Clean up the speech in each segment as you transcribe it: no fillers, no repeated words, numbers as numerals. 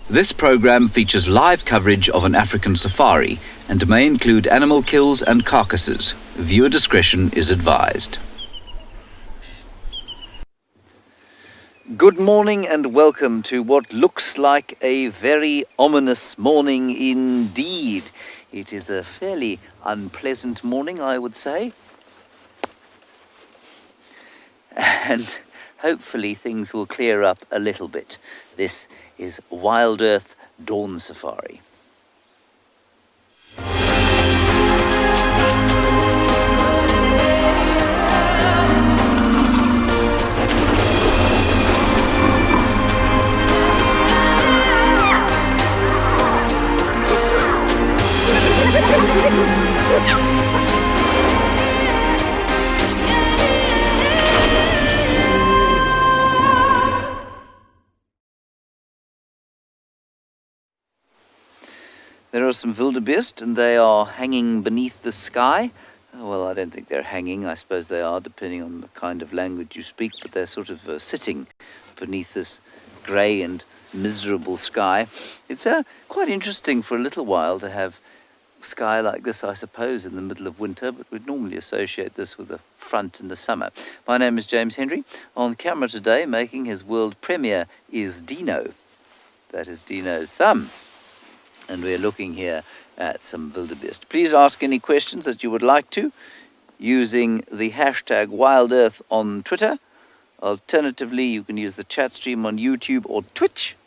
This program features live coverage of an African safari and may include animal kills and carcasses. Viewer discretion is advised. Good morning and welcome to what looks like a very ominous morning indeed. It is a fairly unpleasant morning, I would say. And hopefully things will clear up a little bit. This is Wild Earth Dawn Safari. There are some wildebeest and they are hanging beneath the sky. Well, I don't think they're hanging. I suppose they are, depending on the kind of language you speak, but they're sort of sitting beneath this grey and miserable sky. It's quite interesting for a little while to have sky like this, I suppose, in the middle of winter, but we'd normally associate this with the front in the summer. My name is James Hendry. On camera today, making his world premiere, is Dino. That is Dino's thumb. And we're looking here at some wildebeest. Please ask any questions that you would like to using the hashtag WildEarth on Twitter. Alternatively, you can use the chat stream on YouTube or Twitch.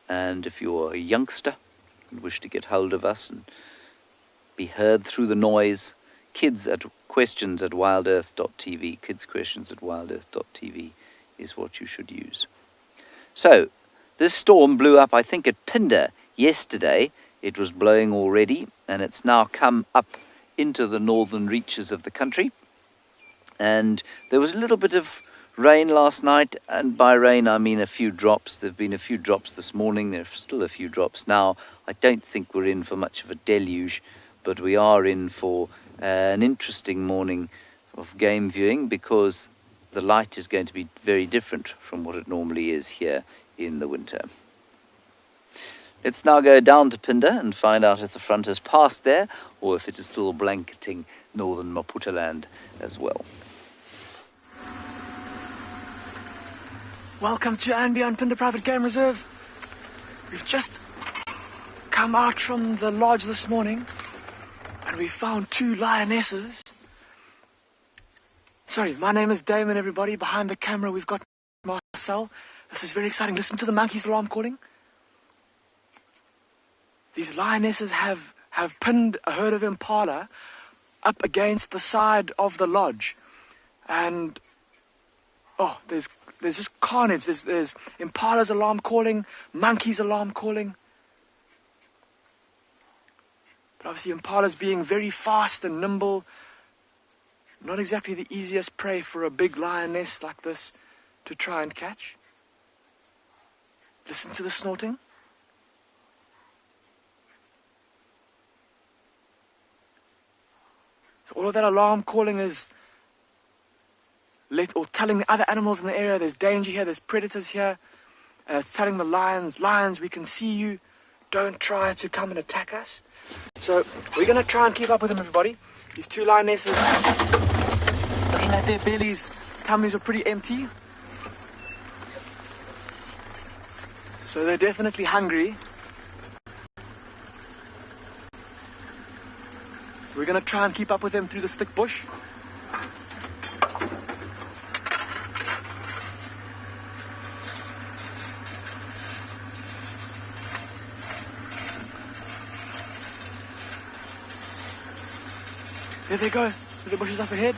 And if you're a youngster and wish to get hold of us and be heard through the noise, questions@wildearth.tv, kidsquestions@wildearth.tv is what you should use. So, this storm blew up, I think, at Pinder yesterday. It was blowing already, and it's now come up into the northern reaches of the country. And there was a little bit of rain last night, and by rain I mean a few drops. There have been a few drops this morning. There are still a few drops now. I don't think we're in for much of a deluge, but we are in for an interesting morning of game viewing, because the light is going to be very different from what it normally is here in the winter. Let's now go down to Pinder and find out if the front has passed there or if it is still blanketing northern Maputoland as well. Welcome to and beyond Pinder Private Game Reserve. We've just come out from the lodge this morning and we found 2 lionesses. Sorry, my name is Damon, everybody. Behind the camera we've got Marcel. This is very exciting. Listen to the monkey's alarm calling. These lionesses have pinned a herd of impala up against the side of the lodge. And, oh, there's just carnage. There's impala's alarm calling, monkey's alarm calling. But obviously impala's being very fast and nimble. Not exactly the easiest prey for a big lioness like this to try and catch. Listen to the snorting. So all of that alarm calling is telling the other animals in the area there's danger here, there's predators here. It's telling the lions, we can see you. Don't try to come and attack us. So we're going to try and keep up with them, everybody. These 2 lionesses, looking at their bellies, tummies are pretty empty. So they're definitely hungry. We're going to try and keep up with them through this thick bush. There they go. The bushes up ahead.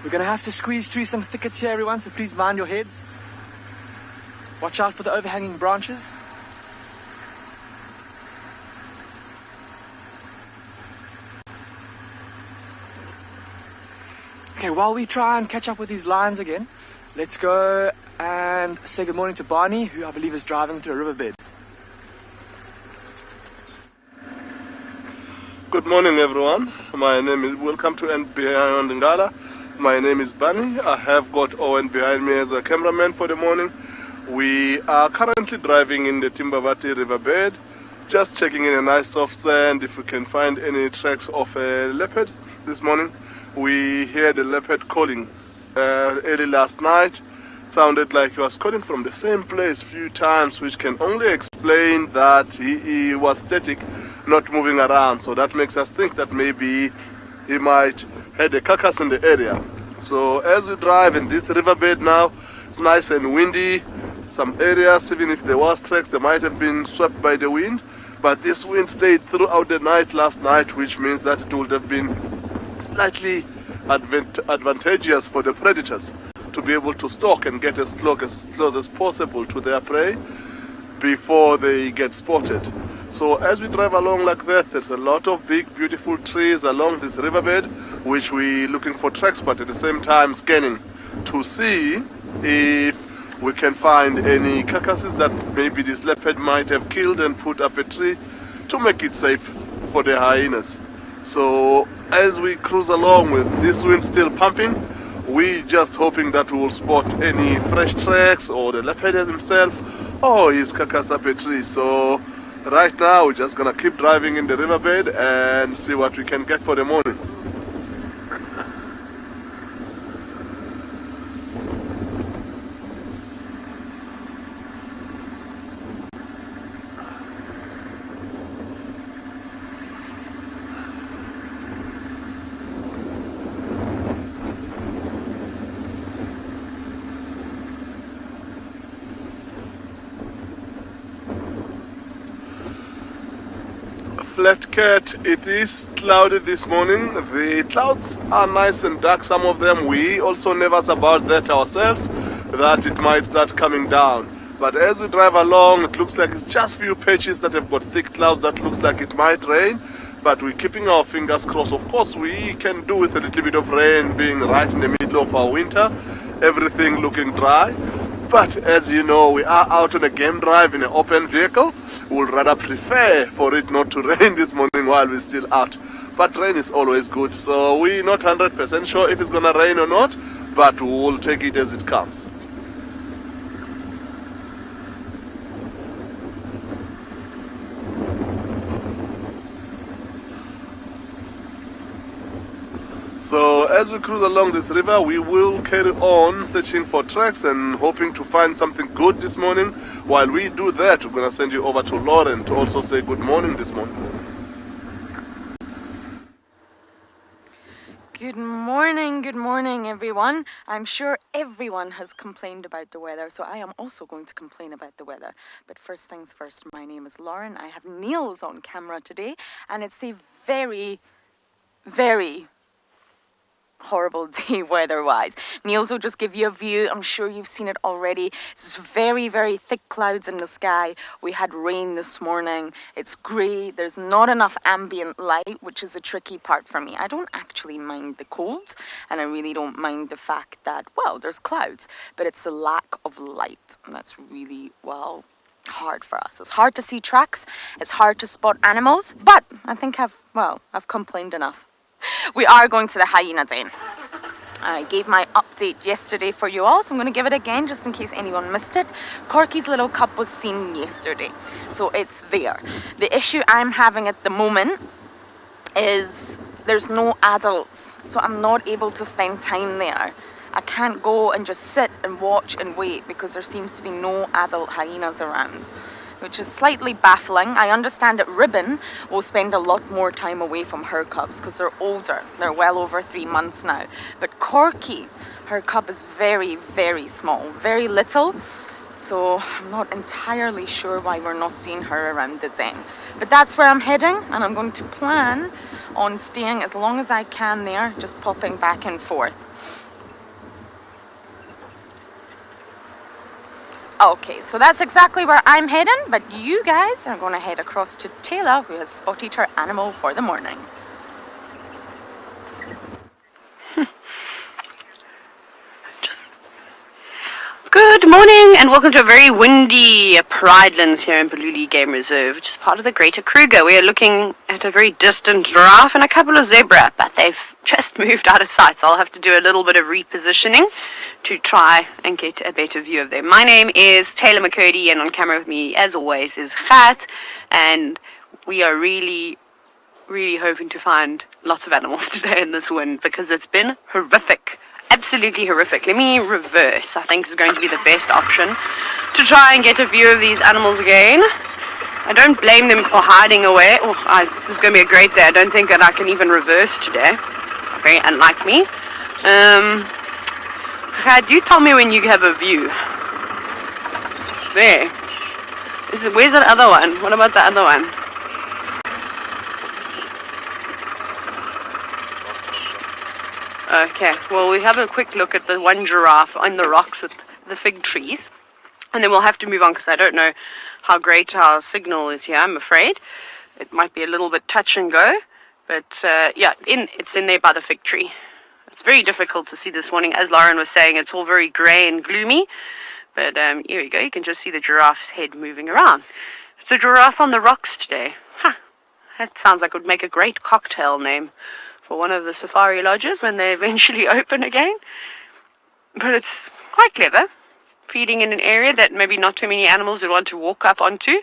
We're going to have to squeeze through some thickets here, everyone, so please mind your heads. Watch out for the overhanging branches. Okay, while we try and catch up with these lions again, let's go and say good morning to Barney, who I believe is driving through a riverbed. Good morning, everyone. My name is, welcome to and beyond Ngala. My name is Barney. I have got Owen behind me as a cameraman for the morning. We are currently driving in the Timbavati riverbed, just checking in a nice soft sand if we can find any tracks of a leopard this morning. We heard the leopard calling early last night. Sounded like he was calling from the same place few times, which can only explain that he was static, not moving around. So that makes us think that maybe he might had a carcass in the area. So as we drive in this riverbed now, it's nice and windy. Some areas, even if there was tracks, they might have been swept by the wind. But this wind stayed throughout the night last night, which means that it would have been slightly advantageous for the predators to be able to stalk and get as close as possible to their prey before they get spotted. So as we drive along like that, there's a lot of big beautiful trees along this riverbed, which we're looking for tracks, but at the same time scanning to see if we can find any carcasses that maybe this leopard might have killed and put up a tree to make it safe for the hyenas. So as we cruise along with this wind still pumping, we just hoping that we will spot any fresh tracks or the leopard himself or his carcass up a tree. So right now we're just gonna keep driving in the riverbed and see what we can get for the morning. Flat Cat, it is cloudy this morning. The clouds are nice and dark, some of them. We also nervous about that ourselves, that it might start coming down. But as we drive along, it looks like it's just few patches that have got thick clouds that looks like it might rain. But we're keeping our fingers crossed. Of course, we can do with a little bit of rain being right in the middle of our winter, everything looking dry. But as you know, we are out on a game drive in an open vehicle. We'll rather prefer for it not to rain this morning while we're still out. But rain is always good. So we're not 100% sure if it's going to rain or not, but we'll take it as it comes. So as we cruise along this river, we will carry on searching for tracks and hoping to find something good this morning. While we do that, we're going to send you over to Lauren to also say good morning this morning. Good morning everyone. I'm sure everyone has complained about the weather, so I am also going to complain about the weather. But first things first, my name is Lauren. I have Niels on camera today, and it's a very, very horrible day weather-wise. Niels will just give you a view. I'm sure you've seen it already. It's very, very thick clouds in the sky. We had rain this morning. It's grey. There's not enough ambient light, which is a tricky part for me. I don't actually mind the cold, and I really don't mind the fact that, well, there's clouds, but it's the lack of light that's really, well, hard for us. It's hard to see tracks. It's hard to spot animals, but I think I've complained enough. We are going to the hyena den. I gave my update yesterday for you all, so I'm going to give it again just in case anyone missed it. Corky's little cub was seen yesterday, so it's there. The issue I'm having at the moment is there's no adults, so I'm not able to spend time there. I can't go and just sit and watch and wait because there seems to be no adult hyenas around, which is slightly baffling. I understand that Ribbon will spend a lot more time away from her cubs because they're older. They're well over 3 months now. But Corky, her cub is very, very small, very little. So I'm not entirely sure why we're not seeing her around the den. But that's where I'm heading, and I'm going to plan on staying as long as I can there, just popping back and forth. Okay, so that's exactly where I'm heading, but you guys are going to head across to TAYLA, who has spotted her animal for the morning. Good morning and welcome to a very windy Pridelands here in Paluli Game Reserve, which is part of the Greater Kruger. We are looking at a very distant giraffe and a couple of zebra, but they've just moved out of sight, so I'll have to do a little bit of repositioning to try and get a better view of them. My name is TAYLA MCCURDY, and on camera with me, as always, is Gert, and we are really hoping to find lots of animals today in this wind because it's been horrific. Absolutely horrific. Let me reverse. I think is going to be the best option to try and get a view of these animals again. I don't blame them for hiding away. This is going to be a great day. I don't think that I can even reverse today. Very unlike me. Do tell me when you have a view. There. Where's that other one? What about the other one? Okay, well, we have a quick look at the one giraffe on the rocks with the fig trees, and then we'll have to move on because I don't know how great our signal is here, I'm afraid. It might be a little bit touch and go, but yeah, it's in there by the fig tree. It's very difficult to see this morning. As Lauren was saying, it's all very grey and gloomy, but here we go, you can just see the giraffe's head moving around. It's a giraffe on the rocks today. That sounds like it would make a great cocktail name for one of the safari lodges when they eventually open again. But it's quite clever, feeding in an area that maybe not too many animals would want to walk up onto.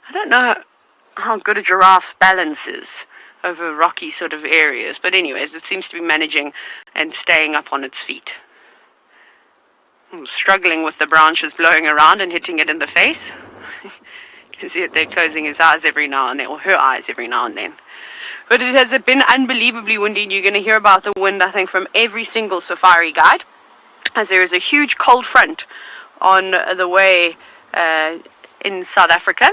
I don't know how good a giraffe's balance is over rocky sort of areas, but anyways, it seems to be managing and staying up on its feet. I'm struggling with the branches blowing around and hitting it in the face. You can see it there closing his eyes every now and then, or her eyes every now and then. But it has been unbelievably windy, and you're going to hear about the wind, I think, from every single safari guide, as there is a huge cold front on the way in South Africa,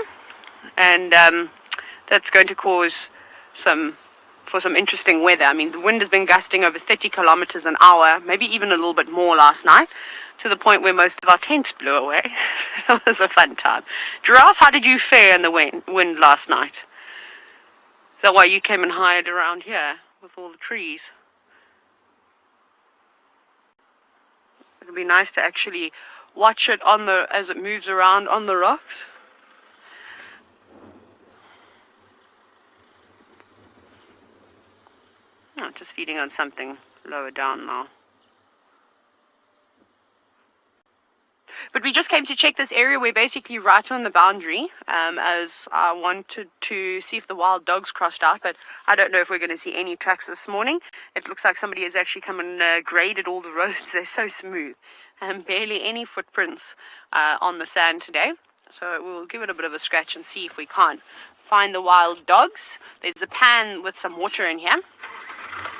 and that's going to cause some interesting weather. I mean, the wind has been gusting over 30 kilometers an hour, maybe even a little bit more last night, to the point where most of our tents blew away. That was a fun time. Giraffe, how did you fare in the wind last night? Is that why you came and hired around here with all the trees? It'd be nice to actually watch it as it moves around on the rocks. Oh, just feeding on something lower down now. But we just came to check this area. We're basically right on the boundary, as I wanted to see if the wild dogs crossed out, but I don't know if we're going to see any tracks this morning. It looks like somebody has actually come and graded all the roads. They're so smooth, and barely any footprints on the sand today. So we'll give it a bit of a scratch and see if we can't find the wild dogs. There's a pan with some water in here,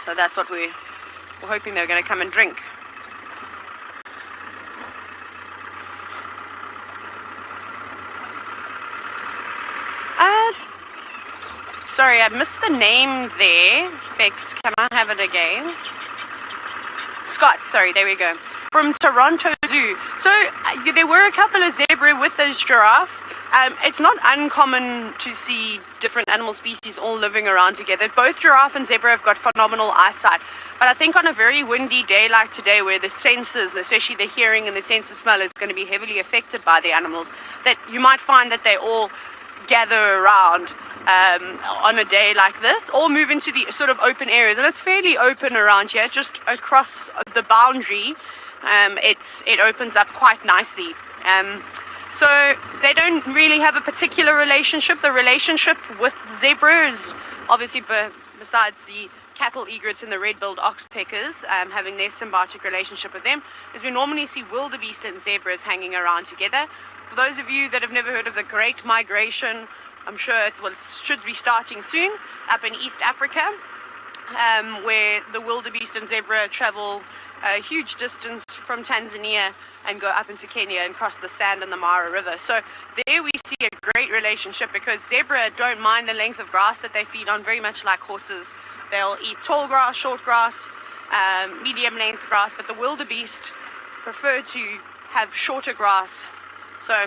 so that's what we're hoping they're going to come and drink. Sorry, I missed the name there. Bex, can I have it again? Scott, sorry, there we go. From Toronto Zoo. So there were a couple of zebra with this giraffe. It's not uncommon to see different animal species all living around together. Both giraffe and zebra have got phenomenal eyesight. But I think on a very windy day like today, where the senses, especially the hearing and the sense of smell, is going to be heavily affected by the animals, that you might find that they all gather around on a day like this, or move into the sort of open areas, and it's fairly open around here, just across the boundary. It opens up quite nicely, so they don't really have a particular relationship. The relationship with zebra is obviously, besides the cattle egrets and the red-billed oxpeckers having their symbiotic relationship with them, is we normally see wildebeest and zebras hanging around together. For those of you that have never heard of the Great Migration, I'm sure it should be starting soon, up in East Africa, where the wildebeest and zebra travel a huge distance from Tanzania and go up into Kenya and cross the sand and the Mara River. So there we see a great relationship, because zebra don't mind the length of grass that they feed on, very much like horses. They'll eat tall grass, short grass, medium length grass, but the wildebeest prefer to have shorter grass. So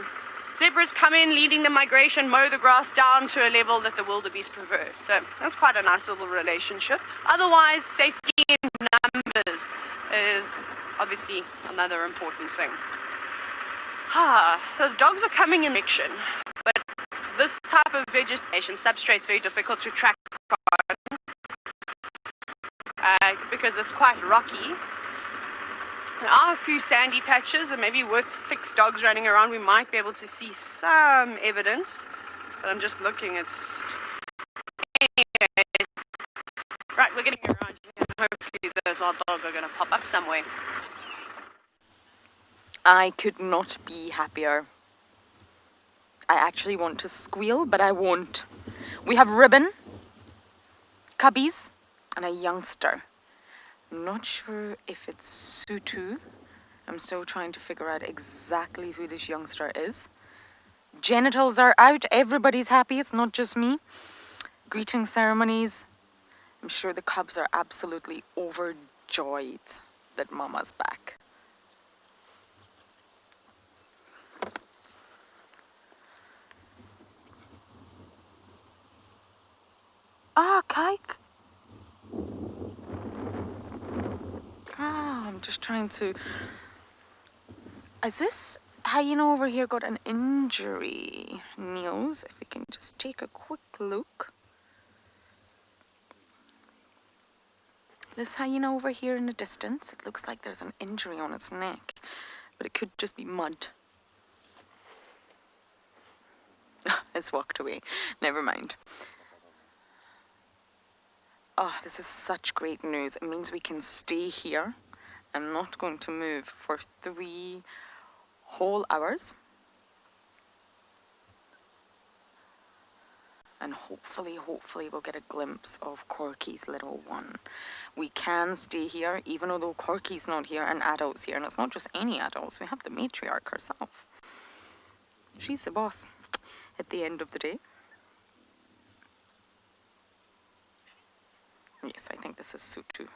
zebras come in, leading the migration, mow the grass down to a level that the wildebeest prefer. So that's quite a nice little relationship. Otherwise, safety in numbers is obviously another important thing. So the dogs are coming in action, but this type of vegetation substrate is very difficult to track on because it's quite rocky. There are a few sandy patches, and maybe with 6 dogs running around we might be able to see some evidence, but I'm just looking. It's anyways. Right, we're getting around here, and hopefully those wild dogs are going to pop up somewhere. I could not be happier. I actually want to squeal, but I won't. We have Ribbon, cubbies, and a youngster. I'm not sure if it's Sutu. I'm still trying to figure out exactly who this youngster is. Genitals are out. Everybody's happy. It's not just me. Greeting ceremonies. I'm sure the cubs are absolutely overjoyed that Mama's back. Ah, kike. Ah, I'm just trying to... Is this hyena over here got an injury? Niels, if we can just take a quick look. This hyena over here in the distance, it looks like there's an injury on its neck, but it could just be mud. It's walked away. Never mind. Oh, this is such great news. It means we can stay here. I'm not going to move for 3 whole hours. And hopefully we'll get a glimpse of Corky's little one. We can stay here, even though Corky's not here and adults here. And it's not just any adults. We have the matriarch herself. She's the boss at the end of the day. Yes, I think this is Sutu.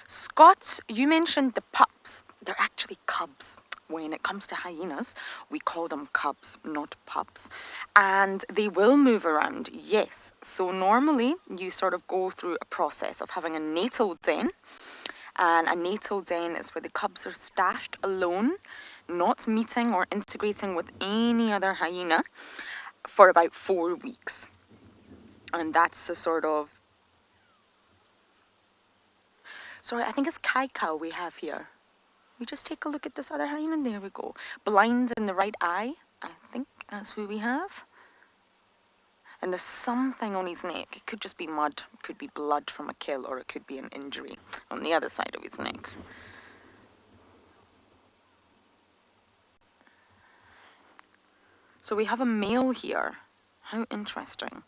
Scott, you mentioned the pups. They're actually cubs. When it comes to hyenas, we call them cubs, not pups. And they will move around, yes. So normally, you sort of go through a process of having a natal den. And a natal den is where the cubs are stashed alone, not meeting or integrating with any other hyena for about 4 weeks. And that's the sort of... Sorry, I think it's Kaikau we have here. We just take a look at this other hyena, and there we go. Blind in the right eye, I think that's who we have. And there's something on his neck. It could just be mud, it could be blood from a kill, or it could be an injury on the other side of his neck. So we have a male here. How interesting.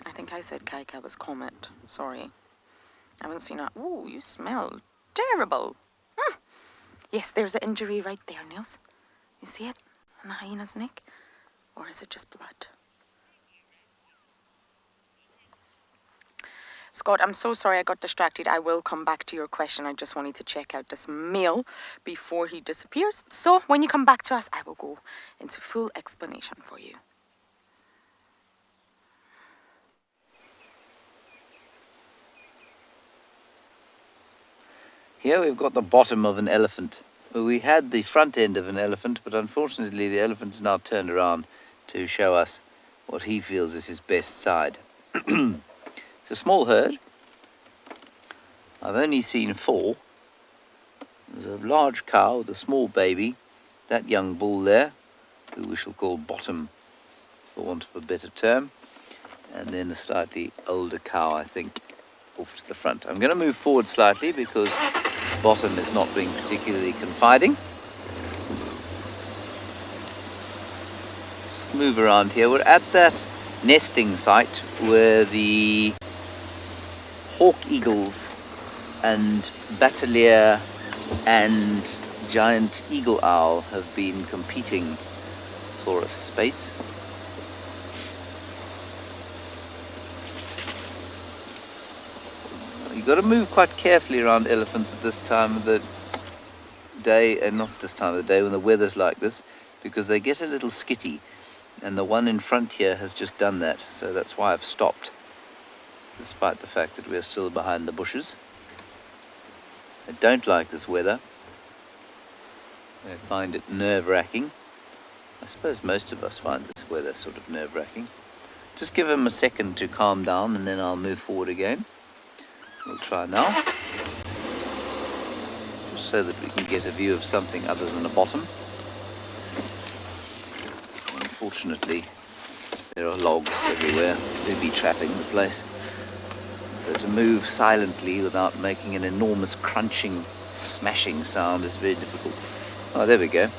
I think I said Kaika was Comet. Sorry. I haven't seen that. Ooh, you smell terrible. Yes, there's an injury right there, Niels. You see it on the hyena's neck? Or is it just blood? Scott, I'm so sorry I got distracted. I will come back to your question. I just wanted to check out this male before he disappears. So when you come back to us, I will go into full explanation for you. Here we've got the bottom of an elephant. We had the front end of an elephant, but unfortunately the elephant's now turned around to show us what he feels is his best side. It's a small herd. I've only seen 4. There's a large cow with a small baby, that young bull there, who we shall call Bottom, for want of a better term, and then a slightly older cow, I think, off to the front. I'm going to move forward slightly because Bottom is not being particularly confiding. Let's just move around here. We're at that nesting site where the hawk eagles and battalier and giant eagle owl have been competing for a space. You've got to move quite carefully around elephants at this time of the day, and not this time of the day when the weather's like this, because they get a little skitty, and the one in front here has just done that, so that's why I've stopped, despite the fact that we're still behind the bushes. I don't like this weather. I find it nerve-wracking. I suppose most of us find this weather sort of nerve-wracking. Just give him a second to calm down, and then I'll move forward again. We'll try now, just so that we can get a view of something other than a bottom. Unfortunately, there are logs everywhere, booby trapping the place. So to move silently without making an enormous crunching, smashing sound is very difficult. Oh, there we go.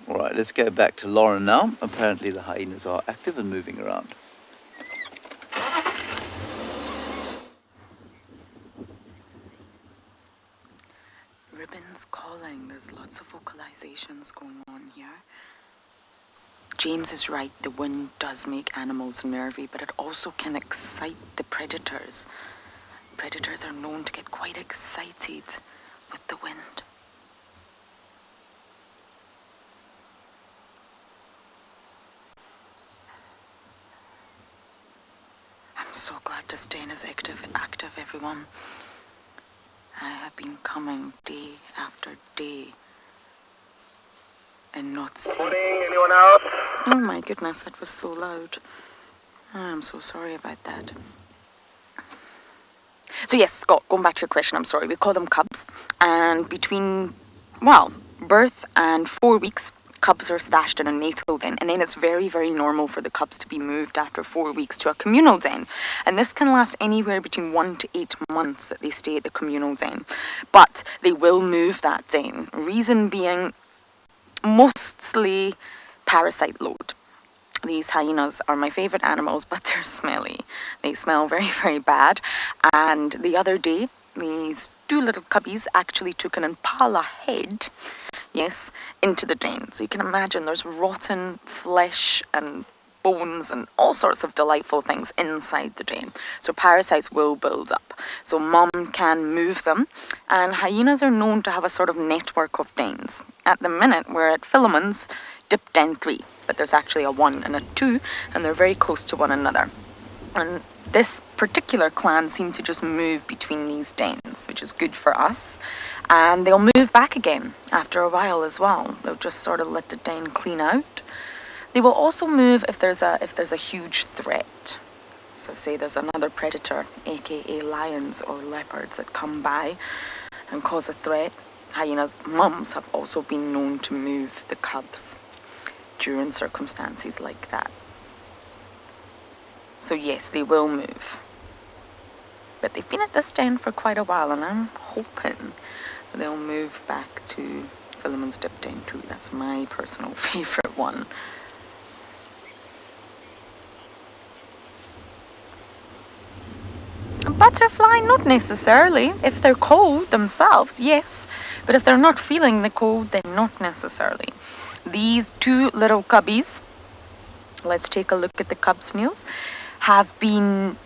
Alright, let's go back to Lauren now. Apparently the hyenas are active and moving around. Ribbon's calling. There's lots of vocalizations going on here. James is right, the wind does make animals nervy, but it also can excite the predators. Predators are known to get quite excited with the wind. I'm so glad to stay as active, everyone. I have been coming day after day and not seeing. Morning, anyone out? Oh my goodness, that was so loud. I'm so sorry about that. So yes, Scott, going back to your question, I'm sorry. We call them cubs. And between, well, birth and 4 weeks, cubs are stashed in a natal den, and then it's very, very normal for the cubs to be moved after 4 weeks to a communal den. And this can last anywhere between 1 to 8 months that they stay at the communal den. But they will move that den. Reason being, mostly parasite load. These hyenas are my favorite animals, but they're smelly. They smell very, very bad. And the other day, these two little cubbies actually took an impala head, yes, into the den. So you can imagine there's rotten flesh and bones and all sorts of delightful things inside the den. So parasites will build up. So mom can move them. And hyenas are known to have a sort of network of dens. At the minute, we're at Philemon's dip den 3. But there's actually a 1 and a 2, and they're very close to one another. And this particular clan seem to just move between these dens, which is good for us. And they'll move back again after a while as well. They'll just sort of let the den clean out. They will also move if there's a huge threat. So say there's another predator, aka lions or leopards, that come by and cause a threat. Hyenas' mums have also been known to move the cubs during circumstances like that. So yes, they will move. But they've been at this den for quite a while, and I'm hoping they'll move back to Philemon's dip den too. That's my personal favorite one. A butterfly, not necessarily. If they're cold themselves, yes. But if they're not feeling the cold, then not necessarily. These two little cubbies, let's take a look at the cub snails, have been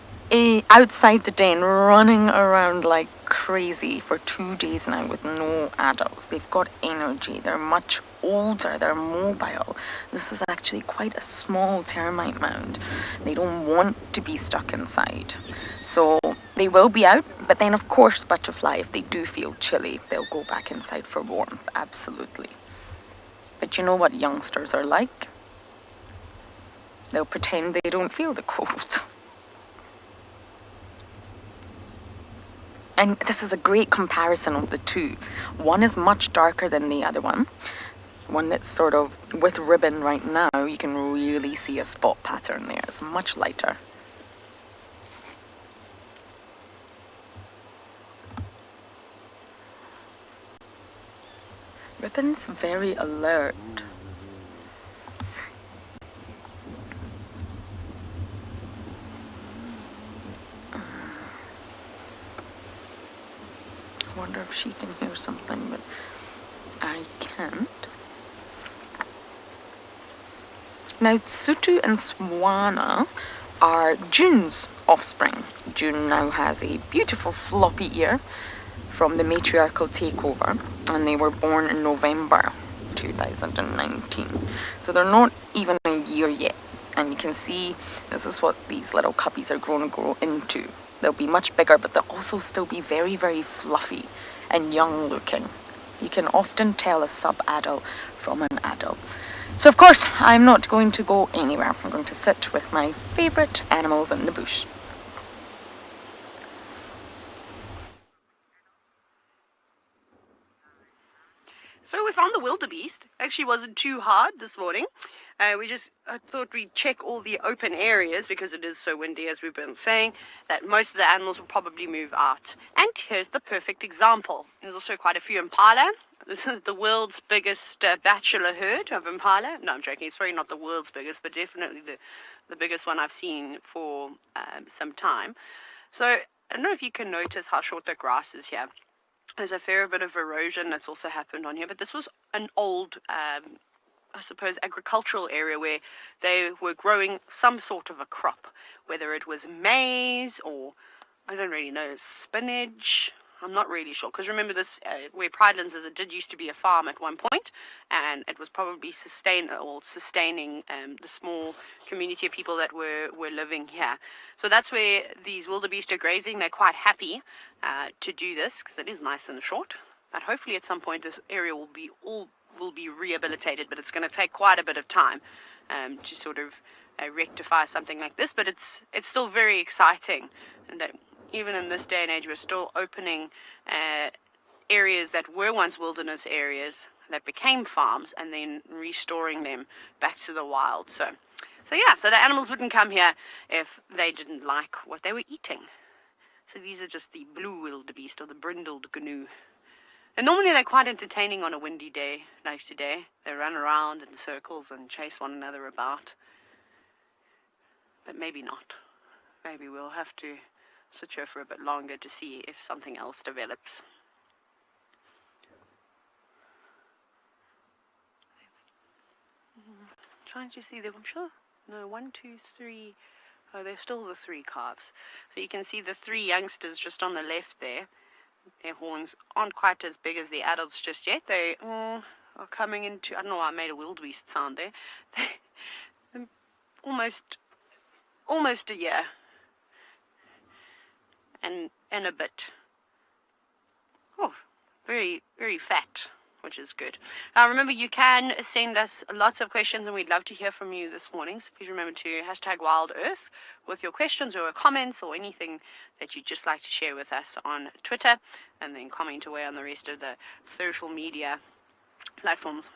outside the den running around like crazy for 2 days now with no adults. They've got energy, they're much older, they're mobile. This is actually quite a small termite mound. They don't want to be stuck inside. So they will be out, but then of course, butterfly, if they do feel chilly, they'll go back inside for warmth, absolutely. But you know what youngsters are like? They'll pretend they don't feel the cold. And this is a great comparison of the two. One is much darker than the other one. One that's sort of with ribbon right now, you can really see a spot pattern there. It's much lighter. Ribbon's very alert. I wonder if she can hear something, but I can't. Now, Sutu and Swana are June's offspring. June now has a beautiful floppy ear from the matriarchal takeover, and they were born in November 2019. So they're not even a year yet. And you can see this is what these little cuppies are going to grow into. They'll be much bigger, but they'll also still be very, very fluffy and young looking. You can often tell a sub-adult from an adult. So of course, I'm not going to go anywhere. I'm going to sit with my favourite animals in the bush. So we found the wildebeest. Actually wasn't too hard this morning. I thought we'd check all the open areas because it is so windy, as we've been saying, that most of the animals will probably move out. And here's the perfect example. There's also quite a few impala. This is the world's biggest bachelor herd of impala. No, I'm joking. It's probably not the world's biggest, but definitely the biggest one I've seen for some time. So I don't know if you can notice how short the grass is here. There's a fair bit of erosion that's also happened on here, but this was an old, I suppose, agricultural area where they were growing some sort of a crop, whether it was maize or, I don't really know, spinach. I'm not really sure, because remember this, where Pridelands is, it did used to be a farm at one point, and it was probably sustaining the small community of people that were living here. So that's where these wildebeest are grazing. They're quite happy to do this, because it is nice and short. But hopefully at some point this area will be rehabilitated, but it's going to take quite a bit of time to sort of rectify something like this. But it's still very exciting, and that even in this day and age, we're still opening areas that were once wilderness areas that became farms, and then restoring them back to the wild. So the animals wouldn't come here if they didn't like what they were eating. So these are just the blue wildebeest, or the brindled gnu. And normally they're quite entertaining on a windy day like today. They run around in circles and chase one another about. But maybe not. Maybe we'll have to sit here for a bit longer to see if something else develops. Trying to see them, I'm sure. No, 1, 2, 3. Oh, they're still the 3 calves. So you can see the 3 youngsters just on the left there. Their horns aren't quite as big as the adults just yet. They are coming into, I don't know why I made a wildebeest sound there. They're almost a year. And a bit. Oh, very, very fat, which is good. Remember, you can send us lots of questions, and we'd love to hear from you this morning. So please remember to #WildEarth with your questions or comments or anything that you'd just like to share with us on Twitter, and then comment away on the rest of the social media platforms.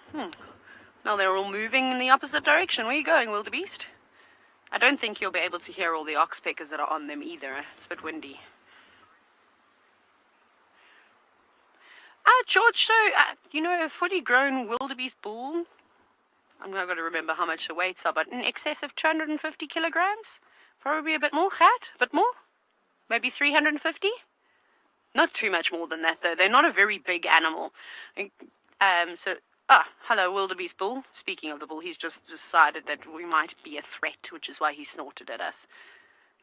Now they're all moving in the opposite direction. Where are you going, wildebeest? I don't think you'll be able to hear all the oxpeckers that are on them either. It's a bit windy. George, so, a fully grown wildebeest bull, I'm not going to remember how much the weights are, but in excess of 250 kilograms? Probably a bit more, Kat? A bit more? Maybe 350? Not too much more than that, though. They're not a very big animal. Hello, wildebeest bull. Speaking of the bull, he's just decided that we might be a threat, which is why he snorted at us.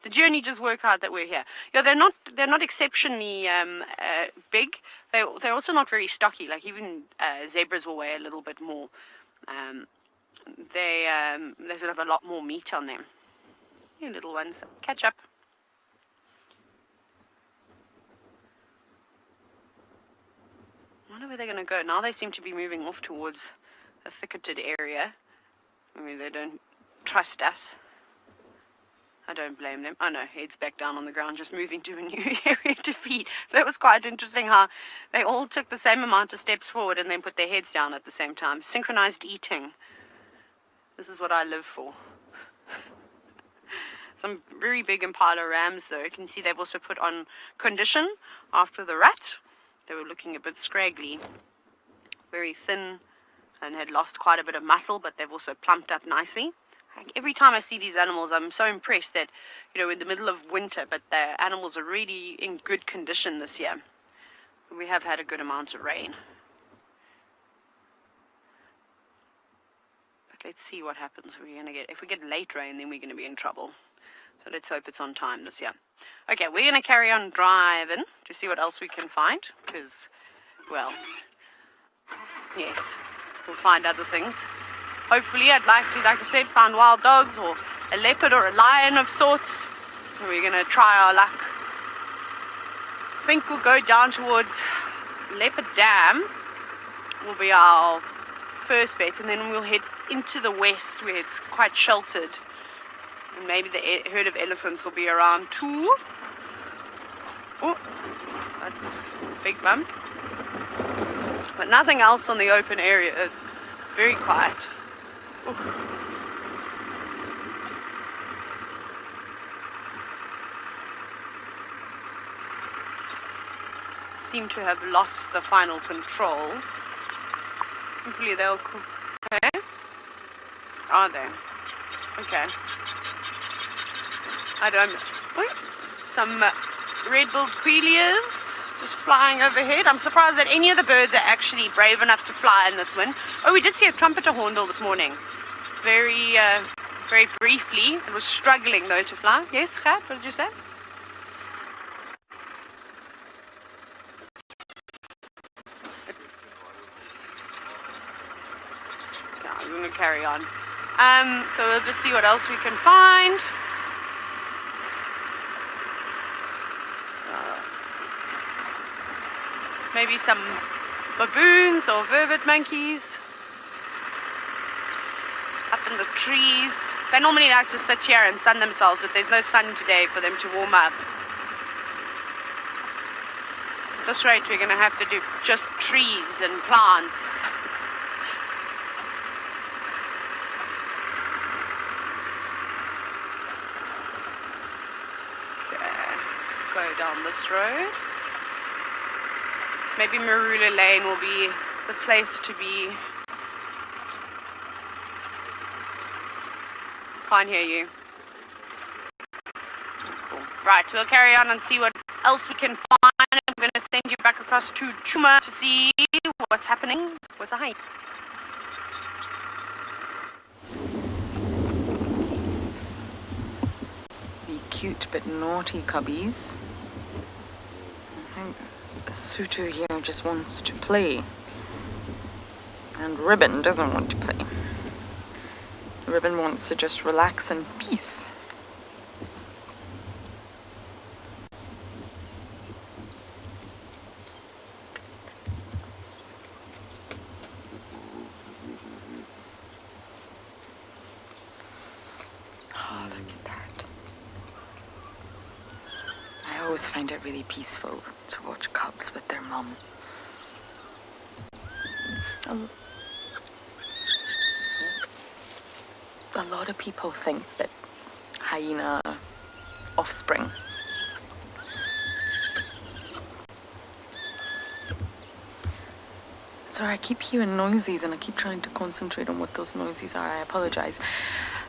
The journey just worked out that we're here. Yeah, they're not exceptionally big. They're also not very stocky. Like even zebras will weigh a little bit more. They sort of have a lot more meat on them. You little ones, catch up. I wonder where they're going to go. Now they seem to be moving off towards a thicketed area. Maybe they don't trust us. I don't blame them. Oh no, heads back down on the ground, just moving to a new area to feed. That was quite interesting how they all took the same amount of steps forward and then put their heads down at the same time. Synchronized eating. This is what I live for. Some very big impala rams though. You can see they've also put on condition after the rat. They were looking a bit scraggly. very thin and had lost quite a bit of muscle, but they've also plumped up nicely. Like, every time I see these animals, I'm so impressed that, you know, in the middle of winter, but the animals are really in good condition this year. We have had a good amount of rain. But let's see what happens. We're gonna get, if we get late rain, then we're going to be in trouble. So let's hope it's on time this year. Okay, we're going to carry on driving to see what else we can find, because, well, yes, we'll find other things. Hopefully, I'd like to, like I said, find wild dogs or a leopard or a lion of sorts. We're going to try our luck. I think we'll go down towards Leopard Dam, will be our first bet, and then we'll head into the west where it's quite sheltered. And maybe the herd of elephants will be around too. Oh, that's a big bump. But nothing else on the open area. It's very quiet. Ooh. Seem to have lost the final control. Hopefully they'll... Okay. Are they? Okay. I don't... Wait. Some red-billed quailias just flying overhead. I'm surprised that any of the birds are actually brave enough to fly in this wind. Oh, we did see a trumpeter hornbill this morning. Very briefly. It was struggling, though, to fly. Yes, Gert, what did you say? Yeah, I'm going to carry on. So we'll just see what else we can find. Maybe some baboons or vervet monkeys up in the trees. They normally like to sit here and sun themselves, but there's no sun today for them to warm up. At this rate, we're going to have to do just trees and plants. Okay, go down this road. Maybe Marula Lane will be the place to be. Can't hear you. Cool. Right, we'll carry on and see what else we can find. I'm going to send you back across to Chuma to see what's happening with the hyena. The cute but naughty cubbies. Sutu here just wants to play, and Ribbon doesn't want to play. Ribbon wants to just relax in peace. Oh, look at that. I always find it really peaceful to watch cubs with their mum. A lot of people think that hyena offspring sorry, I keep hearing noises and I keep trying to concentrate on what those noises are. I apologize.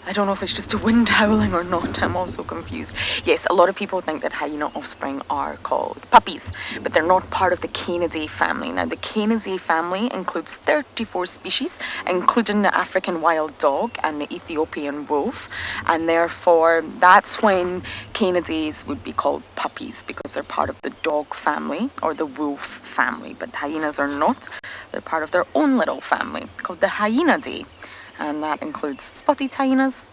I don't know if it's just a wind howling or not. I'm also confused. Yes, a lot of people think that hyena offspring are called puppies, but they're not part of the Canidae family. Now, the Canidae family includes 34 species, including the African wild dog and the Ethiopian wolf, and therefore that's when Canidaes would be called puppies, because they're part of the dog family or the wolf family, but hyenas are not. They're part of their own little family called the Hyaenidae. And that includes spotted hyenas,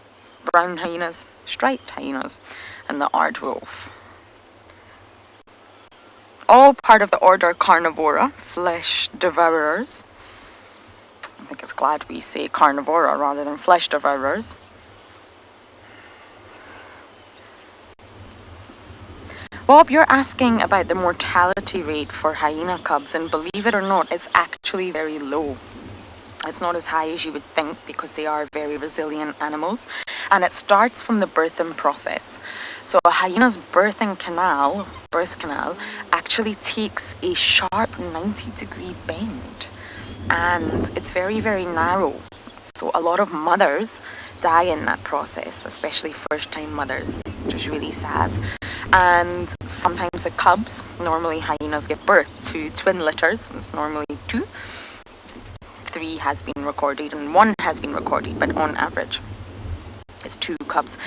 brown hyenas, striped hyenas, and the aardwolf. All part of the order Carnivora, flesh devourers. I think it's glad we say carnivora rather than flesh devourers. Bob, you're asking about the mortality rate for hyena cubs, and believe it or not, it's actually very low. It's not as high as you would think because they are very resilient animals, and it starts from the birthing process. So a hyena's birth canal actually takes a sharp 90-degree bend. and it's very, very narrow. So a lot of mothers die in that process, especially first-time mothers, which is really sad. And sometimes the cubs, normally hyenas give birth to twin litters. It's normally 2. 3 has been recorded and 1 has been recorded, but on average it's 2 cubs.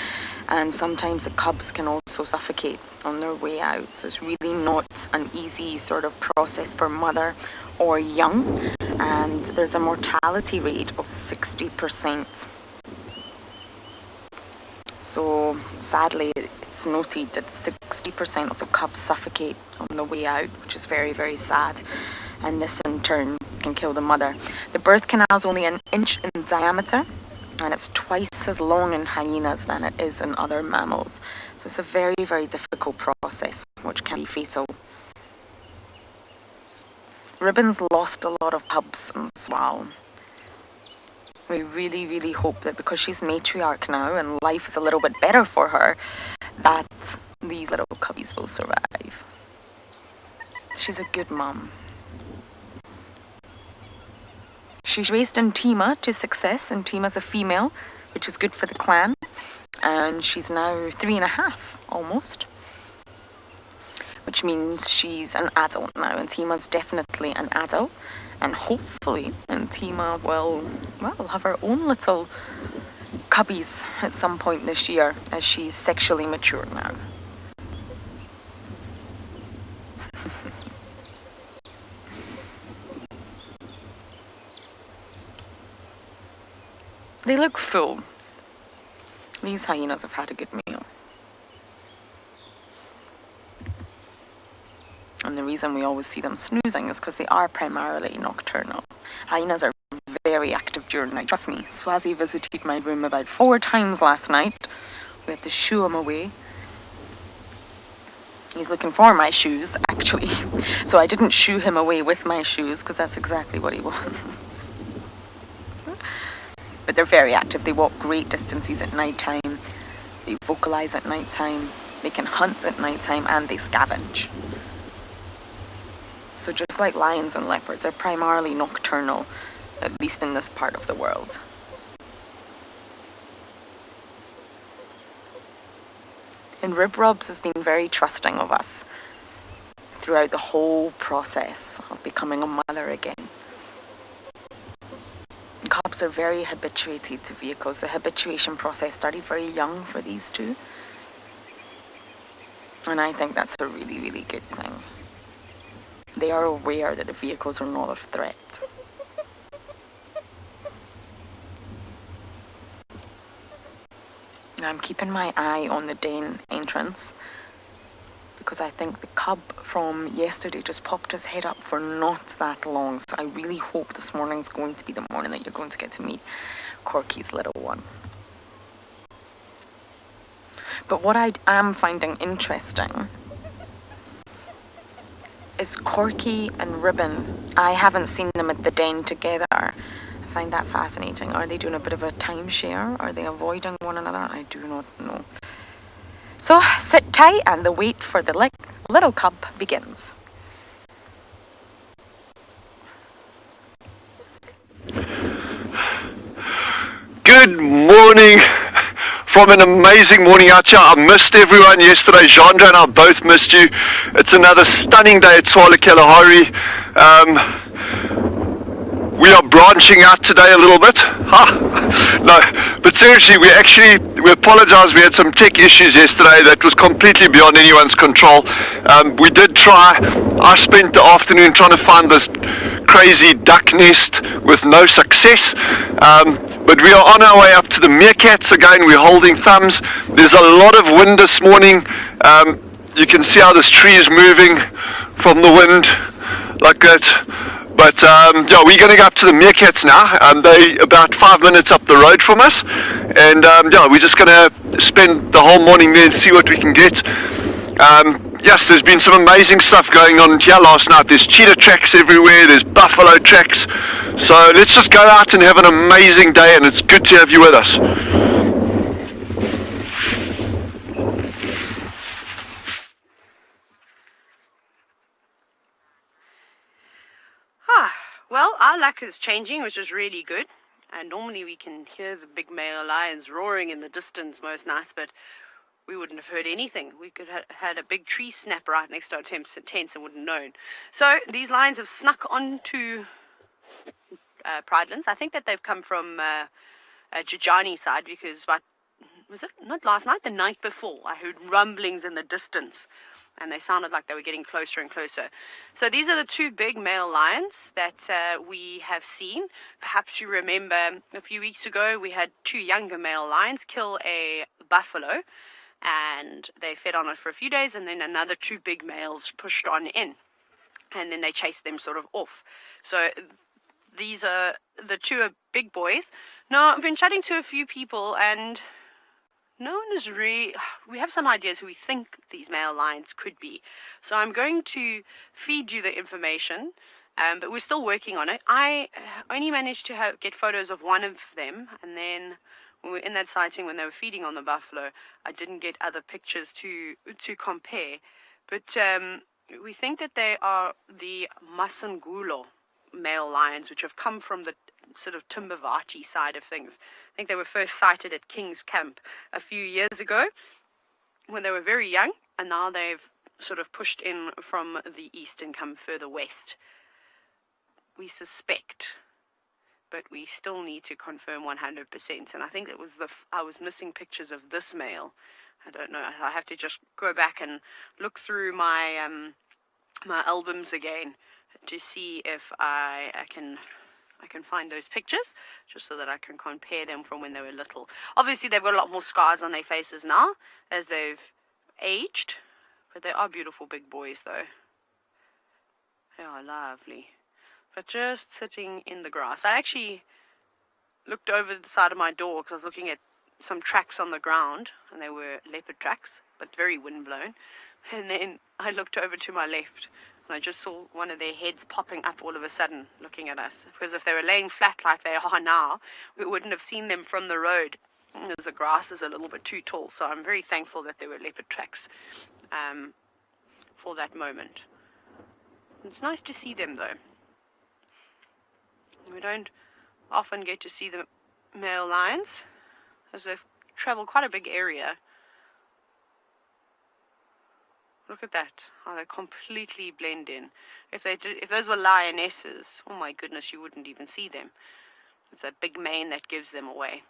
And sometimes the cubs can also suffocate on their way out. So it's really not an easy sort of process for mother or young. And there's a mortality rate of 60%. So sadly, it's noted that 60% of the cubs suffocate on the way out, which is very, very sad. And this in turn can kill the mother. The birth canal is only 1 inch in diameter, and it's twice as long in hyenas than it is in other mammals. So it's a very, very difficult process, which can be fatal. Ribbon's lost a lot of cubs as well. We really, really hope that because she's matriarch now and life is a little bit better for her, that these little cubbies will survive. She's a good mum. She's raised Intima to success. Intima's a female, which is good for the clan. And she's now 3.5, almost. Which means she's an adult now. Intima's definitely an adult. And hopefully Intima will, well, have her own little cubbies at some point this year, as she's sexually mature now. They look full. These hyenas have had a good meal. And the reason we always see them snoozing is because they are primarily nocturnal. Hyenas are very active during the night. Trust me, Swazi visited my room about 4 times last night. We had to shoo him away. He's looking for my shoes, actually. So I didn't shoo him away with my shoes, because that's exactly what he wants. But they're very active. They walk great distances at night time. They vocalize at night time. They can hunt at night time, and they scavenge. So just like lions and leopards, they're primarily nocturnal, at least in this part of the world. And Rib Rubs has been very trusting of us throughout the whole process of becoming a mother again. Cubs are very habituated to vehicles. The habituation process started very young for these 2. And I think that's a really, really good thing. They are aware that the vehicles are not a threat. I'm keeping my eye on the den entrance, because I think the cub from yesterday just popped his head up for not that long. So I really hope this morning's going to be the morning that you're going to get to meet Corky's little one. But what I am finding interesting is Corky and Ribbon. I haven't seen them at the den together. I find that fascinating. Are they doing a bit of a timeshare? Are they avoiding one another? I do not know. So sit tight and the wait for the little cub begins. Good morning from an amazing morning out here. I missed everyone yesterday. Jandra and I both missed you. It's another stunning day at Swala Kalahari. We are branching out today a little bit. No, but seriously, we apologize. We had some tech issues yesterday that was completely beyond anyone's control. We did try. I spent the afternoon trying to find this crazy duck nest with no success. But we are on our way up to the meerkats again. We're holding thumbs. There's a lot of wind this morning. You can see how this tree is moving from the wind like that. But yeah, we're going to go up to the meerkats now. They're about 5 minutes up the road from us. And yeah, we're just going to spend the whole morning there and see what we can get. Yes, there's been some amazing stuff going on here last night. There's cheetah tracks everywhere. There's buffalo tracks. So let's just go out and have an amazing day, and it's good to have you with us. Well, our luck track is changing, which is really good. And normally we can hear the big male lions roaring in the distance most nights, but we wouldn't have heard anything. We could have had a big tree snap right next to our tents and wouldn't known. So these lions have snuck onto Pridelands. I think that they've come from Jajani side, because was it not last night, the night before, I heard rumblings in the distance, and they sounded like they were getting closer and closer. So these are the two big male lions that we have seen. Perhaps you remember a few weeks ago we had two younger male lions kill a buffalo, and they fed on it for a few days, and then another two big males pushed on in, and then they chased them sort of off. So these are the two big boys. Now, I've been chatting to a few people, and no one is really... We have some ideas who we think these male lions could be. So I'm going to feed you the information, but we're still working on it. I only managed to get photos of one of them, and then when we were in that sighting when they were feeding on the buffalo, I didn't get other pictures to compare. But we think that they are the Masangulo male lions, which have come from the sort of Timbavati side of things. I think they were first sighted at King's Camp a few years ago when they were very young, and now they've sort of pushed in from the east and come further west. We suspect, but we still need to confirm 100%. And I think it was I was missing pictures of this male. I don't know. I have to just go back and look through my my albums again to see if I can find those pictures, just so that I can compare them from when they were little. Obviously, they've got a lot more scars on their faces now as they've aged, but they are beautiful big boys, though. They are lovely. But just sitting in the grass. I actually looked over the side of my door because I was looking at some tracks on the ground, and they were leopard tracks, but very windblown. And then I looked over to my left, and I just saw one of their heads popping up all of a sudden, looking at us. Because if they were laying flat like they are now, we wouldn't have seen them from the road, because the grass is a little bit too tall. So I'm very thankful that there were leopard tracks for that moment. It's nice to see them, though. We don't often get to see the male lions, as they've traveled quite a big area. Look at that, how they completely blend in. If those were lionesses, oh my goodness, you wouldn't even see them. It's that big mane that gives them away.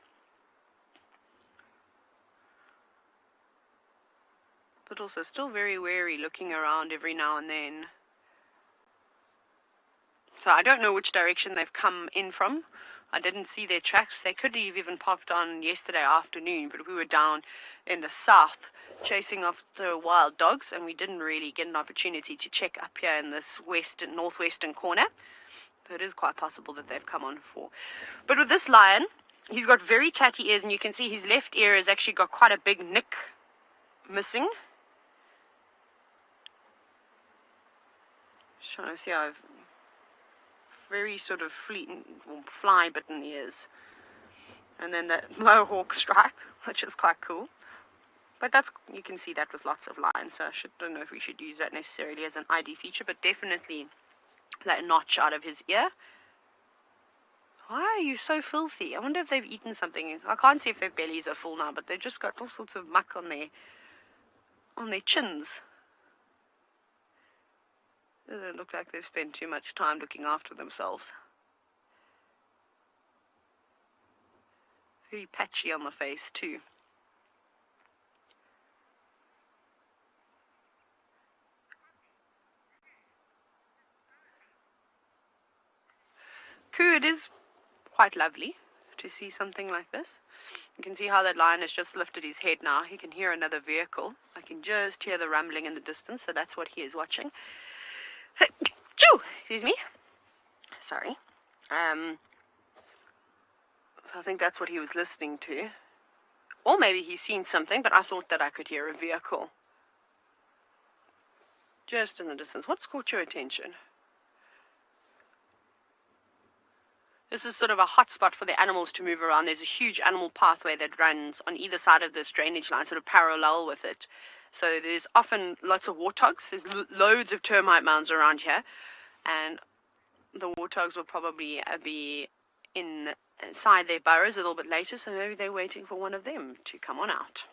But also still very wary, looking around every now and then. So I don't know which direction they've come in from. I didn't see their tracks. They could have even popped on yesterday afternoon, but we were down in the south chasing after wild dogs, and we didn't really get an opportunity to check up here in this northwestern corner. So it is quite possible that they've come on before. But with this lion, he's got very tatty ears, and you can see his left ear has actually got quite a big nick missing. Just trying to see how I've very sort of fly-bitten ears. And then that mohawk stripe, which is quite cool. But you can see that with lots of lions, so I don't know if we should use that necessarily as an ID feature, but definitely that notch out of his ear. Why are you so filthy? I wonder if they've eaten something. I can't see if their bellies are full now, but they've just got all sorts of muck on their chins. Doesn't look like they've spent too much time looking after themselves. Very patchy on the face too. Cool, it is quite lovely to see something like this. You can see how that lion has just lifted his head now. He can hear another vehicle. I can just hear the rumbling in the distance, so that's what he is watching. Excuse me. Sorry. I think that's what he was listening to. Or maybe he's seen something, but I thought that I could hear a vehicle. Just in the distance. What's caught your attention? This is sort of a hot spot for the animals to move around. There's a huge animal pathway that runs on either side of this drainage line, sort of parallel with it. So there's often lots of warthogs. There's loads of termite mounds around here. And the warthogs will probably be inside their burrows a little bit later, so maybe they're waiting for one of them to come on out.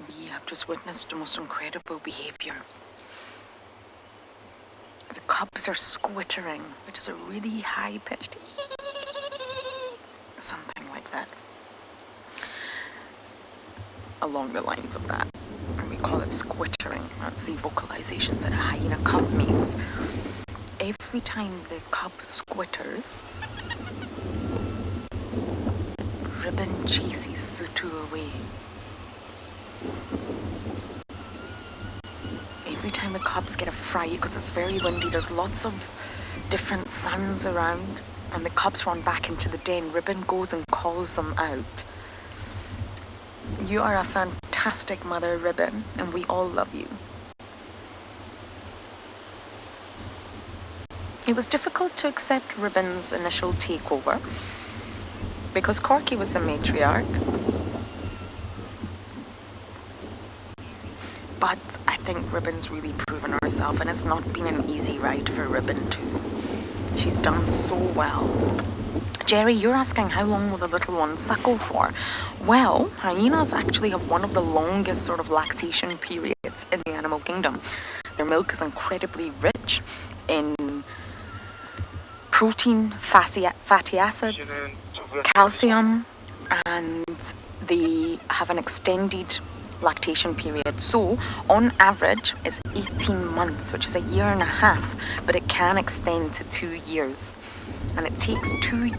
We have just witnessed the most incredible behavior. The cubs are squittering, which is a really high-pitched something like that. Along the lines of that. And we call it squittering. That's the vocalizations that a hyena cub makes. Every time the cub squitters, Ribbon chases Sutu away. Every time the cubs get a fright, because it's very windy, there's lots of different suns around, and the cubs run back into the den, Ribbon goes and calls them out. You are a fantastic mother, Ribbon, and we all love you. It was difficult to accept Ribbon's initial takeover because Corky was the matriarch. But I think Ribbon's really proven herself, and it's not been an easy ride for Ribbon too. She's done so well. Jerry, you're asking how long will the little one suckle for? Well, hyenas actually have one of the longest sort of lactation periods in the animal kingdom. Their milk is incredibly rich in protein, fatty acids, calcium, and they have an extended lactation period. So, on average, it's 18 months, which is a year and a half, but it can extend to 2 years. And it takes 2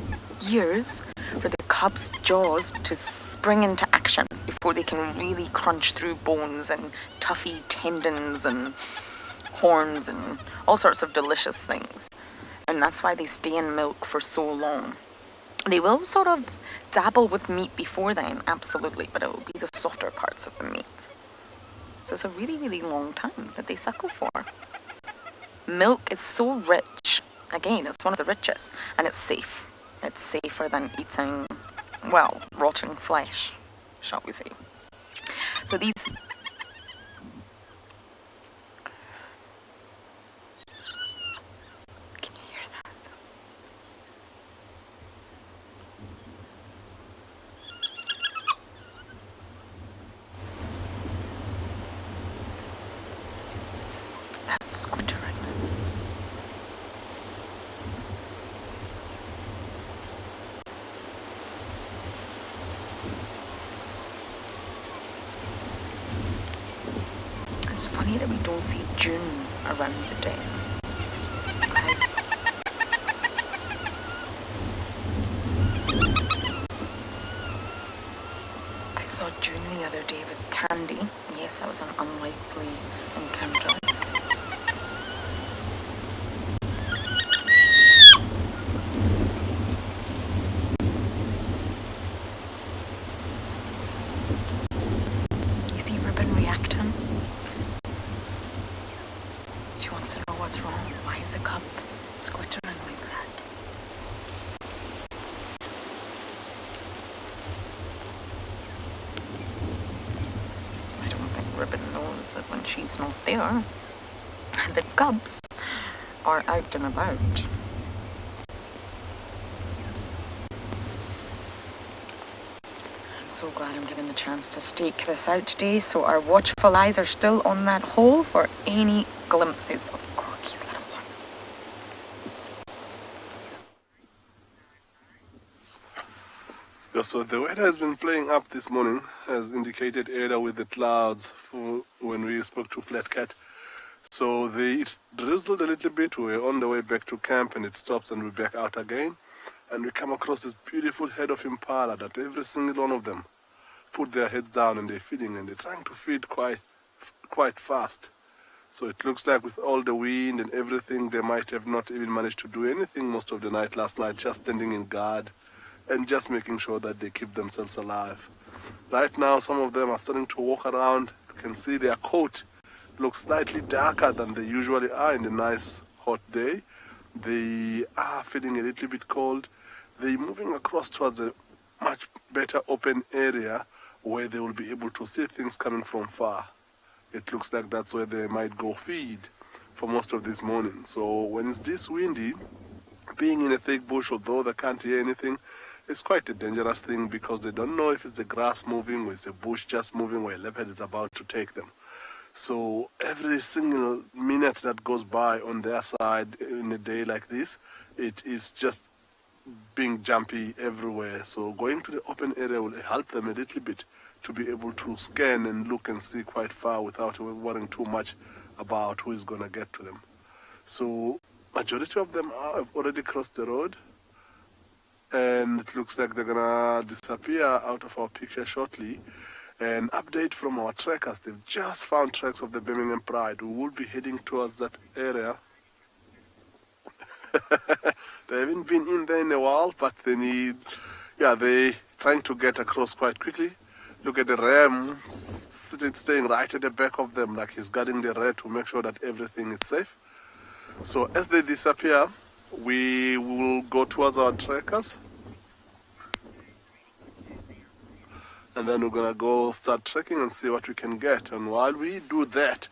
years for the cub's jaws to spring into action before they can really crunch through bones and toughy tendons and horns and all sorts of delicious things. And that's why they stay in milk for so long. They will sort of dabble with meat before then, absolutely, but it will be the softer parts of the meat. So it's a really, really long time that they suckle for. Milk is so rich. Again, it's one of the richest, and it's safe. It's safer than eating, well, rotting flesh, shall we say. So these... Can you hear that? That's squittering. It's funny that we don't see June around the den. I saw June the other day with Tandy. Yes, that was an unlikely encounter. You see Ribbon reacting? She wants to know what's wrong. Why is the cub squittering like that? I don't think Ribbon knows that when she's not there, the cubs are out and about. I'm so glad I'm getting the chance to stake this out today, so our watchful eyes are still on that hole for any glimpses of Corky's little one. Yeah, so the weather has been playing up this morning, as indicated earlier with the clouds for when we spoke to Flatcat. So it drizzled a little bit. We're on the way back to camp, and it stops, and we're back out again. And we come across this beautiful head of impala that every single one of them put their heads down and they're feeding, and they're trying to feed quite fast. So it looks like with all the wind and everything, they might have not even managed to do anything most of the night last night, just standing in guard and just making sure that they keep themselves alive. Right now, some of them are starting to walk around. You can see their coat looks slightly darker than they usually are in a nice hot day. They are feeling a little bit cold. They're moving across towards a much better open area where they will be able to see things coming from far. it looks like that's where they might go feed for most of this morning. So when it's this windy, being in a thick bush, although they can't hear anything, it's quite a dangerous thing because they don't know if it's the grass moving or it's a bush just moving or a leopard is about to take them. So every single minute that goes by on their side in a day like this, it is just being jumpy everywhere. So going to the open area will help them a little bit to be able to scan and look and see quite far without worrying too much about who is going to get to them. So majority of them have already crossed the road, and it looks like they're gonna disappear out of our picture shortly. An update from our trackers: they've just found tracks of the Birmingham Pride. We will be heading towards that area. They haven't been in there in a while, but they're trying to get across quite quickly. Look at the ram staying right at the back of them, like he's guarding the rear to make sure that everything is safe. So as they disappear, we will go towards our trackers, and then we're gonna go start trekking and see what we can get. And while we do that,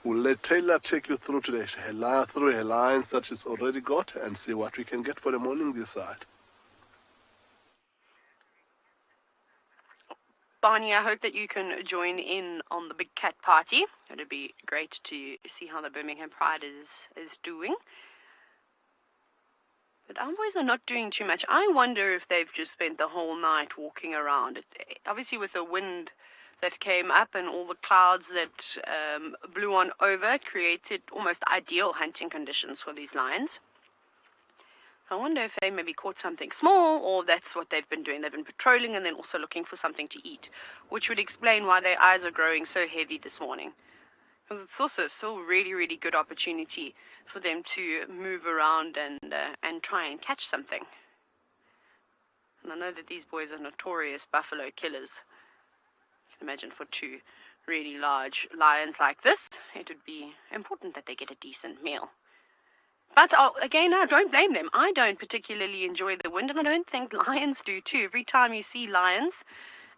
we'll let Taylor take you through today, through her lines that she's already got, and see what we can get for the morning this side. Barney, I hope that you can join in on the big cat party. It'd be great to see how the Birmingham Pride is doing. But our boys are not doing too much. I wonder if they've just spent the whole night walking around. Obviously, with the wind that came up and all the clouds that blew on over, it created almost ideal hunting conditions for these lions. I wonder if they maybe caught something small, or that's what they've been doing. They've been patrolling and then also looking for something to eat, which would explain why their eyes are growing so heavy this morning. Because it's also still really, really good opportunity for them to move around and try and catch something. And I know that these boys are notorious buffalo killers. You can imagine for two really large lions like this, it would be important that they get a decent meal. But again, I don't blame them. I don't particularly enjoy the wind, and I don't think lions do too. Every time you see lions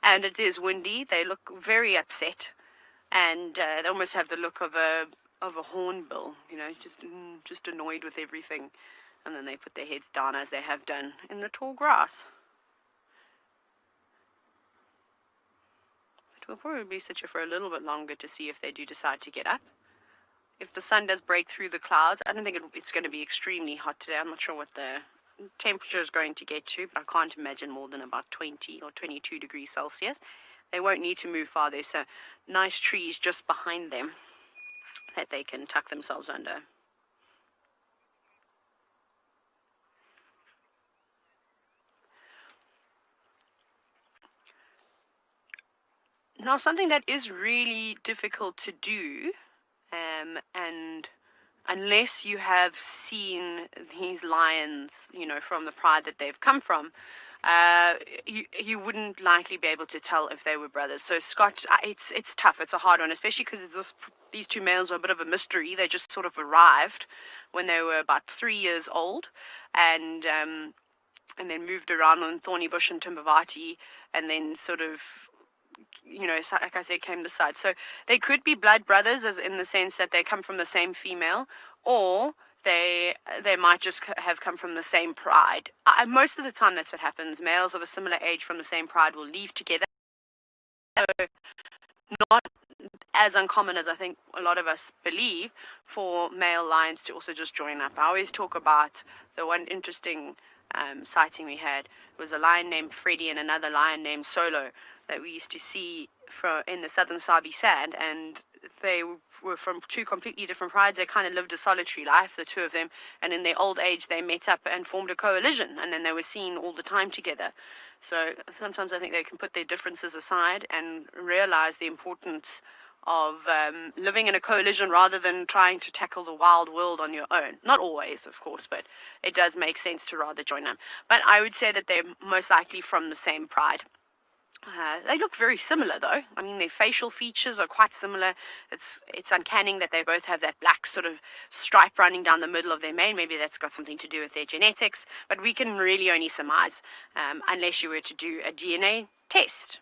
and it is windy, they look very upset, and they almost have the look of a hornbill, you know, just annoyed with everything, and then they put their heads down as they have done in the tall grass. But we'll probably sit here for a little bit longer to see if they do decide to get up. If the sun does break through the clouds, I don't think it's going to be extremely hot today. I'm not sure what the temperature is going to get to, but I can't imagine more than about 20 or 22 degrees Celsius. They won't need to move far. There's nice trees just behind them that they can tuck themselves under. Now, something that is really difficult to do, and unless you have seen these lions, you know, from the pride that they've come from, you wouldn't likely be able to tell if they were brothers. So Scott, it's tough. It's a hard one, especially because these two males are a bit of a mystery. They just sort of arrived when they were about 3 years old, and then moved around on Thorny Bush and Timbavati, and then sort of, you know, like I said, came to side. So they could be blood brothers, as in the sense that they come from the same female, or they might just have come from the same pride. Most of the time that's what happens. Males of a similar age from the same pride will leave together. So not as uncommon as I think a lot of us believe for male lions to also just join up. I always talk about the one interesting sighting we had. It was a lion named Freddie and another lion named Solo that we used to see in the southern Sabi Sand, and they were from two completely different prides. They kind of lived a solitary life, the two of them, and in their old age they met up and formed a coalition, and then they were seen all the time together. So sometimes I think they can put their differences aside and realize the importance of living in a coalition rather than trying to tackle the wild world on your own. Not always, of course, but it does make sense to rather join up. But I would say that they're most likely from the same pride. They look very similar, though. I mean, their facial features are quite similar. It's uncanny that they both have that black sort of stripe running down the middle of their mane. Maybe that's got something to do with their genetics, but we can really only surmise unless you were to do a DNA test.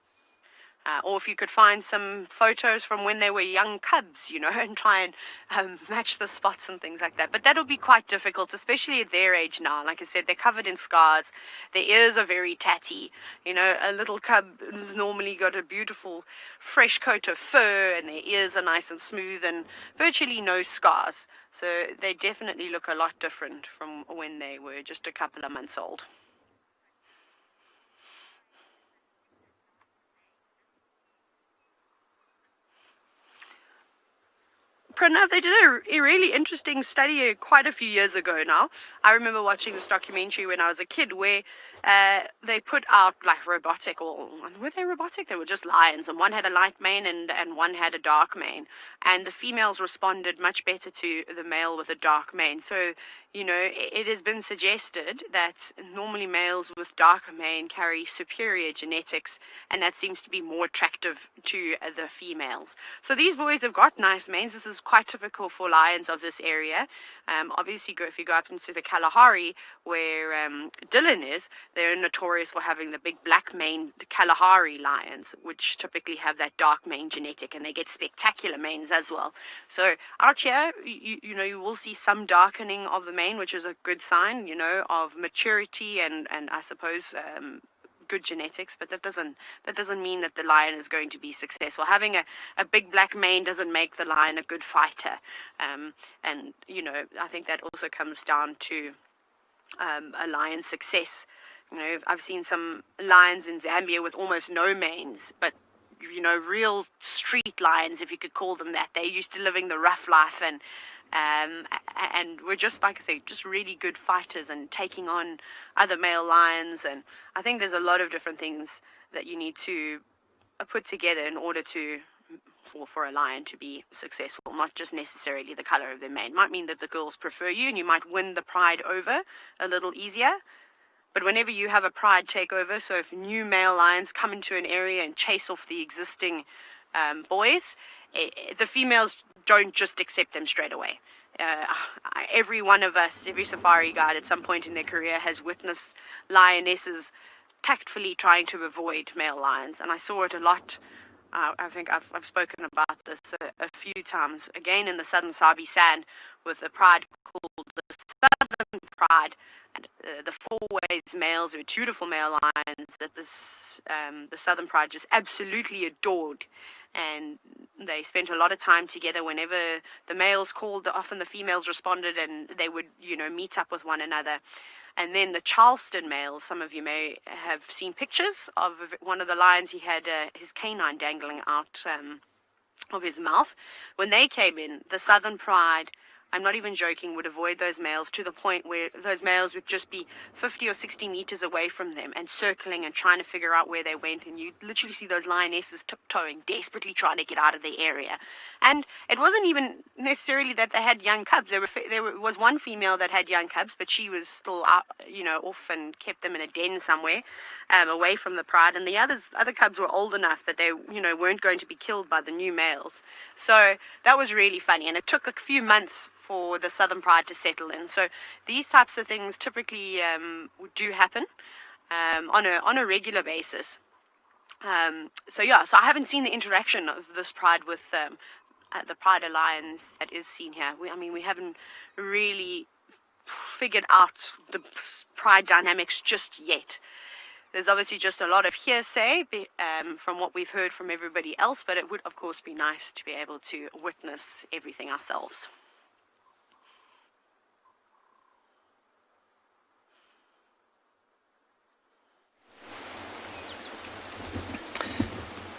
Or if you could find some photos from when they were young cubs, you know, and try and match the spots and things like that. But that'll be quite difficult, especially at their age now. Like I said, they're covered in scars. Their ears are very tatty. You know, a little cub has normally got a beautiful fresh coat of fur, and their ears are nice and smooth and virtually no scars. So they definitely look a lot different from when they were just a couple of months old. Pranav, they did a really interesting study quite a few years ago now. I remember watching this documentary when I was a kid where they put out like robotic, or were they robotic? They were just lions, and one had a light mane and one had a dark mane. And the females responded much better to the male with a dark mane. So, you know, it has been suggested that normally males with darker mane carry superior genetics, and that seems to be more attractive to the females. So these boys have got nice manes. This is quite typical for lions of this area. Obviously, if you go up into the Kalahari, where Dylan is, they're notorious for having the big black maned Kalahari lions, which typically have that dark mane genetic, and they get spectacular manes as well. So out here, you know, you will see some darkening of the mane, which is a good sign, you know, of maturity and I suppose good genetics, but that doesn't mean that the lion is going to be successful. Having a big black mane doesn't make the lion a good fighter. And you know, I think that also comes down to a lion's success. You know, I've seen some lions in Zambia with almost no manes, but you know, real street lions, if you could call them that. They're used to living the rough life, and we're just, like I say, just really good fighters and taking on other male lions. And I think there's a lot of different things that you need to put together in order to for a lion to be successful, not just necessarily the color of their mane. It might mean that the girls prefer you and you might win the pride over a little easier. But whenever you have a pride takeover, so if new male lions come into an area and chase off the existing boys, the females don't just accept them straight away. Every one of us, every safari guide at some point in their career has witnessed lionesses tactfully trying to avoid male lions, and I saw it a lot. I think I've spoken about this a few times, again in the Southern Sabi Sand, with a pride called the Southern Pride. And the four-ways males are beautiful male lions that the Southern Pride just absolutely adored. And they spent a lot of time together. Whenever the males called, often the females responded, and they would, you know, meet up with one another. And then the Charleston males, some of you may have seen pictures of one of the lions. He had his canine dangling out of his mouth. When they came in, the Southern Pride, I'm not even joking, would avoid those males to the point where those males would just be 50 or 60 meters away from them and circling and trying to figure out where they went. And you literally see those lionesses tiptoeing, desperately trying to get out of the area. And it wasn't even necessarily that they had young cubs. There was one female that had young cubs, but she was still out, you know, off and kept them in a den somewhere, away from the pride. And the other cubs were old enough that they, you know, weren't going to be killed by the new males. So that was really funny. And it took a few months for the Southern Pride to settle in. So these types of things typically do happen on a regular basis. So I haven't seen the interaction of this pride with the Pride Alliance that is seen here. We haven't really figured out the pride dynamics just yet. There's obviously just a lot of hearsay from what we've heard from everybody else, but it would of course be nice to be able to witness everything ourselves.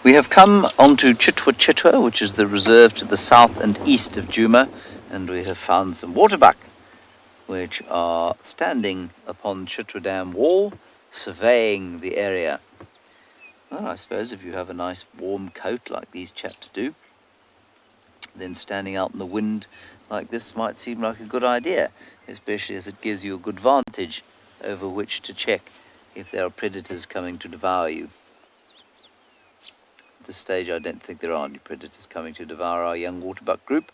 We have come onto Chitwa, which is the reserve to the south and east of Djuma, and we have found some waterbuck, which are standing upon Chitwa Dam wall, surveying the area. Well, I suppose if you have a nice warm coat like these chaps do, then standing out in the wind like this might seem like a good idea, especially as it gives you a good vantage over which to check if there are predators coming to devour you. At this stage, I don't think there are any predators coming to devour our young waterbuck group.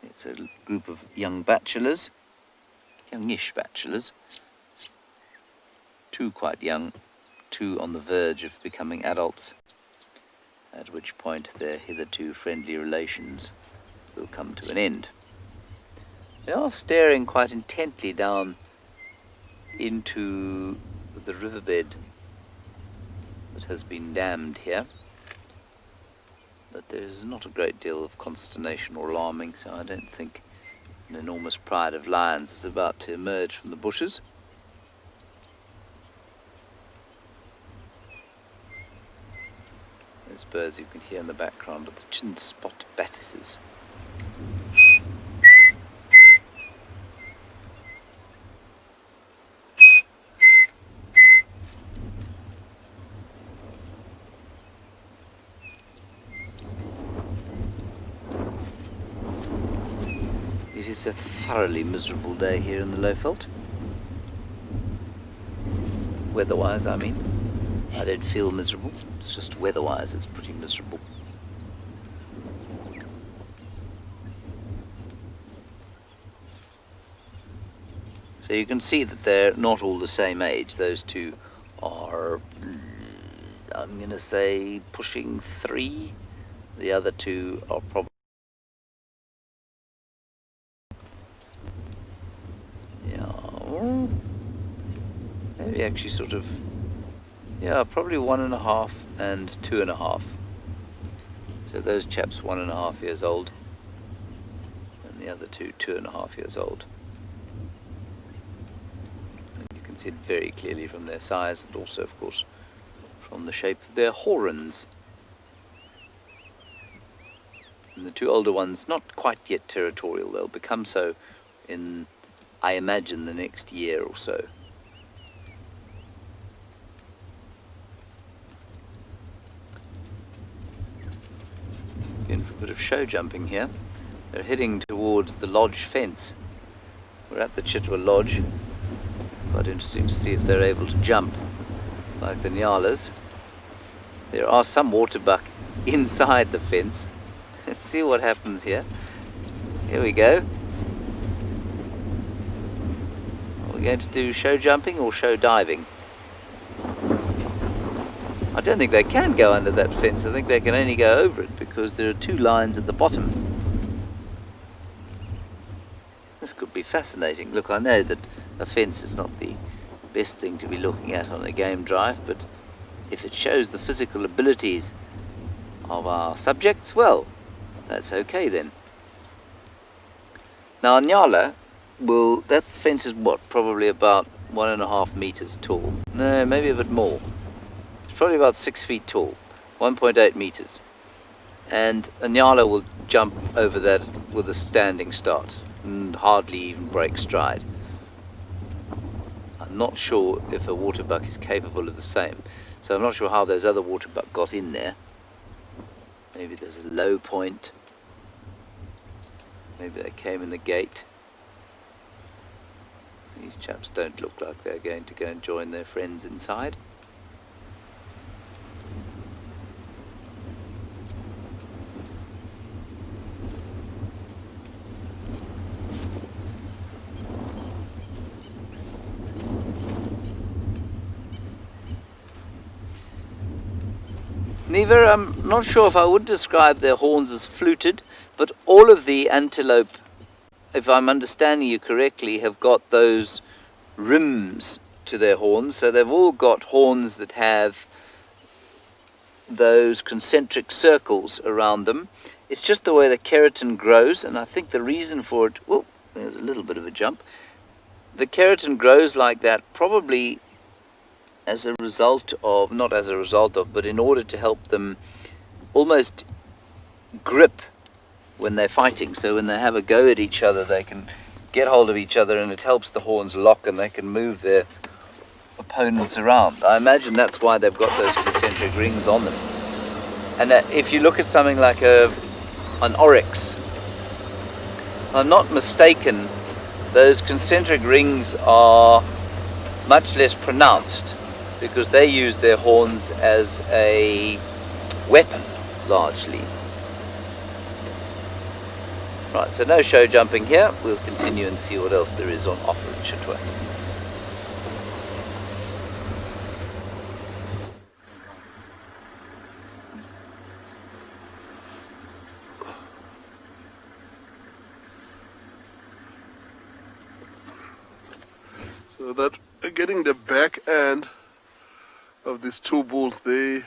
It's a group of young bachelors, youngish bachelors, two quite young, two on the verge of becoming adults. at which point their hitherto friendly relations will come to an end. They are staring quite intently down into the riverbed that has been dammed here, but there's not a great deal of consternation or alarming, so I don't think an enormous pride of lions is about to emerge from the bushes. Those birds you can hear in the background are the chin-spot batises. It is a thoroughly miserable day here in the Lowveld. Weather-wise, I mean. I don't feel miserable, it's just weather-wise it's pretty miserable. So you can see that they're not all the same age. Those two are, I'm going to say, pushing 3. The other two are probably... yeah, maybe actually sort of... yeah, probably 1.5 and 2.5. So those chaps 1.5 years old, and the other two 2.5 years old. And you can see it very clearly from their size, and also, of course, from the shape of their horns. And the two older ones, not quite yet territorial. They'll become so in, I imagine, the next year or so. In for a bit of show jumping here. They're heading towards the lodge fence. We're at the Chitwa Lodge. Quite interesting to see if they're able to jump like the Nyalas. There are some waterbuck inside the fence. Let's see what happens here. Here we go. Are we going to do show jumping or show diving? I don't think they can go under that fence. I think they can only go over it because there are 2 lines at the bottom. This could be fascinating. Look, I know that a fence is not the best thing to be looking at on a game drive, but if it shows the physical abilities of our subjects, well, that's okay then. Now, Nyala, well, that fence is what? Probably about 1.5 meters tall. No, maybe a bit more. Probably about 6 feet tall, 1.8 meters. And a Nyala will jump over that with a standing start and hardly even break stride. I'm not sure if a waterbuck is capable of the same. So I'm not sure how those other waterbuck got in there. Maybe there's a low point. Maybe they came in the gate. These chaps don't look like they're going to go and join their friends inside. Neither, I'm not sure if I would describe their horns as fluted, but all of the antelope, if I'm understanding you correctly, have got those rims to their horns. So they've all got horns that have those concentric circles around them. It's just the way the keratin grows, and I think the reason for it, oh, there's a little bit of a jump. The keratin grows like that probably as a result of, not as a result of, but in order to help them almost grip when they're fighting. So when they have a go at each other, they can get hold of each other and it helps the horns lock and they can move their opponents around. I imagine that's why they've got those concentric rings on them. And if you look at something like an oryx, if I'm not mistaken, those concentric rings are much less pronounced because they use their horns as a weapon, largely. Right, so no show jumping here. We'll continue and see what else there is on offer in Chitwa. So that getting the back end of these two bulls, they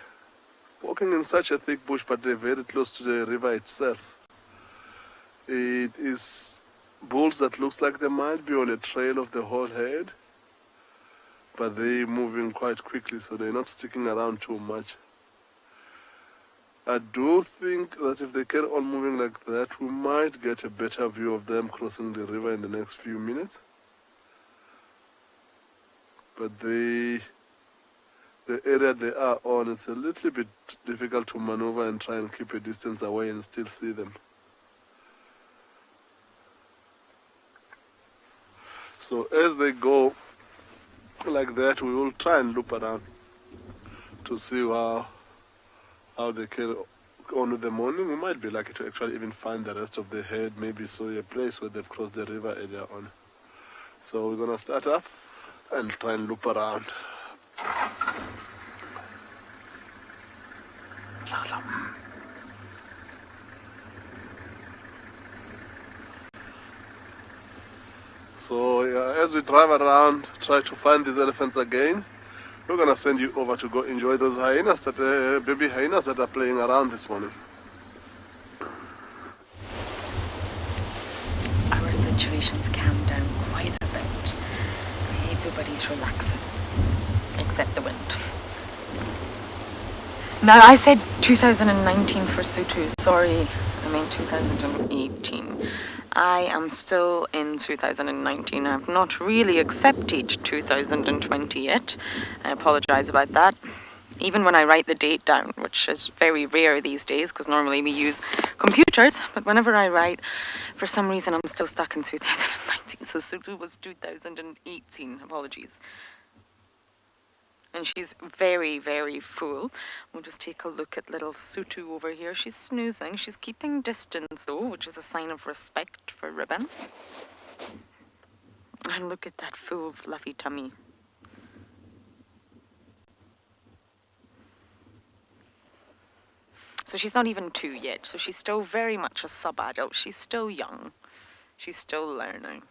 walking in such a thick bush, but they're very close to the river itself. It is bulls that looks like they might be on a trail of the whole herd, but they're moving quite quickly, so they're not sticking around too much. I do think that if they carry on moving like that, we might get a better view of them crossing the river in the next few minutes. But the area they are on, it's a little bit difficult to maneuver and try and keep a distance away and still see them. So as they go like that, we will try and loop around to see how they carry on with the morning. We might be lucky to actually even find the rest of the herd, maybe so a place where they've crossed the river earlier on. So we're gonna start up and try and loop around. So yeah, as we drive around, try to find these elephants again, we're gonna send you over to go enjoy those hyenas, that baby hyenas that are playing around this morning. Our situation's calmed down quite a bit. Everybody's relaxing, except the wind. Now, I said 2019 for Sutu. Sorry, I meant 2018. I am still in 2019. I've not really accepted 2020 yet. I apologize about that. Even when I write the date down, which is very rare these days, because normally we use computers, but whenever I write, for some reason I'm still stuck in 2019. So Sutu was 2018. Apologies. And she's very, very full. We'll just take a look at little Sutu over here. She's snoozing. She's keeping distance though, which is a sign of respect for Ribbon. And look at that full, fluffy tummy. So she's not even 2 yet. So she's still very much a sub-adult. She's still young. She's still learning.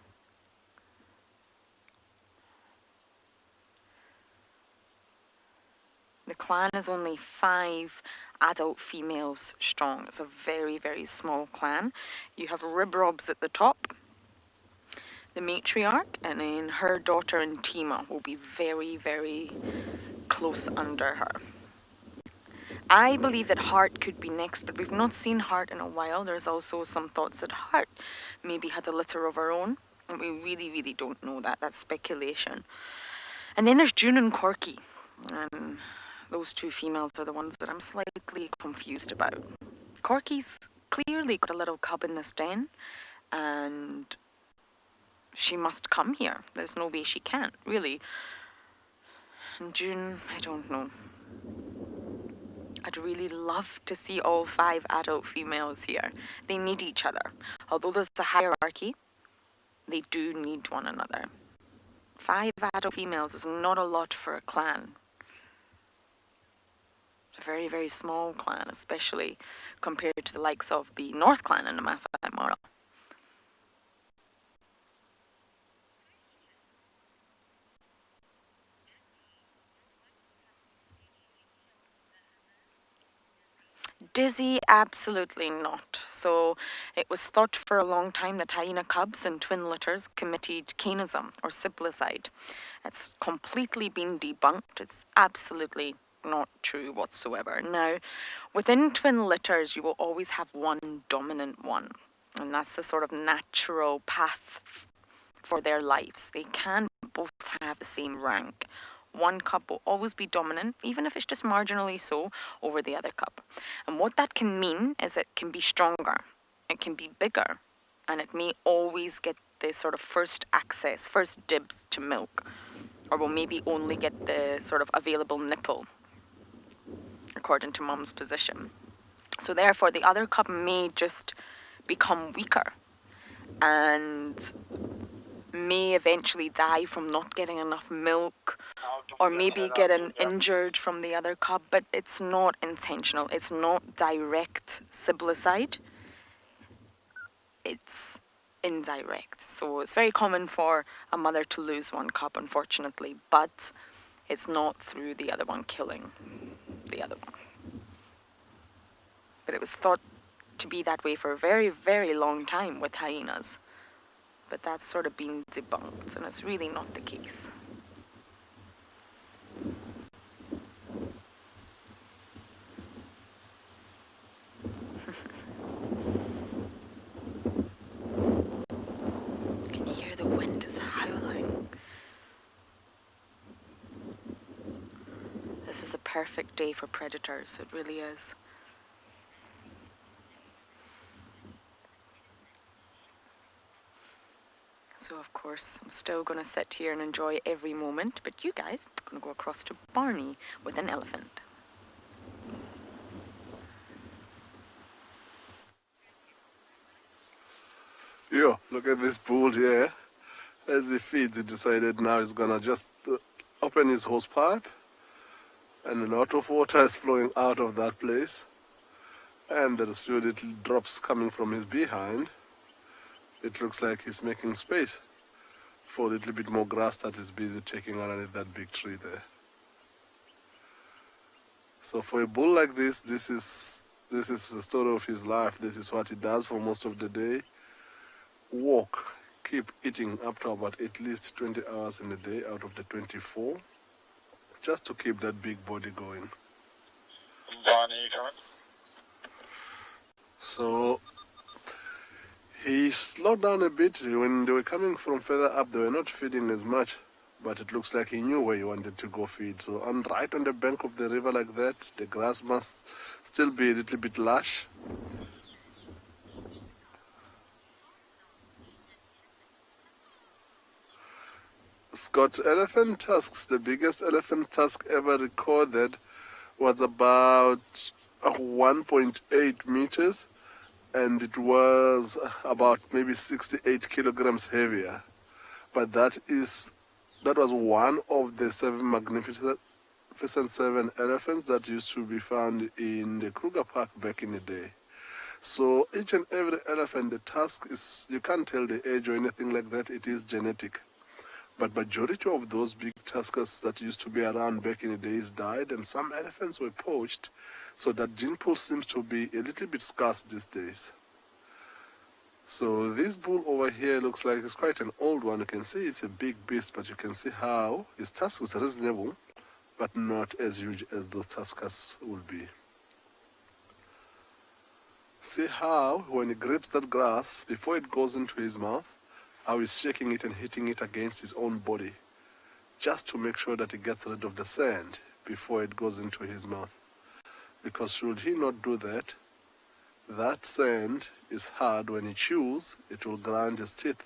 The clan is only 5 adult females strong. It's a very, very small clan. You have Ribrobs at the top, the matriarch, and then her daughter and Tima will be very, very close under her. I believe that Heart could be next, but we've not seen Heart in a while. There's also some thoughts that Heart maybe had a litter of her own, and we really, really don't know that. That's speculation. And then there's June and Corky. Those 2 females are the ones that I'm slightly confused about. Corky's clearly got a little cub in this den, and she must come here. There's no way she can't, really. And June, I don't know. I'd really love to see all 5 adult females here. They need each other. Although there's a hierarchy, they do need one another. 5 adult females is not a lot for a clan. A very, very small clan, especially compared to the likes of the North Clan and the Masai Mara. Dizzy, absolutely not. So it was thought for a long time that hyena cubs and twin litters committed canism or siblicide. It's completely been debunked. It's absolutely not true whatsoever. Now, within twin litters, you will always have one dominant one, and that's the sort of natural path for their lives. They can both have the same rank. One cub will always be dominant, even if it's just marginally so, over the other cub. And what that can mean is it can be stronger, it can be bigger, and it may always get the sort of first access, first dibs to milk, or will maybe only get the sort of available nipple according to mom's position. So therefore the other cub may just become weaker and may eventually die from not getting enough milk, or maybe get injured from the other cub, but it's not intentional. It's not direct siblicide. It's indirect. So it's very common for a mother to lose one cub, unfortunately, but it's not through the other one killing the other one. But it was thought to be that way for a very, very long time with hyenas. But that's sort of been debunked, and it's really not the case. Can you hear the wind is howling? This is a perfect day for predators, it really is. So of course, I'm still going to sit here and enjoy every moment, but you guys are going to go across to Barney with an elephant. Yo, look at this bull here. As he feeds, he decided now he's gonna just open his hose pipe, and a lot of water is flowing out of that place, and there's few little drops coming from his behind. It looks like he's making space for a little bit more grass that is busy taking underneath that big tree there. So for a bull like this, this is the story of his life. This is what he does for most of the day. Walk, keep eating up to about at least 20 hours in a day out of the 24, just to keep that big body going. Barney, you coming? So he slowed down a bit. When they were coming from further up, they were not feeding as much, but it looks like he knew where he wanted to go feed. So right on the bank of the river like that, the grass must still be a little bit lush. It's got elephant tusks. The biggest elephant tusk ever recorded was about 1.8 meters, and it was about maybe 68 kilograms heavier. But that was one of the 7 magnificent 7 elephants that used to be found in the Kruger Park back in the day. So each and every elephant, the tusk is, you can't tell the age or anything like that, it is genetic. But majority of those big tuskers that used to be around back in the days died, and some elephants were poached, so that gene pool seems to be a little bit scarce these days. So this bull over here looks like it's quite an old one. You can see it's a big beast, but you can see how his tusk is reasonable, but not as huge as those tuskers will be. See how when he grips that grass, before it goes into his mouth, how he's shaking it and hitting it against his own body, just to make sure that he gets rid of the sand before it goes into his mouth. Because should he not do that, that sand is hard. When he chews, it will grind his teeth,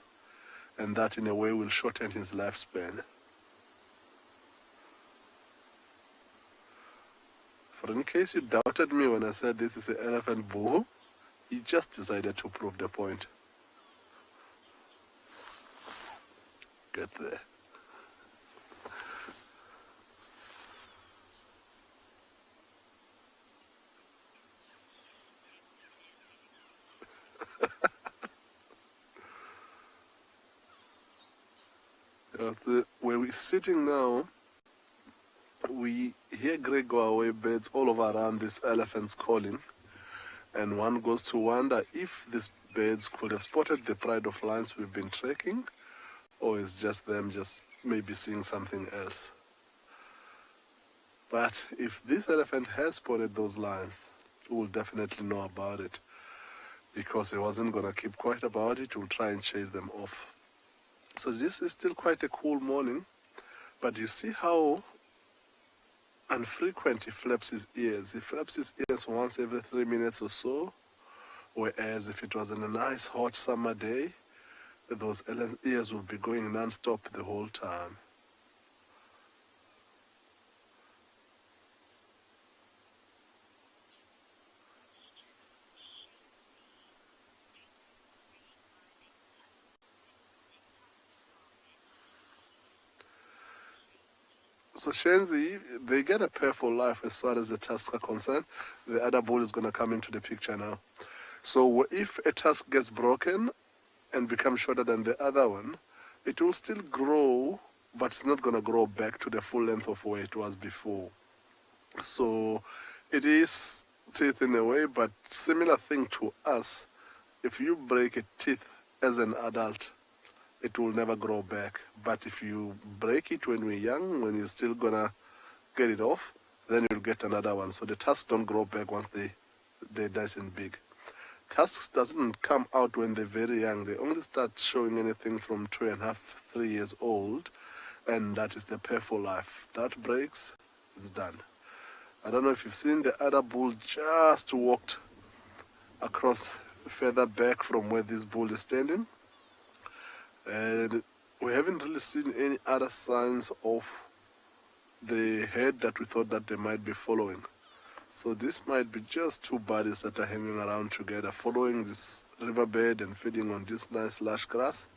and that in a way will shorten his lifespan. For in case you doubted me when I said this is an elephant bull, he just decided to prove the point. Get there. Where we're sitting now, we hear grey go-away birds all over around these elephants calling, and one goes to wonder if these birds could have spotted the pride of lions we've been tracking, or it's just them just maybe seeing something else. But if this elephant has spotted those lions, we'll definitely know about it, because he wasn't going to keep quiet about it. We'll try and chase them off. So this is still quite a cool morning, but you see how infrequent he flaps his ears. He flaps his ears once every 3 minutes or so, whereas if it was in a nice hot summer day, those ears will be going non-stop the whole time. So Shenzi, they get a pair for life as far as the tusks are concerned. The other bull is going to come into the picture now. So if a tusk gets broken, and become shorter than the other one, it will still grow, but it's not going to grow back to the full length of where it was before. So it is teeth in a way, but similar thing to us. If you break a teeth as an adult, it will never grow back. But if you break it when we're young, when you're still going to get it off, then you'll get another one. So the tusks don't grow back once they're nice and big. Tusks doesn't come out when they're very young. They only start showing anything from 2.5, 3 years old, and that is the pair for life. That breaks, it's done. I don't know if you've seen the other bull just walked across further back from where this bull is standing, and we haven't really seen any other signs of the herd that we thought that they might be following. So this might be just two buddies that are hanging around together, following this riverbed and feeding on this nice lush grass.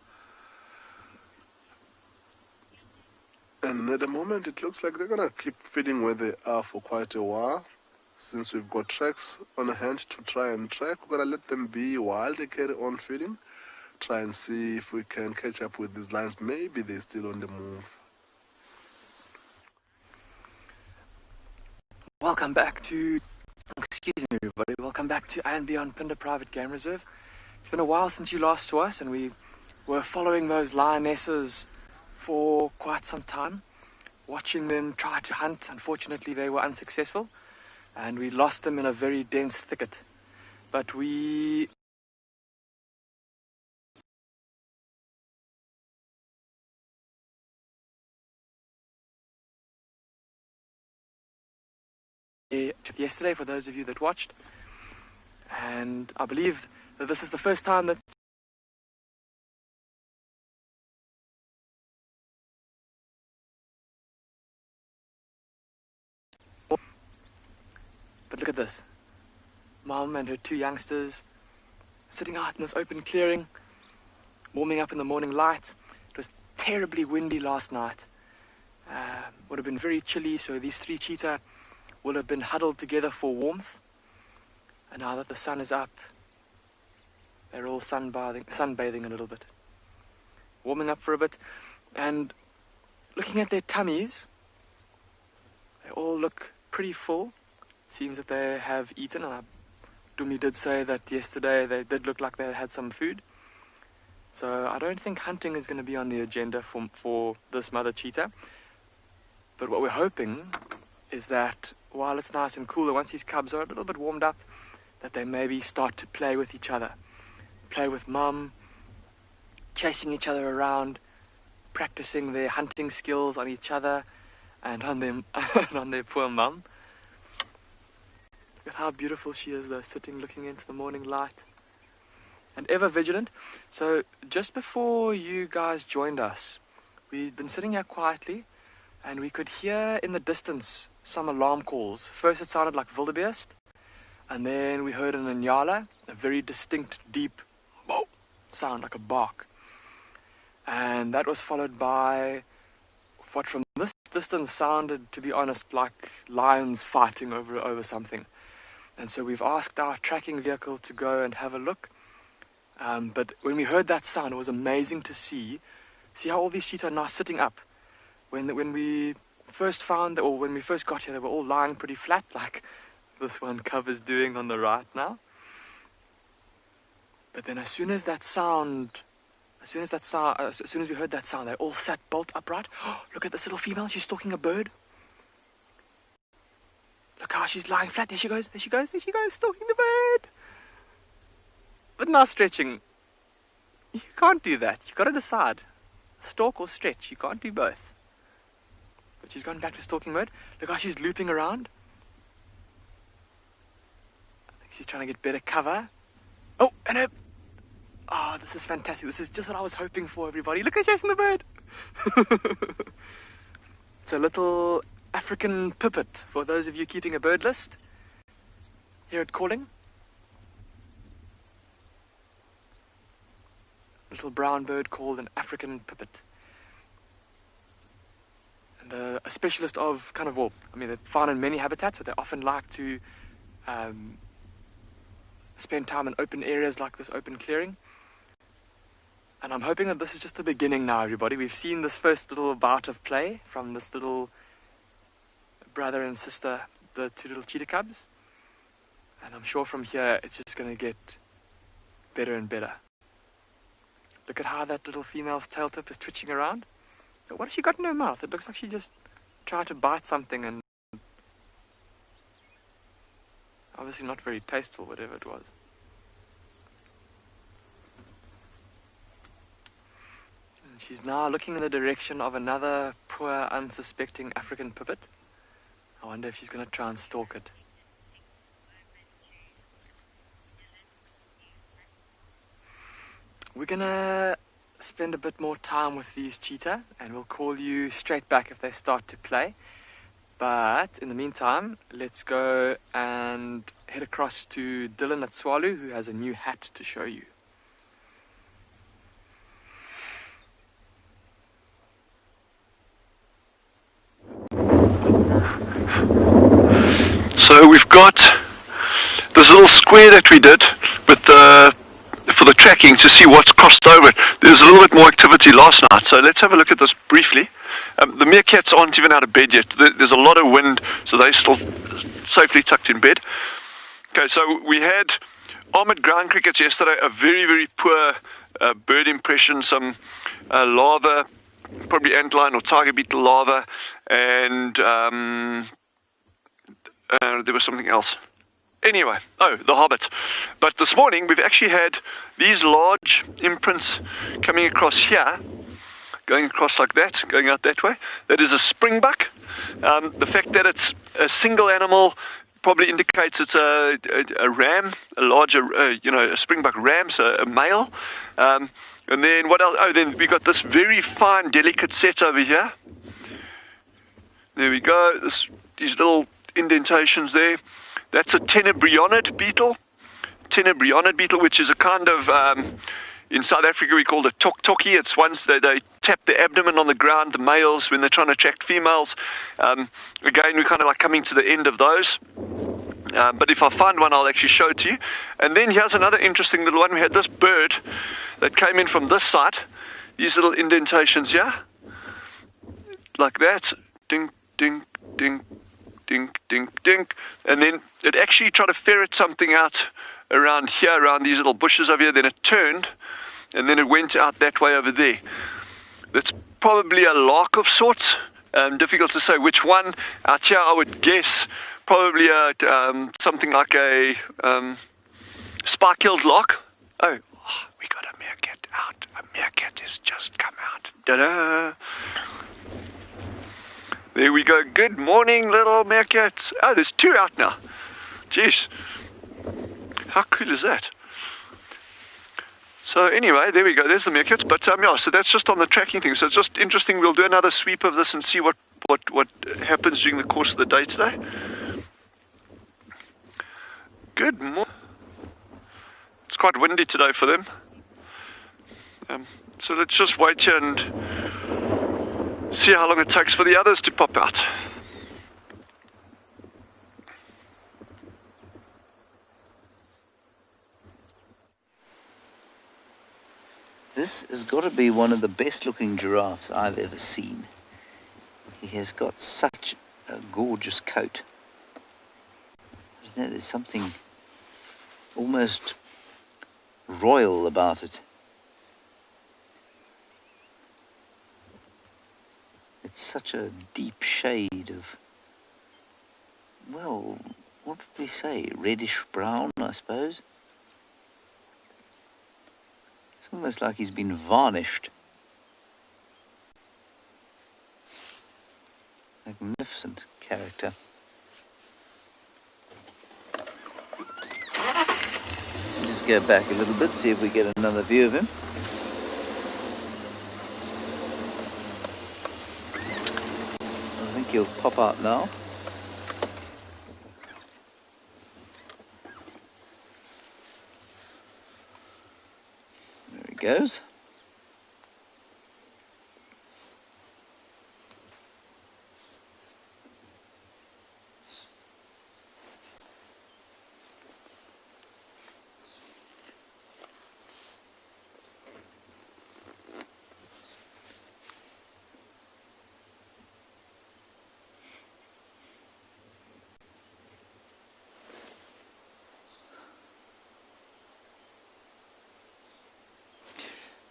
And at the moment it looks like they're gonna keep feeding where they are for quite a while. Since we've got tracks on hand to try and track, we're gonna let them be while they carry on feeding. Try and see if we can catch up with these lions. Maybe they're still on the move. Welcome back to, excuse me everybody, welcome back to and Beyond Pinder Private Game Reserve. It's been a while since you last saw us, and we were following those lionesses for quite some time, watching them try to hunt. Unfortunately, they were unsuccessful, and we lost them in a very dense thicket. But we yesterday, for those of you that watched, and I believe that this is the first time that but look at this. Mom and her two youngsters sitting out in this open clearing, warming up in the morning light. It was terribly windy last night. Would have been very chilly, so these three cheetah will have been huddled together for warmth. And now that the sun is up, they're all sunbathing a little bit, warming up for a bit, and looking at their tummies. They all look pretty full. Seems that they have eaten, and Dumi did say that yesterday they did look like they had some food. So I don't think hunting is going to be on the agenda for this mother cheetah. But what we're hoping is that while it's nice and cool, once these cubs are a little bit warmed up, that they maybe start to play with each other. Play with mum, chasing each other around, practicing their hunting skills on each other and on them and on their poor mum. Look at how beautiful she is though, sitting looking into the morning light. And ever vigilant. So just before you guys joined us, we'd been sitting here quietly, and we could hear in the distance some alarm calls. First it sounded like wildebeest, and then we heard an inyala, a very distinct, deep sound, like a bark. And that was followed by what from this distance sounded, to be honest, like lions fighting over something. And so we've asked our tracking vehicle to go and have a look. But when we heard that sound, it was amazing to see how all these cheetah are now sitting up. When we first found, or when we first got here, they were all lying pretty flat, like this one cub is doing on the right now. But then as soon as we heard that sound, they all sat bolt upright. Oh, look at this little female, she's stalking a bird. Look how she's lying flat. There she goes, stalking the bird. But now stretching. You can't do that. You've got to decide. Stalk or stretch. You can't do both. But she's gone back to stalking mode. Look how she's looping around. I think she's trying to get better cover. Oh, and this is fantastic. This is just what I was hoping for, everybody. Look at chasing the bird. It's a little African pipit, for those of you keeping a bird list. Hear it calling. Little brown bird called an African pipit. And a specialist of they're found in many habitats, but they often like to spend time in open areas like this open clearing. And I'm hoping that this is just the beginning now, everybody. We've seen this first little bout of play from this little brother and sister, the two little cheetah cubs. And I'm sure from here it's just going to get better and better. Look at how that little female's tail tip is twitching around. But what has she got in her mouth? It looks like she just tried to bite something and obviously not very tasteful, whatever it was. And she's now looking in the direction of another poor, unsuspecting African pipit. I wonder if she's going to try and stalk it. We're going to spend a bit more time with these cheetah, and we'll call you straight back if they start to play. But in the meantime, let's go and head across to Dylan at Swalu, who has a new hat to show you. So we've got this little square that we did with for the tracking to see what's crossed over it. There's a little bit more activity last night, so let's have a look at this briefly. The meerkats aren't even out of bed yet. There's a lot of wind, so they're still safely tucked in bed. Okay, so we had armoured ground crickets yesterday, a very, very poor bird impression, some larvae, probably antlion or tiger beetle larvae, and there was something else. Anyway, the hobbit. But this morning we've actually had these large imprints coming across here, going across like that, going out that way. That is a springbuck. The fact that it's a single animal probably indicates it's a ram, a larger, a springbuck ram, so a male. And then what else? Oh, then we got this very fine, delicate set over here. There we go. These little indentations there. That's a tenebrionid beetle. Tenebrionid beetle, which is a kind of, in South Africa we call it tok-toki. It's once they tap the abdomen on the ground, the males, when they're trying to attract females. Again, we're kind of like coming to the end of those. But if I find one, I'll actually show it to you. And then here's another interesting little one. We had this bird that came in from this side. These little indentations here. Like that. Ding, ding, ding. Dink, dink, dink, and then it actually tried to ferret something out around here, around these little bushes over here. Then it turned, and then it went out that way over there. That's probably a lark of sorts. Difficult to say which one. Out here, I would guess probably something like a spike-killed lark. Oh, we got a meerkat out. A meerkat has just come out. Ta-da! There we go. Good morning, little meerkats. Oh, there's two out now. Jeez. How cool is that? So anyway, there we go. There's the meerkats. But yeah, so that's just on the tracking thing. So it's just interesting. We'll do another sweep of this and see what happens during the course of the day today. Good morning. It's quite windy today for them. So let's just wait here and see how long it takes for the others to pop out. This has got to be one of the best looking giraffes I've ever seen. He has got such a gorgeous coat. Isn't there? There's something almost royal about it. It's such a deep shade of, well, what would we say? Reddish brown, I suppose. It's almost like he's been varnished. Magnificent character. We'll just go back a little bit, see if we get another view of him. I think he'll pop out now. There he goes.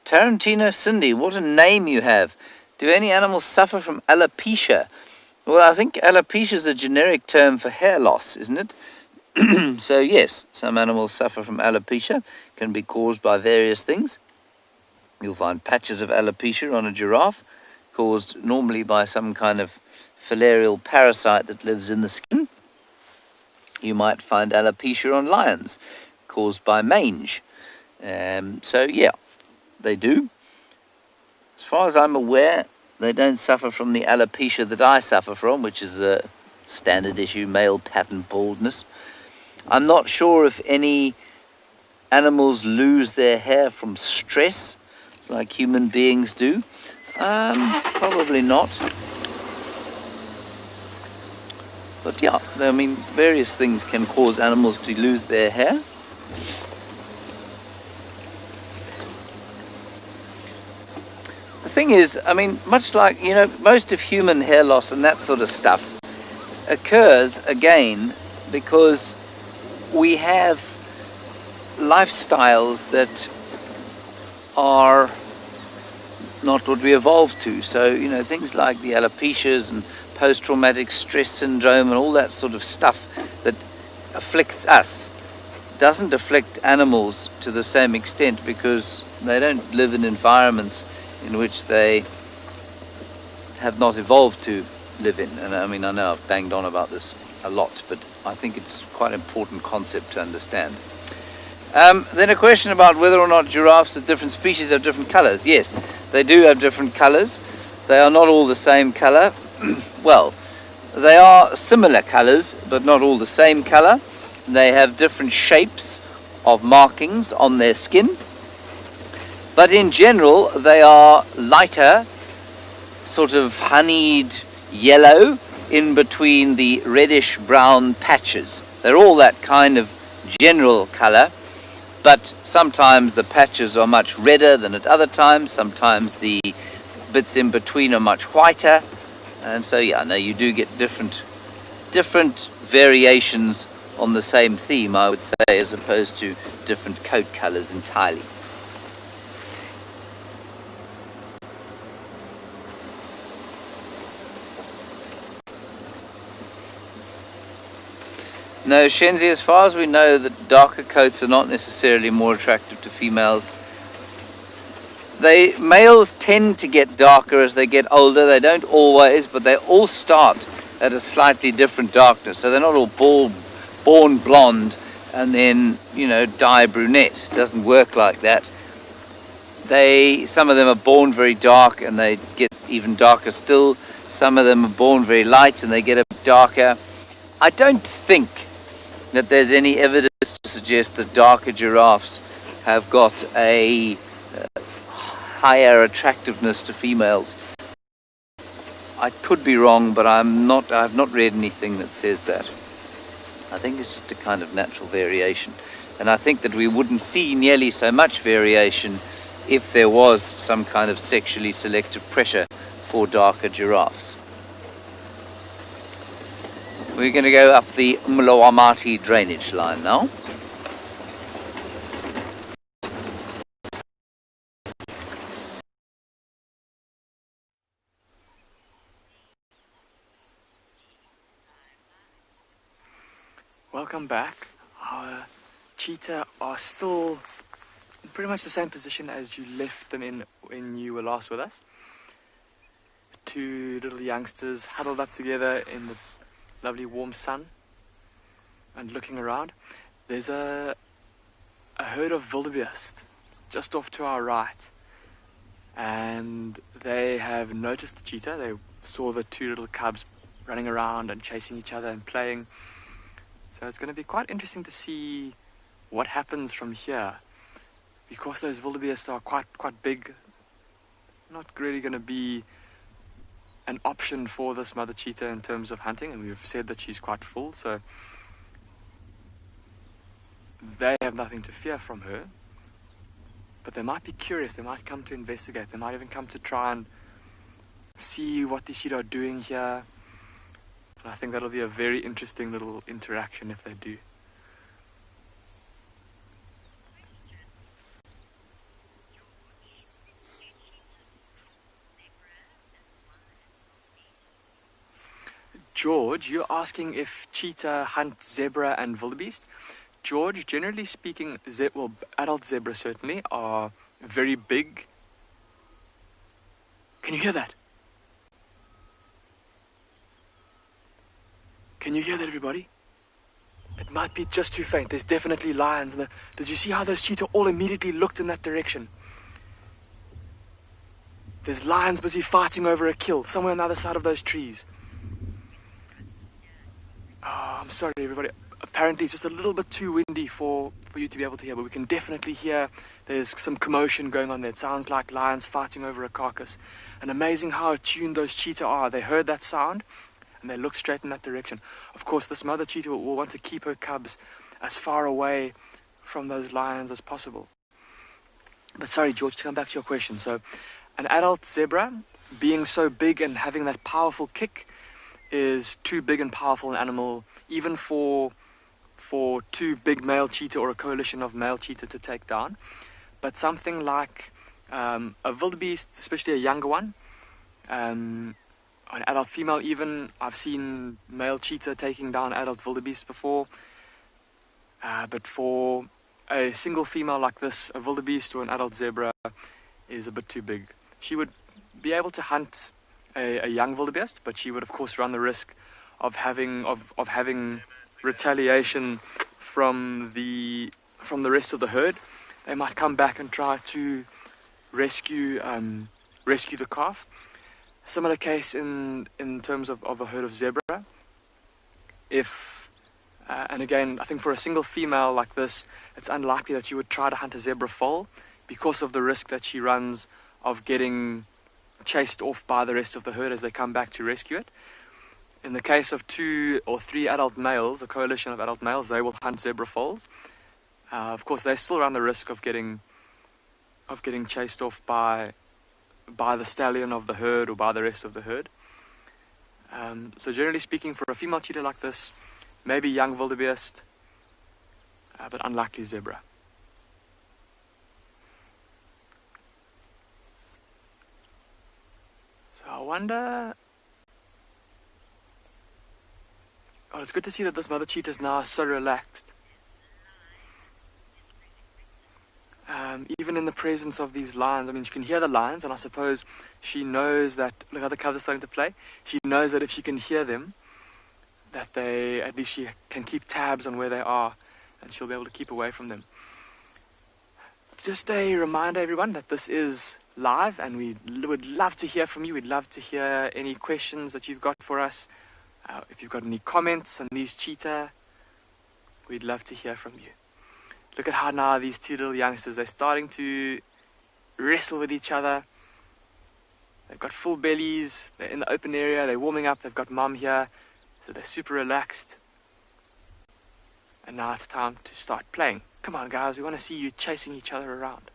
Tarantino Cindy, what a name you have. Do any animals suffer from alopecia? Well, I think alopecia is a generic term for hair loss, isn't it? So yes, some animals suffer from alopecia. Can be caused by various things. You'll find patches of alopecia on a giraffe, caused normally by some kind of filarial parasite that lives in the skin. You might find alopecia on lions, caused by mange. So yeah, they do. As far as I'm aware, they don't suffer from the alopecia that I suffer from, which is a standard issue male pattern baldness. I'm not sure if any animals lose their hair from stress like human beings do. Probably not. But yeah, I mean, various things can cause animals to lose their hair. The thing is, I mean, much like, you know, most of human hair loss and that sort of stuff occurs again because we have lifestyles that are not what we evolved to. So, you know, things like the alopecias and post-traumatic stress syndrome and all that sort of stuff that afflicts us doesn't afflict animals to the same extent because they don't live in environments in which they have not evolved to live in. And I mean, I know I've banged on about this a lot, but I think it's quite an important concept to understand. Then a question about whether or not giraffes of different species have different colors. Yes, they do have different colors. They are not all the same color. Well, they are similar colors, but not all the same color. They have different shapes of markings on their skin. But in general, they are lighter, sort of honeyed yellow in between the reddish brown patches. They're all that kind of general color. But sometimes the patches are much redder than at other times. Sometimes the bits in between are much whiter. And so, yeah, no, you do get different variations on the same theme, I would say, as opposed to different coat colors entirely. No, Shenzi, as far as we know, that darker coats are not necessarily more attractive to females. Males tend to get darker as they get older. They don't always, but they all start at a slightly different darkness. So they're not all born blonde and then, you know, die brunette. It doesn't work like that. Some of them are born very dark and they get even darker still. Some of them are born very light and they get a bit darker. I don't think that there's any evidence to suggest that darker giraffes have got a higher attractiveness to females. I could be wrong, but I've not read anything that says that. I think it's just a kind of natural variation. And I think that we wouldn't see nearly so much variation if there was some kind of sexually selective pressure for darker giraffes. We're going to go up the Mlawamati drainage line now. Welcome back. Our cheetah are still in pretty much the same position as you left them in when you were last with us. Two little youngsters huddled up together in the lovely warm sun and looking around. There's a herd of wildebeest just off to our right, and they have noticed the cheetah. They saw the two little cubs running around and chasing each other and playing. So it's going to be quite interesting to see what happens from here, because those wildebeest are quite big. Not really going to be an option for this mother cheetah in terms of hunting, and we've said that she's quite full, so they have nothing to fear from her. But they might be curious, they might come to investigate, they might even come to try and see what these cheetah are doing here. And I think that'll be a very interesting little interaction if they do. George, you're asking if cheetah hunt zebra and wildebeest. George, generally speaking, adult zebra certainly are very big. Can you hear that? Can you hear that, everybody? It might be just too faint. There's definitely lions. Did you see how those cheetah all immediately looked in that direction? There's lions busy fighting over a kill somewhere on the other side of those trees. Oh, I'm sorry, everybody. Apparently, it's just a little bit too windy for you to be able to hear, but we can definitely hear there's some commotion going on there. It sounds like lions fighting over a carcass. And amazing how attuned those cheetah are. They heard that sound, and they looked straight in that direction. Of course, this mother cheetah will want to keep her cubs as far away from those lions as possible. But sorry, George, to come back to your question. So, an adult zebra, being so big and having that powerful kick, is too big and powerful an animal, even for two big male cheetah or a coalition of male cheetah to take down. But something like a wildebeest, especially a younger one, an adult female even, I've seen male cheetah taking down adult wildebeest before. But for a single female like this, a wildebeest or an adult zebra is a bit too big. She would be able to hunt a young wildebeest, but she would of course run the risk of having retaliation from the rest of the herd. They might come back and try to rescue the calf. Similar case in terms of a herd of zebra. And again, I think for a single female like this, it's unlikely that you would try to hunt a zebra foal because of the risk that she runs of getting chased off by the rest of the herd as they come back to rescue it. In the case of 2 or 3 adult males, a coalition of adult males, they will hunt zebra foals. Of course, they still run the risk of getting chased off by the stallion of the herd or by the rest of the herd. So generally speaking, for a female cheetah like this, maybe young wildebeest, but unlikely zebra. So I wonder... Oh, it's good to see that this mother cheetah is now so relaxed. Even in the presence of these lions, I mean, she can hear the lions, and I suppose she knows that, look how the cubs are starting to play. She knows that if she can hear them, that at least she can keep tabs on where they are, and she'll be able to keep away from them. Just a reminder, everyone, that this is live, and we would love to hear from you. We'd love to hear any questions that you've got for us. If you've got any comments on these cheetah, we'd love to hear from you. Look at how now these 2 little youngsters, they're starting to wrestle with each other. They've got full bellies, they're in the open area, they're warming up, they've got mom here, so they're super relaxed. And now it's time to start playing. Come on guys, we want to see you chasing each other around.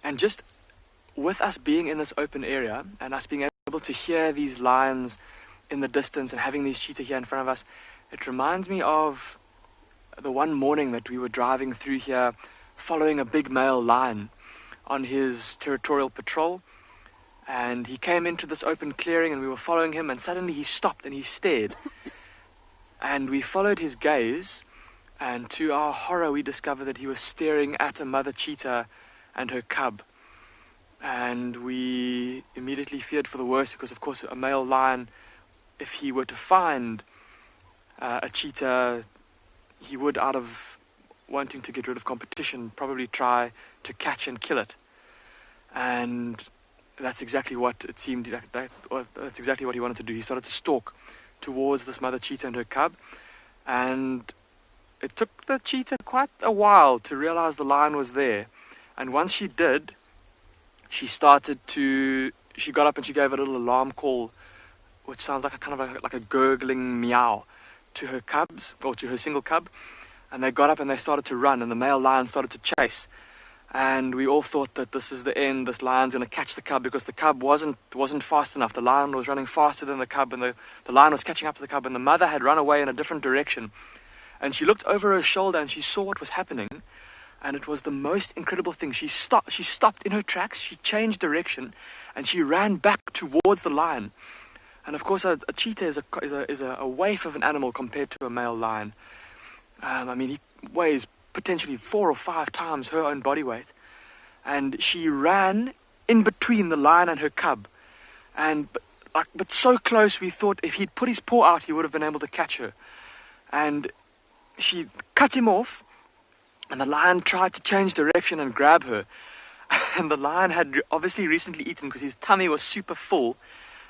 And just with us being in this open area and us being able to hear these lions in the distance and having these cheetah here in front of us, it reminds me of the one morning that we were driving through here following a big male lion on his territorial patrol. And he came into this open clearing and we were following him, and suddenly he stopped and he stared. And we followed his gaze, and to our horror we discovered that he was staring at a mother cheetah and her cub. And we immediately feared for the worst, because of course a male lion, if he were to find a cheetah, he would, out of wanting to get rid of competition, probably try to catch and kill it. And that's exactly what it seemed, that's exactly what he wanted to do. He started to stalk towards this mother cheetah and her cub. And it took the cheetah quite a while to realize the lion was there. And once she did, she got up and she gave a little alarm call, which sounds like a gurgling meow, to her cubs, or to her single cub. And they got up and they started to run, and the male lion started to chase. And we all thought that this is the end, this lion's going to catch the cub, because the cub wasn't fast enough. The lion was running faster than the cub, and the lion was catching up to the cub, and the mother had run away in a different direction. And she looked over her shoulder and she saw what was happening. And it was the most incredible thing. She stopped in her tracks, she changed direction, and she ran back towards the lion. And of course, a cheetah is a waif of an animal compared to a male lion. I mean, he weighs potentially 4 or 5 times her own body weight. And she ran in between the lion and her cub. But so close, we thought if he'd put his paw out, he would have been able to catch her. And she cut him off, and the lion tried to change direction and grab her. And the lion had obviously recently eaten because his tummy was super full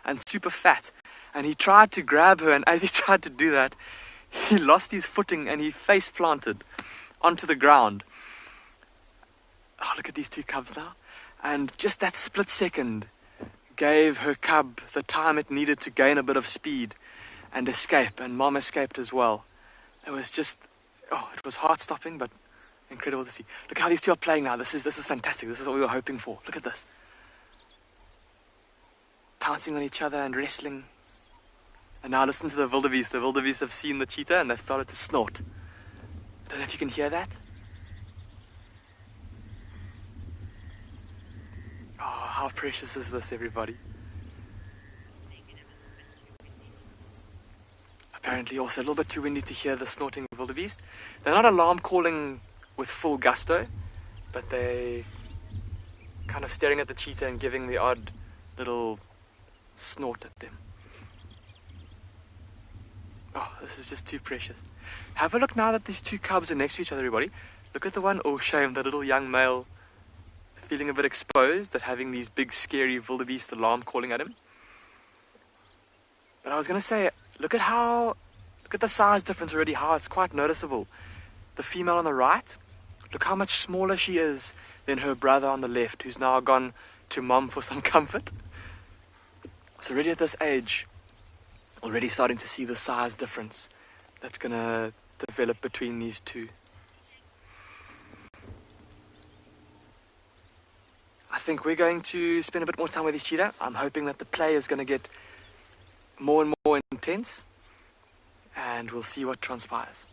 and super fat. And he tried to grab her, and as he tried to do that, he lost his footing and he face planted onto the ground. Oh, look at these 2 cubs now. And just that split second gave her cub the time it needed to gain a bit of speed and escape, and Mom escaped as well. It was just, it was heart-stopping, but incredible to see. Look how these 2 are playing now. This is fantastic. This is what we were hoping for. Look at this. Pouncing on each other and wrestling. And now listen to the wildebeest. The wildebeest have seen the cheetah and they've started to snort. I don't know if you can hear that. Oh, how precious is this, everybody? Apparently also a little bit too windy to hear the snorting wildebeest. They're not alarm calling with full gusto, but they kind of staring at the cheetah and giving the odd little snort at them. Oh, this is just too precious. Have a look now that these 2 cubs are next to each other, everybody. Look at the one, oh shame, the little young male feeling a bit exposed at having these big scary wildebeest alarm calling at him. But I was going to say, look at the size difference already, how it's quite noticeable. The female on the right, look how much smaller she is than her brother on the left, who's now gone to Mom for some comfort. So already at this age, already starting to see the size difference that's going to develop between these 2. I think we're going to spend a bit more time with this cheetah. I'm hoping that the play is going to get more and more intense, and we'll see what transpires.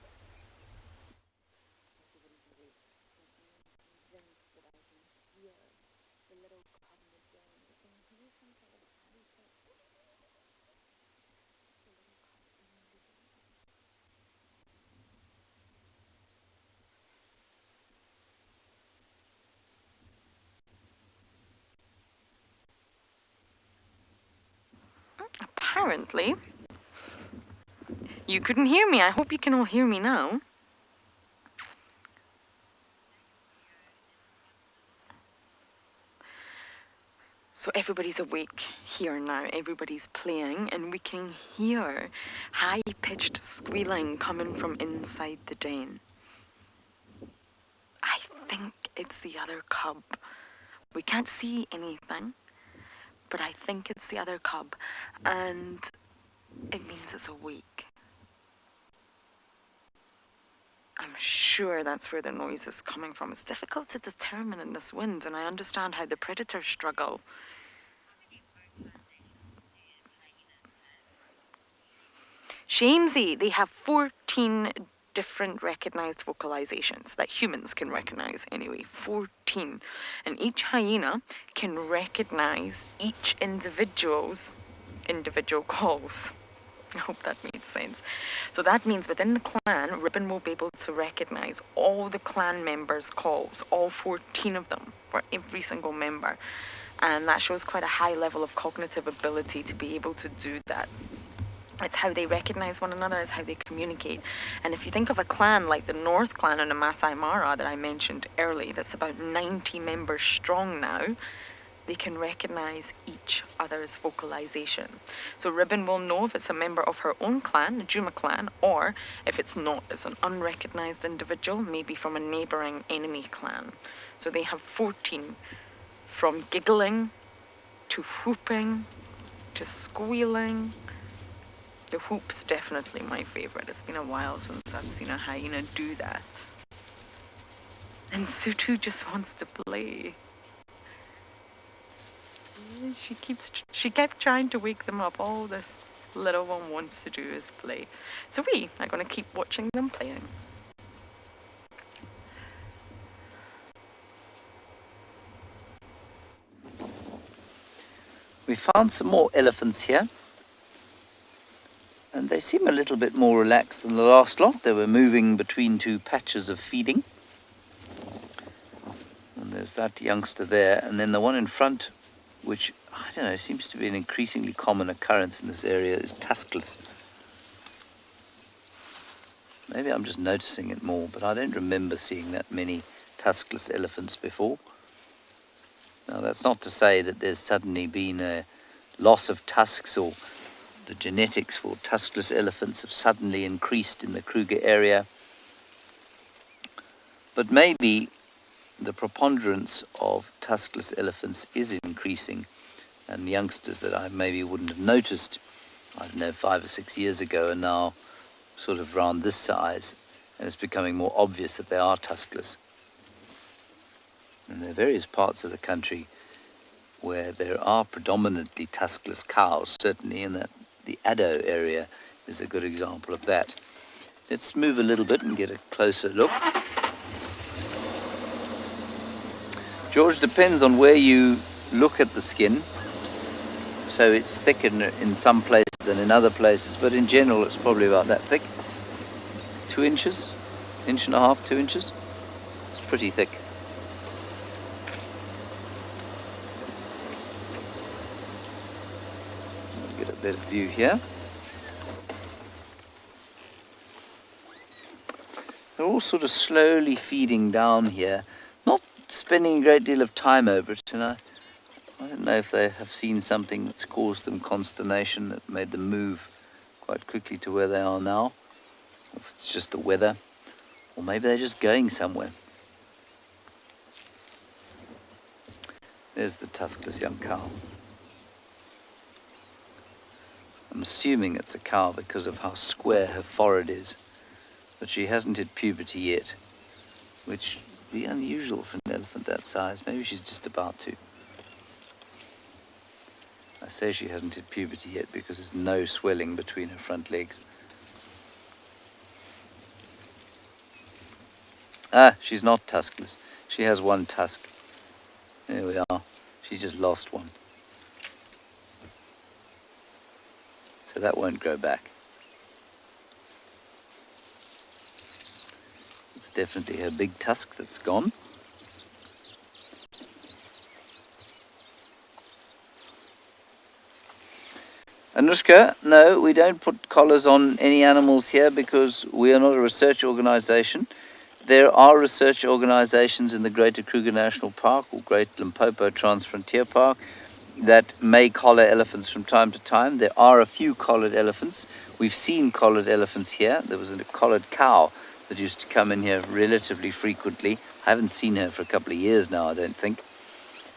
Apparently, you couldn't hear me. I hope you can all hear me now. So everybody's awake here now. Everybody's playing, and we can hear high-pitched squealing coming from inside the den. I think it's the other cub. We can't see anything, but I think it's the other cub, and it means it's awake. I'm sure that's where the noise is coming from. It's difficult to determine in this wind, and I understand how the predators struggle. Shamesy, they have 14 different recognized vocalizations that humans can recognize anyway. 14. And each hyena can recognize each individual calls. I hope that made sense. So that means within the clan, Ribbon will be able to recognize all the clan members' calls, all 14 of them, for every single member. And that shows quite a high level of cognitive ability to be able to do that. It's how they recognize one another, it's how they communicate. And if you think of a clan like the North Clan and the Masai Mara that I mentioned earlier, that's about 90 members strong now, they can recognize each other's vocalization. So Ribbon will know if it's a member of her own clan, the Juma clan, or if it's not, it's an unrecognized individual, maybe from a neighboring enemy clan. So they have 14, from giggling to whooping to squealing. The whoop's definitely my favorite. It's been a while since I've seen a hyena do that. And Sutu just wants to play. She kept trying to wake them up. All this little one wants to do is play. So we are going to keep watching them playing. We found some more elephants here, and they seem a little bit more relaxed than the last lot. They were moving between two patches of feeding. And there's that youngster there, and then the one in front, which, I don't know, seems to be an increasingly common occurrence in this area, is tuskless. Maybe I'm just noticing it more, but I don't remember seeing that many tuskless elephants before. Now, that's not to say that there's suddenly been a loss of tusks, or the genetics for tuskless elephants have suddenly increased in the Kruger area. But maybe the preponderance of tuskless elephants is increasing, and youngsters that I maybe wouldn't have noticed, I don't know, 5 or 6 years ago, are now sort of around this size, and it's becoming more obvious that they are tuskless. And there are various parts of the country where there are predominantly tuskless cows, certainly in the Addo area is a good example of that. Let's move a little bit and get a closer look. George, depends on where you look at the skin. So it's thicker in some places than in other places, but in general it's probably about that thick. 2 inches, 1.5 inches, 2 inches. It's pretty thick. Get a better view here. They're all sort of slowly feeding down here, not spending a great deal of time over it, and I don't know if they have seen something that's caused them consternation, that made them move quite quickly to where they are now, or if it's just the weather, or maybe they're just going somewhere. There's the tuskless young cow. I'm assuming it's a cow because of how square her forehead is, but she hasn't hit puberty yet, which would be unusual for an elephant that size. Maybe she's just about to. I say she hasn't hit puberty yet because there's no swelling between her front legs. Ah, she's not tuskless. She has one tusk. There we are. She just lost one. So that won't grow back. It's definitely her big tusk that's gone. Anushka, no, we don't put collars on any animals here because we are not a research organization. There are research organizations in the Greater Kruger National Park or Great Limpopo Transfrontier Park that may collar elephants from time to time. There are a few collared elephants. We've seen collared elephants here. There was a collared cow that used to come in here relatively frequently. I haven't seen her for a couple of years now, I don't think.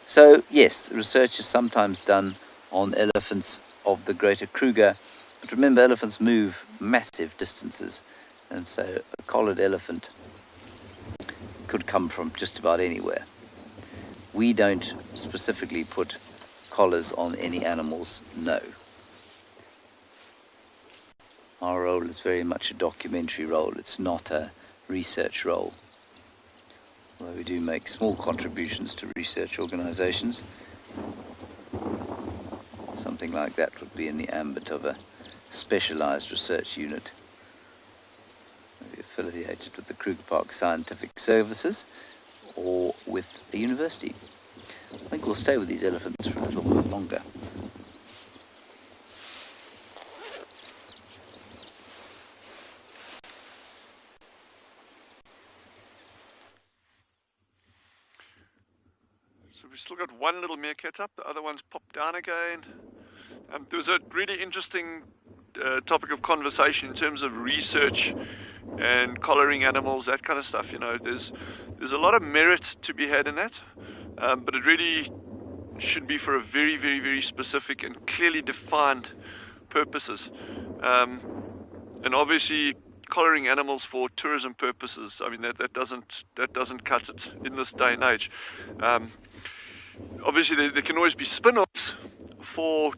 So, yes, research is sometimes done on elephants of the Greater Kruger. But remember, elephants move massive distances. And so a collared elephant could come from just about anywhere. We don't specifically put collars on any animals, no. Our role is very much a documentary role. It's not a research role. Although we do make small contributions to research organizations. Something like that would be in the ambit of a specialized research unit. Maybe affiliated with the Kruger Park Scientific Services or with a university. I think we'll stay with these elephants for a little bit longer. So we've still got one little meerkat up, the other one's popped down again. There was a really interesting topic of conversation in terms of research and collaring animals, that kind of stuff. You know, there's a lot of merit to be had in that, but it really should be for a very, very, very specific and clearly defined purposes. And obviously, collaring animals for tourism purposes, I mean, that doesn't cut it in this day and age. Obviously, there can always be spin-offs for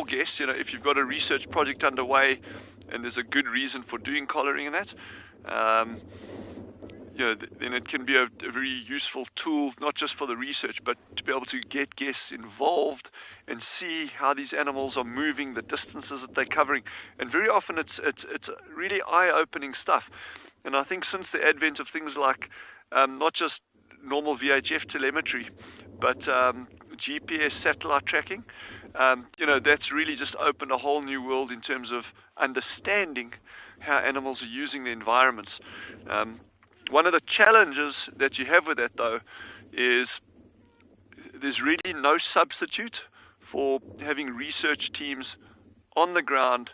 guests. You know, if you've got a research project underway and there's a good reason for doing collaring and that, then it can be a very useful tool, not just for the research, but to be able to get guests involved and see how these animals are moving, the distances that they're covering. And very often it's really eye-opening stuff. And I think since the advent of things like not just normal VHF telemetry, but GPS satellite tracking, that's really just opened a whole new world in terms of understanding how animals are using the environments. One of the challenges that you have with that, though, is there's really no substitute for having research teams on the ground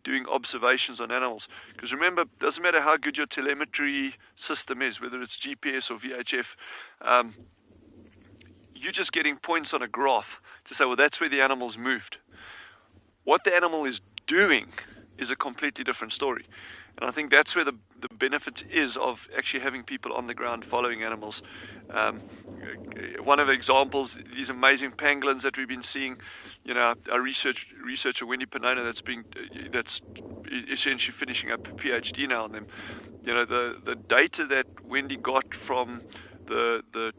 doing observations on animals. Because remember, it doesn't matter how good your telemetry system is, whether it's GPS or VHF, you're just getting points on a graph to say, well, that's where the animal's moved. What the animal is doing is a completely different story. And I think that's where the benefit is of actually having people on the ground following animals. One of the examples, these amazing pangolins that we've been seeing, our researcher Wendy Panona that's essentially finishing up a PhD now on them. The data that Wendy got from the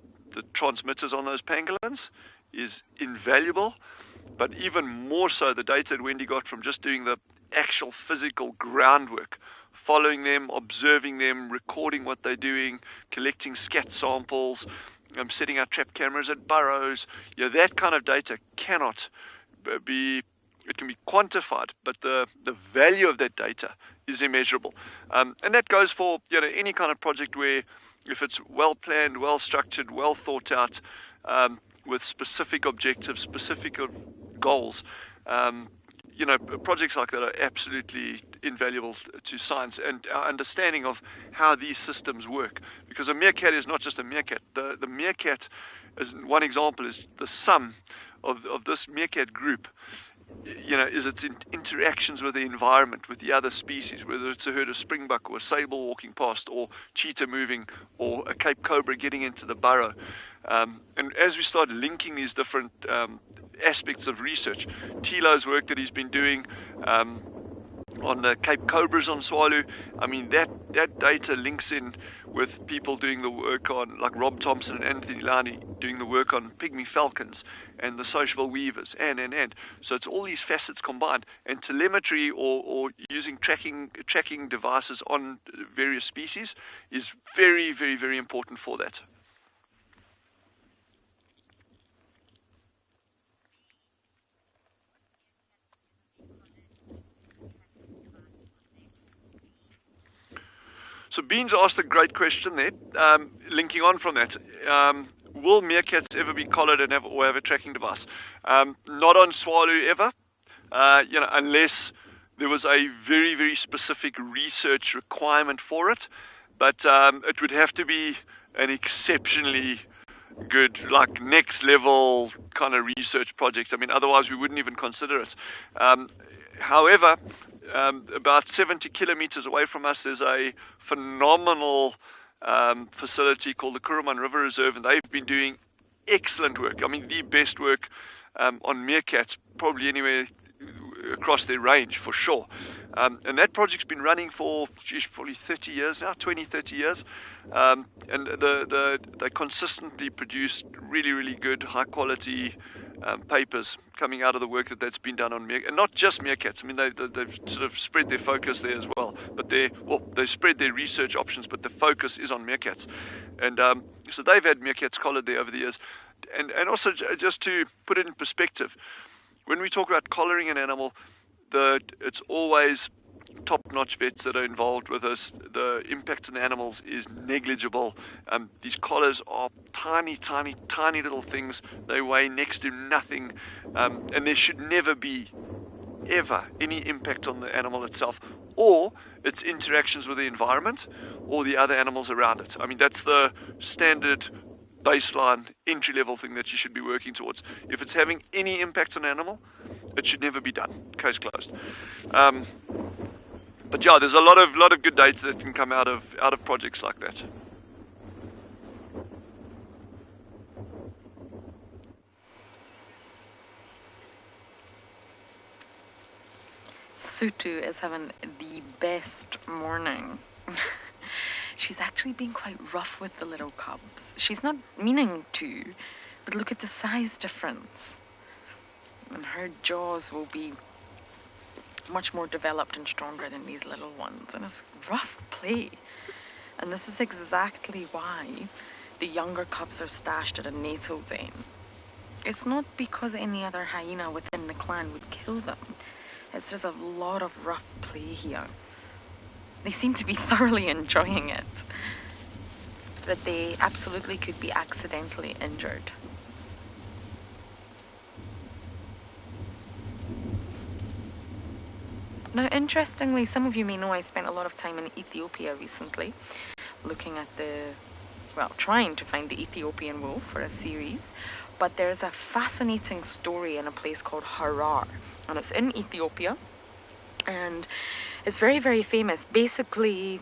transmitters on those pangolins is invaluable, but even more so the data that Wendy got from just doing the actual physical groundwork, following them, observing them, recording what they're doing, collecting scat samples, setting out trap cameras at burrows. That kind of data cannot be, it can be quantified, but the value of that data is immeasurable. And that goes for any kind of project where, if it's well planned, well structured, well thought out, with specific objectives, specific goals, projects like that are absolutely invaluable to science and our understanding of how these systems work. Because a meerkat is not just a meerkat. The meerkat, as one example, is the sum of this meerkat group, is its interactions with the environment, with the other species, whether it's a herd of springbuck or a sable walking past, or cheetah moving, or a Cape cobra getting into the burrow. And as we start linking these different aspects of research, Tilo's work that he's been doing on the Cape cobras on Swallow, that data links in with people doing the work on, like Rob Thompson and Anthony Lani, doing the work on pygmy falcons and the sociable weavers, and. So it's all these facets combined, and telemetry or using tracking devices on various species is very, very, very important for that. So Beans asked a great question there, linking on from that. Will meerkats ever be collared and have a tracking device? Not on Swallow ever, unless there was a very, very specific research requirement for it. But it would have to be an exceptionally good, like next level kind of research project. Otherwise we wouldn't even consider it. However, about 70 kilometers away from us, there's a phenomenal facility called the Kuruman River Reserve, and they've been doing excellent work. The best work on meerkats probably anywhere across their range, for sure. And that project's been running for probably 30 years now, 20, 30 years. And they consistently produce really, really good, high quality papers coming out of the work that's been done on meerkats, and not just meerkats. They've sort of spread their focus there as well. But they spread their research options, but the focus is on meerkats. And so they've had meerkats collared there over the years. And also, just to put it in perspective, when we talk about collaring an animal, it's always top-notch vets that are involved with us. The impact on the animals is negligible. These collars are tiny, tiny, tiny little things. They weigh next to nothing, and there should never be, ever, any impact on the animal itself or its interactions with the environment or the other animals around it. That's the standard baseline entry-level thing that you should be working towards. If it's having any impact on an animal, it should never be done. Case closed. But yeah, there's a lot of good data that can come out of projects like that. Sutu is having the best morning. she's actually being quite rough with the little cubs. She's not meaning to, but look at the size difference. And her jaws will be much more developed and stronger than these little ones. And it's rough play. And this is exactly why the younger cubs are stashed at a natal den. It's not because any other hyena within the clan would kill them. It's just a lot of rough play here. They seem to be thoroughly enjoying it. But they absolutely could be accidentally injured. Now, interestingly, some of you may know I spent a lot of time in Ethiopia recently, looking at trying to find the Ethiopian wolf for a series. But there's a fascinating story in a place called Harar, and it's in Ethiopia, and it's very, very famous. Basically,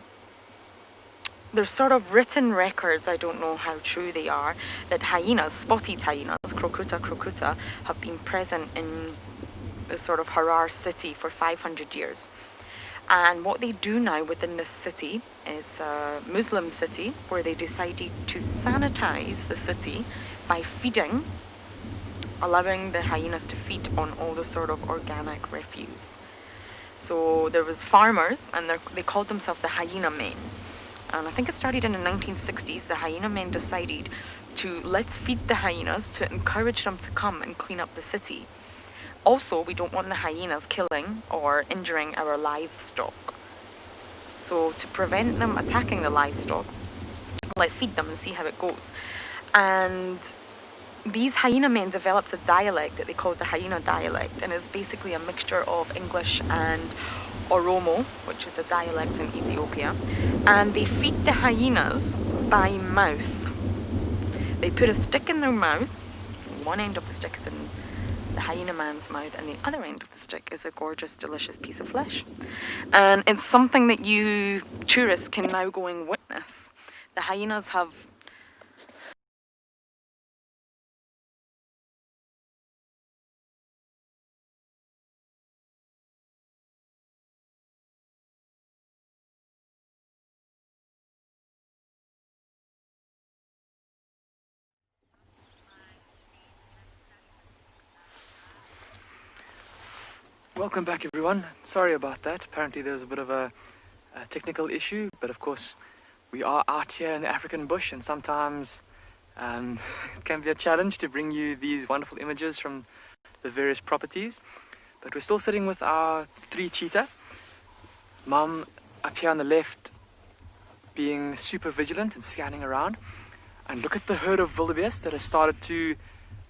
there's sort of written records, I don't know how true they are, that hyenas, spotted hyenas, crocuta, have been present in the sort of Harar city for 500 years. And what they do now within this city is a Muslim city where they decided to sanitize the city by feeding, allowing the hyenas to feed on all the sort of organic refuse. So there was farmers, and they called themselves the hyena men. And I think it started in the 1960s. The hyena men decided to let's feed the hyenas to encourage them to come and clean up the city. Also, we don't want the hyenas killing or injuring our livestock. So to prevent them attacking the livestock, let's feed them and see how it goes. And these hyena men developed a dialect that they called the hyena dialect, and it's basically a mixture of English and Oromo, which is a dialect in Ethiopia. And they feed the hyenas by mouth. They put a stick in their mouth. One end of the stick is in the hyena man's mouth, and the other end of the stick is a gorgeous, delicious piece of flesh. And it's something that you tourists can now go and witness. The hyenas have Welcome back, everyone. Sorry about that. Apparently there was a bit of a technical issue, but of course we are out here in the African bush, and sometimes it can be a challenge to bring you these wonderful images from the various properties. But we're still sitting with our 3 cheetah. Mum up here on the left being super vigilant and scanning around. And look at the herd of wildebeest that has started to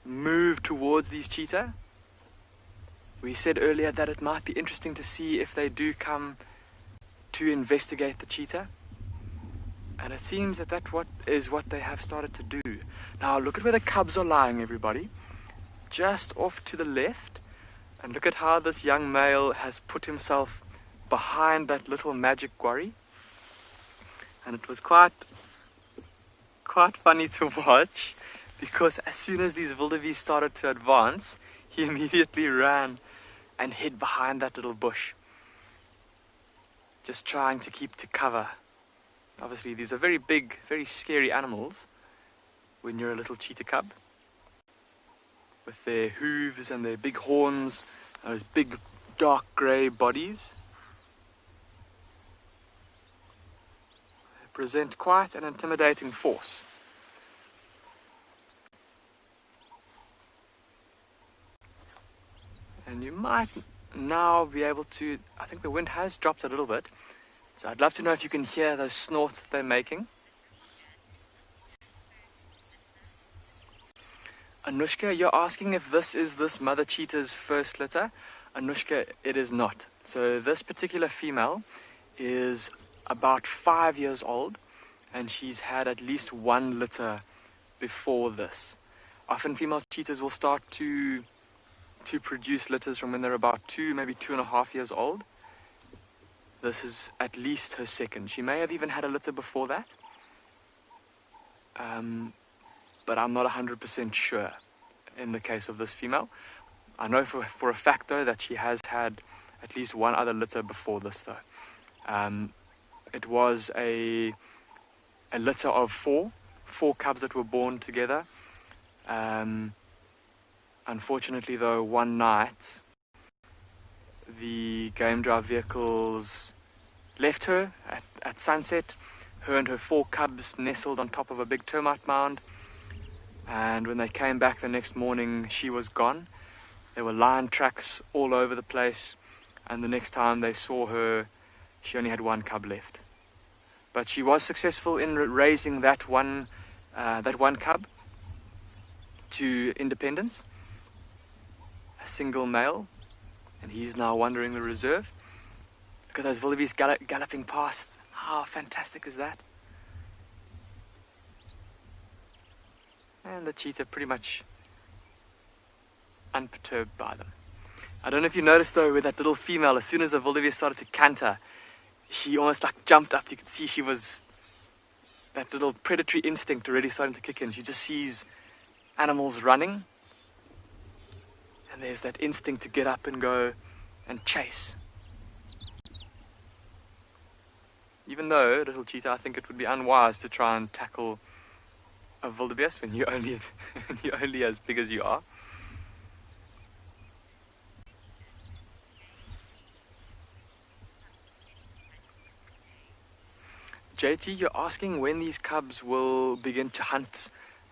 move towards these cheetah. We said earlier that it might be interesting to see if they do come to investigate the cheetah. And it seems that is what they have started to do. Now look at where the cubs are lying, everybody. Just off to the left. And look at how this young male has put himself behind that little magic quarry. And it was quite funny to watch, because as soon as these wildebeest started to advance, he immediately ran and hid behind that little bush, just trying to keep to cover. Obviously these are very big, very scary animals when you're a little cheetah cub, with their hooves and their big horns, those big dark grey bodies. They present quite an intimidating force. And you might now be able to, I think the wind has dropped a little bit, so I'd love to know if you can hear those snorts that they're making. Anushka, you're asking if this is this mother cheetah's first litter. Anushka, it is not. So this particular female is about 5 years old, and she's had at least 1 litter before this. Often female cheetahs will start to produce litters from when they're about 2, maybe 2.5 years old. This is at least her second. She may have even had a litter before that, but I'm not 100% sure in the case of this female. I know for a fact though that she has had at least 1 other litter before this though. It was a a litter of four cubs that were born together. Unfortunately though, one night the game drive vehicles left her at sunset. Her and her 4 cubs nestled on top of a big termite mound, and when they came back the next morning, she was gone. There were lion tracks all over the place, and the next time they saw her, she only had 1 cub left. But she was successful in raising that one cub to independence, a single male, and he's now wandering the reserve. Look at those wildebeest galloping past. How fantastic is that? And the cheetah pretty much unperturbed by them. I don't know if you noticed though, with that little female, as soon as the wildebeest started to canter, she almost like jumped up. You could see she was, that little predatory instinct already starting to kick in. She just sees animals running, and there's that instinct to get up and go and chase. Even though, little cheetah, I think it would be unwise to try and tackle a wildebeest when you're only as big as you are. JT, you're asking when these cubs will begin to hunt.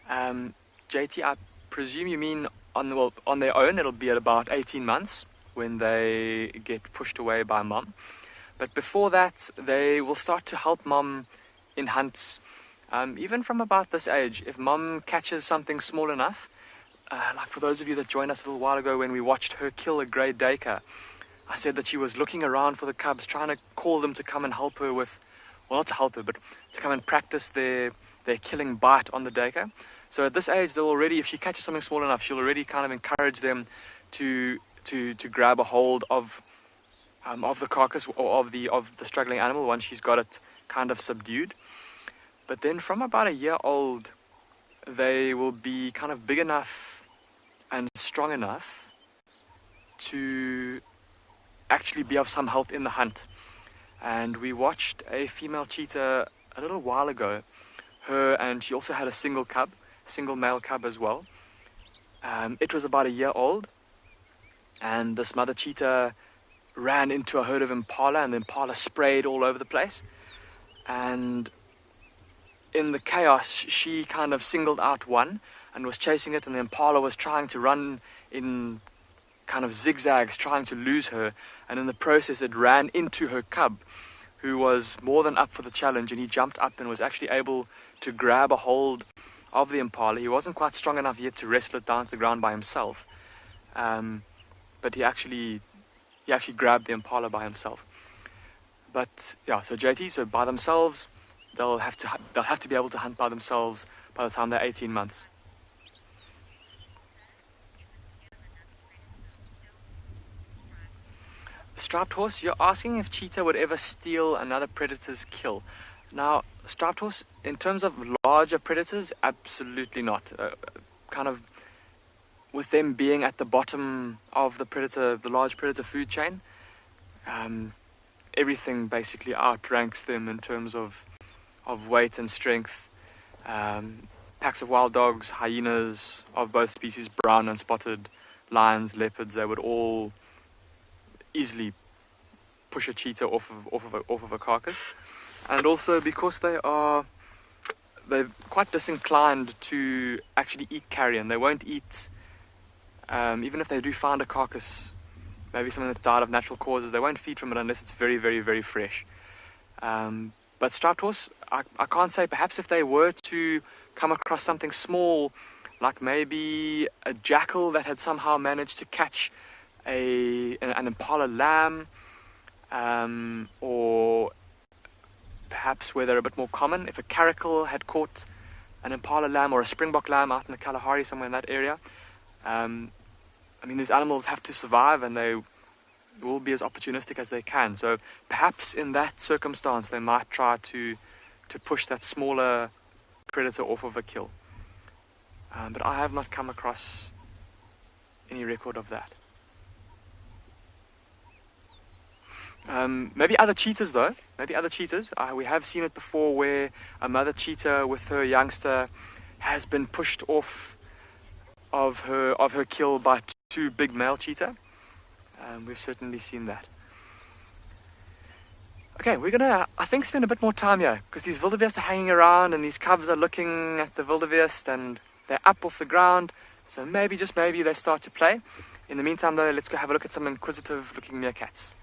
JT, I presume you mean on their own. It'll be at about 18 months when they get pushed away by mom. But before that, they will start to help mom in hunts, even from about this age. If mom catches something small enough, like for those of you that joined us a little while ago when we watched her kill a grey duiker, I said that she was looking around for the cubs, trying to call them to come and help her with, well, not to help her, but to come and practice their killing bite on the duiker. So at this age, they'll already, if she catches something small enough, she'll already kind of encourage them to grab a hold of the carcass or of the struggling animal once she's got it kind of subdued. But then from about a year old, they will be kind of big enough and strong enough to actually be of some help in the hunt. And we watched a female cheetah a little while ago. Her, and she also had a single male cub as well. It was about a year old, and this mother cheetah ran into a herd of impala, and the impala sprayed all over the place. And in the chaos, she kind of singled out one and was chasing it, and the impala was trying to run in kind of zigzags, trying to lose her, and in the process it ran into her cub, who was more than up for the challenge, and he jumped up and was actually able to grab a hold of the impala. He wasn't quite strong enough yet to wrestle it down to the ground by himself, but he actually grabbed the impala by himself. But yeah, so JT, so by themselves, they'll have to be able to hunt by themselves by the time they're 18 months. Striped horse, you're asking if cheetah would ever steal another predator's kill. Now, striped horse, in terms of larger predators, absolutely not. Kind of with them being at the bottom of the large predator food chain, everything basically outranks them in terms of weight and strength. Packs of wild dogs, hyenas of both species, brown and spotted, lions, leopards, they would all easily push a cheetah off of a carcass. And also because they're quite disinclined to actually eat carrion. They won't eat, even if they do find a carcass, maybe something that's died of natural causes, they won't feed from it unless it's very, very, very fresh. But striped horse, I can't say. Perhaps if they were to come across something small, like maybe a jackal that had somehow managed to catch an impala lamb, or perhaps where they're a bit more common, if a caracal had caught an impala lamb or a springbok lamb out in the Kalahari, somewhere in that area. I mean, these animals have to survive, and they will be as opportunistic as they can. So perhaps in that circumstance, they might try to push that smaller predator off of a kill. But I have not come across any record of that. Maybe other cheetahs though. Maybe other cheetahs. We have seen it before where a mother cheetah with her youngster has been pushed off of her kill by two big male cheetah. We've certainly seen that. Okay, we're gonna, I think, spend a bit more time here because these wildebeest are hanging around and these cubs are looking at the wildebeest and they're up off the ground. So maybe, just maybe, they start to play. In the meantime though, let's go have a look at some inquisitive looking meerkats.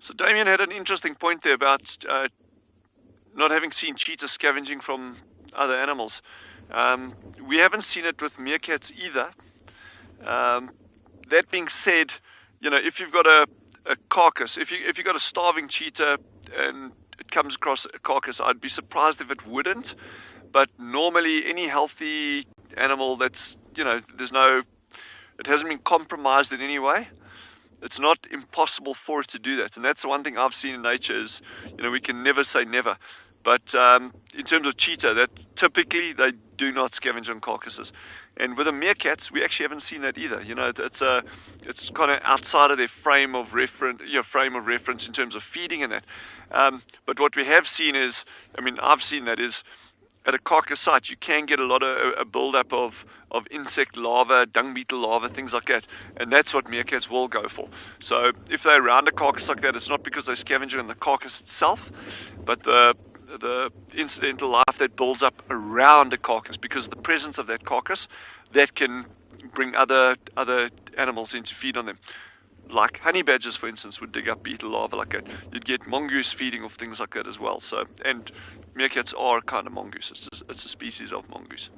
So Damien had an interesting point there about not having seen cheetahs scavenging from other animals. We haven't seen it with meerkats either. That being said, you know, if you've got a carcass, if you've got a starving cheetah and it comes across a carcass, I'd be surprised if it wouldn't. But normally any healthy animal that's, you know, it hasn't been compromised in any way, it's not impossible for it to do that. And that's the one thing I've seen in nature is, you know, we can never say never. But in terms of cheetah, that typically they do not scavenge on carcasses. And with the meerkats, we actually haven't seen that either. You know, it's kind of outside of their frame of reference in terms of feeding and that. But what we have seen is, I mean, I've seen that is, at a carcass site, you can get a lot of a build-up of insect larvae, dung beetle larvae, things like that, and that's what meerkats will go for. So if they're around a carcass like that, it's not because they're scavenging on the carcass itself, but the incidental life that builds up around a carcass, because of the presence of that carcass, that can bring other animals in to feed on them. Like honey badgers, for instance, would dig up beetle larvae like that. You'd get mongoose feeding off things like that as well. So, and meerkats are a kind of mongoose. It's a species of mongoose.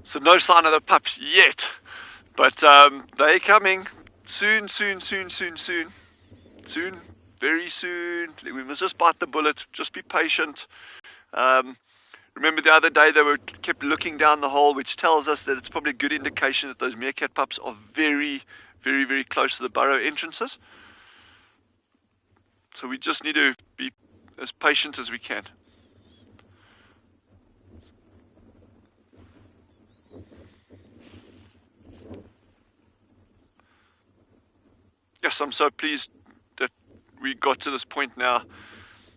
So no sign of the pups yet, but they're coming soon, very soon. We must just bite the bullet. Just be patient. Remember the other day they kept looking down the hole, which tells us that it's probably a good indication that those meerkat pups are very, very, very close to the burrow entrances. So we just need to be as patient as we can. Yes, I'm so pleased that we got to this point now.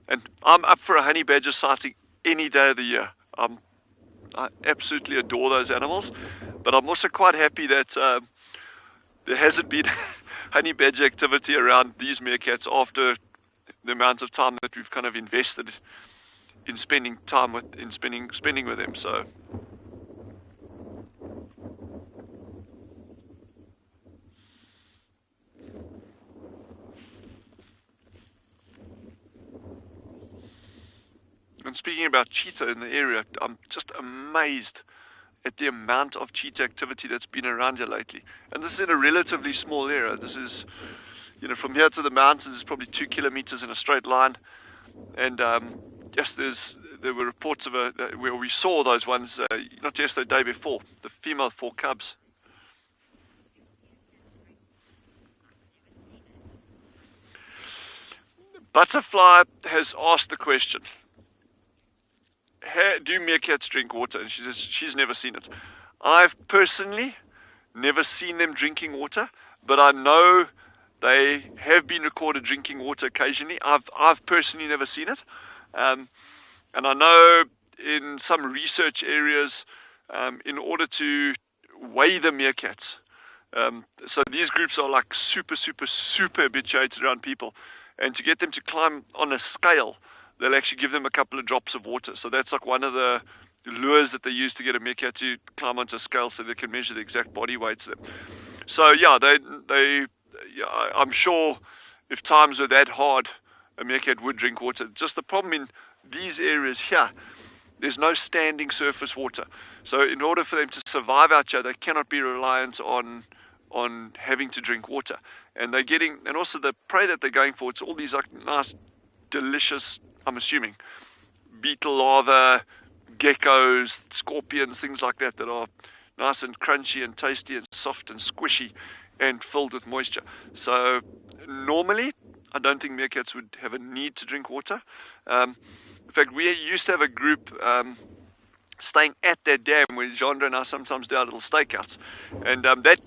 And I'm up for a honey badger sighting any day of the year. I absolutely adore those animals, but I'm also quite happy that there hasn't been honey badger activity around these meerkats after the amount of time that we've kind of invested in spending time with spending with them. So and speaking about cheetah in the area, I'm just amazed at the amount of cheetah activity that's been around here lately. And this is in a relatively small area. This is, you know, from here to the mountains is probably 2 kilometers in a straight line. And yes, there were reports of where we saw those ones, not yesterday, the day before, the female 4 cubs. Butterfly has asked the question, do meerkats drink water? And she says she's never seen it. I've personally never seen them drinking water, but I know they have been recorded drinking water occasionally. I've personally never seen it. And I know in some research areas, in order to weigh the meerkats, so these groups are like super habituated around people, and to get them to climb on a scale, they'll actually give them a couple of drops of water. So that's like one of the lures that they use to get a meerkat to climb onto a scale so they can measure the exact body weights of them. So yeah, I'm sure if times were that hard, a meerkat would drink water. Just the problem in these areas here, there's no standing surface water. So in order for them to survive out here, they cannot be reliant on having to drink water. And and also the prey that they're going for, it's all these like nice, delicious, I'm assuming, beetle larvae, geckos, scorpions, things like that are nice and crunchy and tasty and soft and squishy and filled with moisture. So normally, I don't think meerkats would have a need to drink water. In fact, we used to have a group staying at that dam where Jeandre and I sometimes do our little stakeouts. And that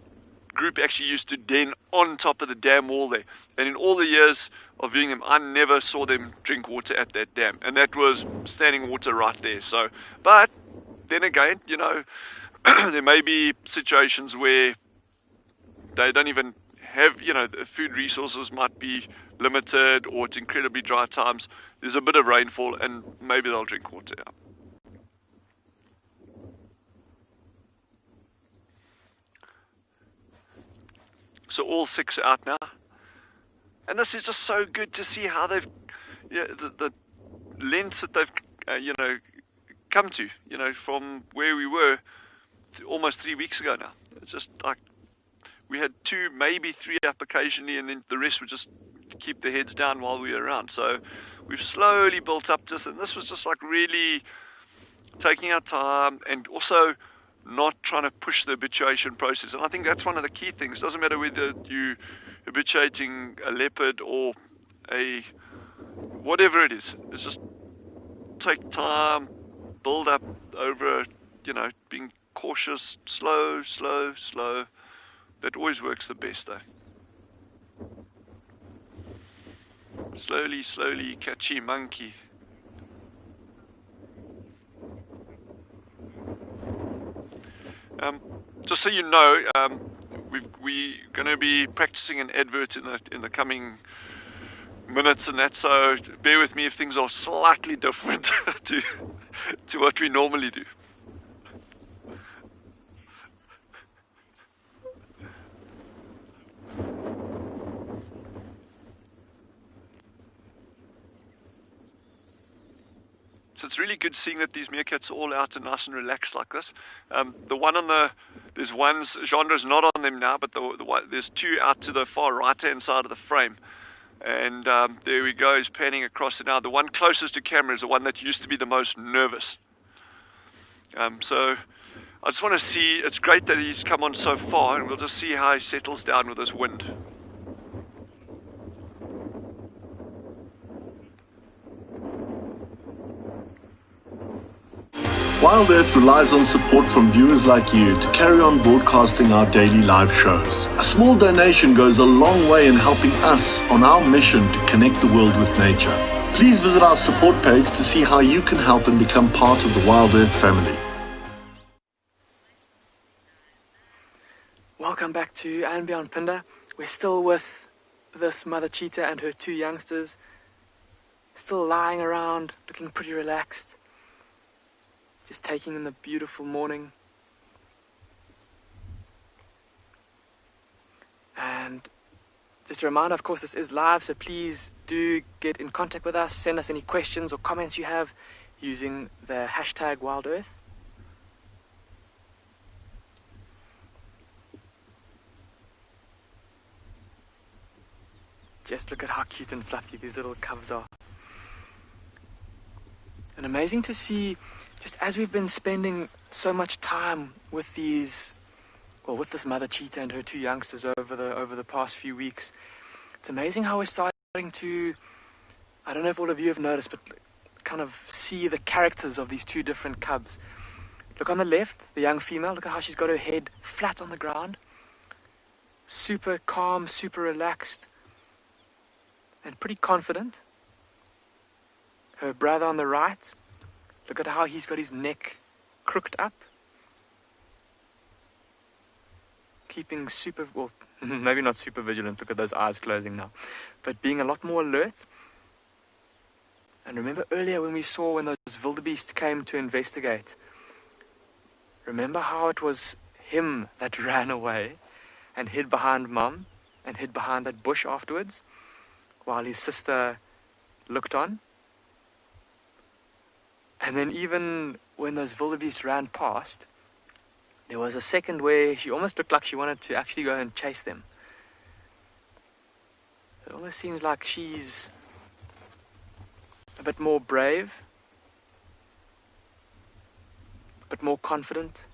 group actually used to den on top of the dam wall there. And in all the years of viewing them, I never saw them drink water at that dam. And that was standing water right there. So, but then again, you know, there may be situations where they don't even have, you know, the food resources might be limited, or it's incredibly dry times. There's a bit of rainfall and maybe they'll drink water. So all 6 are out now. And this is just so good to see how they've, yeah, the lengths that they've, you know, come to, you know, from where we were almost 3 weeks ago now. It's just like we had 2, maybe 3 up occasionally, and then the rest would just keep their heads down while we were around. So we've slowly built up this, and this was just like really taking our time and also not trying to push the habituation process. And I think that's one of the key things. It doesn't matter whether you habituating a leopard or a whatever it is. It's just take time, build up over, you know, being cautious, slow. That always works the best though. Slowly, catchy monkey. Just so you know, we're going to be practicing an advert in the coming minutes and that, so bear with me if things are slightly different to what we normally do. So it's really good seeing that these meerkats are all out and nice and relaxed like this. The one on there's one's genre's not on them now, but there's 2 out to the far right hand side of the frame. And there we go, he's panning across it now. The one closest to camera is the one that used to be the most nervous. So I just want to see, it's great that he's come on so far, and we'll just see how he settles down with this wind. Wild Earth relies on support from viewers like you to carry on broadcasting our daily live shows. A small donation goes a long way in helping us on our mission to connect the world with nature. Please visit our support page to see how you can help and become part of the Wild Earth family. Welcome back to And Beyond Pinda. We're still with this mother cheetah and her 2 youngsters, still lying around, looking pretty relaxed. Just taking in the beautiful morning. And just a reminder, of course, this is live, so please do get in contact with us. Send us any questions or comments you have using the hashtag WildEarth. Just look at how cute and fluffy these little cubs are. And amazing to see, just as we've been spending so much time with these, well, with this mother cheetah and her 2 youngsters over the past few weeks, it's amazing how we're starting to, I don't know if all of you have noticed, but kind of see the characters of these 2 different cubs. Look on the left, the young female, look at how she's got her head flat on the ground. Super calm, super relaxed, and pretty confident. Her brother on the right, look at how he's got his neck crooked up. Keeping super, well, maybe not super vigilant, look at those eyes closing now. But being a lot more alert. And remember earlier when we saw when those wildebeest came to investigate, remember how it was him that ran away and hid behind Mum and hid behind that bush afterwards while his sister looked on? And then even when those wildebeest ran past, there was a second where she almost looked like she wanted to actually go and chase them. It almost seems like she's a bit more brave, a bit more confident.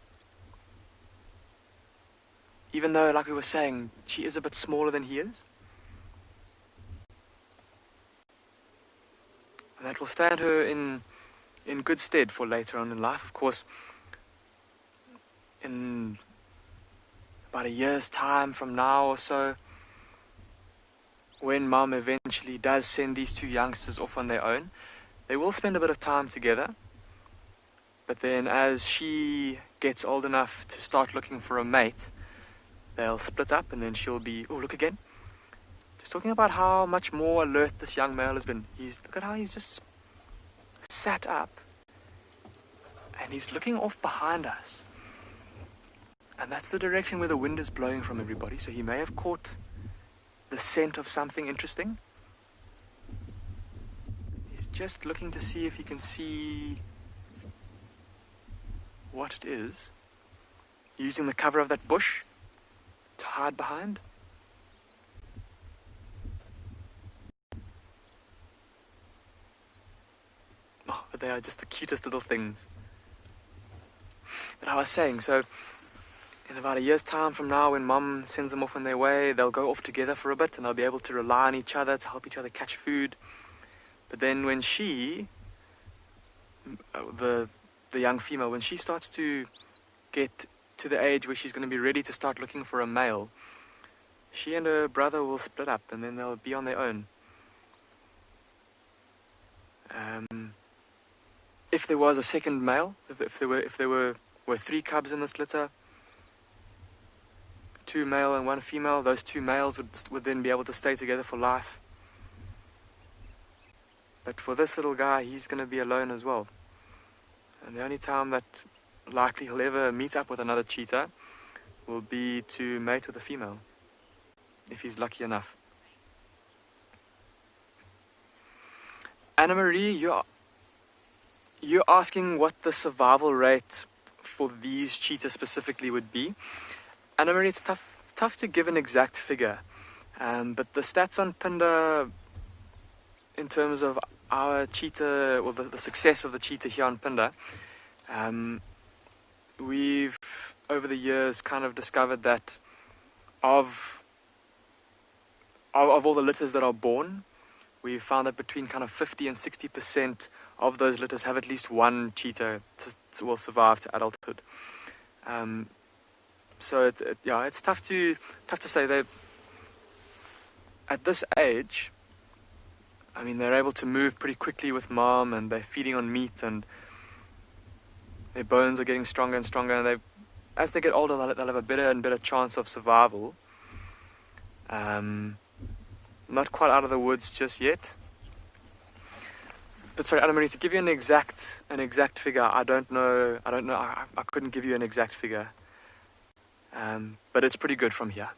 Even though, like we were saying, she is a bit smaller than he is. And that will stand her in good stead for later on in life. Of course, in about a year's time from now or so, when Mum eventually does send these two youngsters off on their own, they will spend a bit of time together. But then as she gets old enough to start looking for a mate, they'll split up, and then she'll be, oh, look again. Just talking about how much more alert this young male has been. Look at how he's just sat up, and he's looking off behind us. And that's the direction where the wind is blowing from, everybody. So he may have caught the scent of something interesting. He's just looking to see if he can see what it is, using the cover of that bush to hide behind. Oh, but they are just the cutest little things. But I was saying, so in about a year's time from now, when Mum sends them off on their way, they'll go off together for a bit, and they'll be able to rely on each other to help each other catch food. But then when she, the young female, when she starts to get to the age where she's going to be ready to start looking for a male, she and her brother will split up, and then they'll be on their own. If there was a second male, if there were three cubs in this litter, two male and one female, those two males would then be able to stay together for life. But for this little guy, he's going to be alone as well. And the only time that likely he'll ever meet up with another cheetah will be to mate with a female, if he's lucky enough. Anna Marie, you're asking what the survival rate for these cheetahs specifically would be. Anna Marie, it's tough to give an exact figure, but the stats on Phinda in terms of our cheetah, well, the success of the cheetah here on Phinda, we've over the years kind of discovered that of all the litters that are born, we've found that between kind of 50 and 60% of those litters have at least one cheetah will survive to adulthood. So it's tough to say. They at this age, I mean, they're able to move pretty quickly with Mom, and they're feeding on meat, and their bones are getting stronger and stronger. And as they get older, they'll have a better and better chance of survival. Not quite out of the woods just yet. But sorry, Anna Marie, to give you an exact figure, I don't know. I couldn't give you an exact figure. But it's pretty good from here.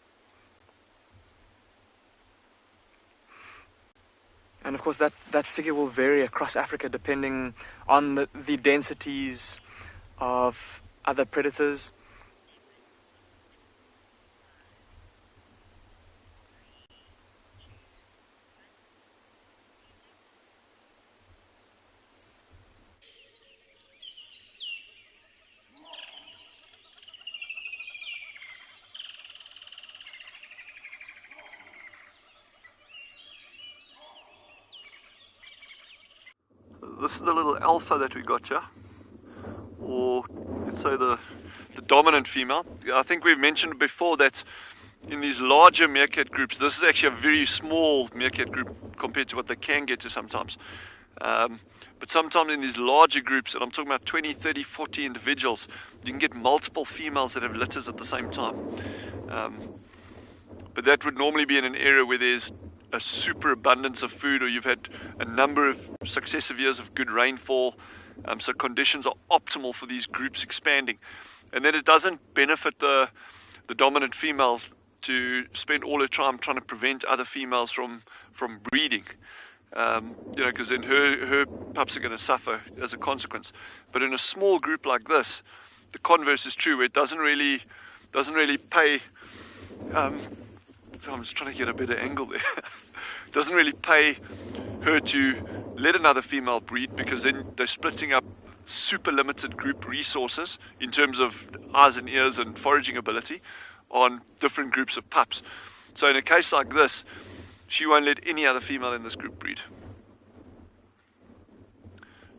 And of course, that figure will vary across Africa depending on the densities of other predators. This is the little alpha that we got here, or let's say the dominant female. I think we've mentioned before that in these larger meerkat groups, this is actually a very small meerkat group compared to what they can get to sometimes. But sometimes in these larger groups, and I'm talking about 20, 30, 40 individuals, you can get multiple females that have litters at the same time. But that would normally be in an area where there's a super abundance of food, or you've had a number of successive years of good rainfall, so conditions are optimal for these groups expanding. And then it doesn't benefit the dominant female to spend all her time trying to prevent other females from breeding, because then her pups are going to suffer as a consequence. But in a small group like this, the converse is true, where it doesn't really pay. So I'm just trying to get a better angle there. It doesn't really pay her to let another female breed, because then they're splitting up super limited group resources in terms of eyes and ears and foraging ability on different groups of pups. So in a case like this, she won't let any other female in this group breed.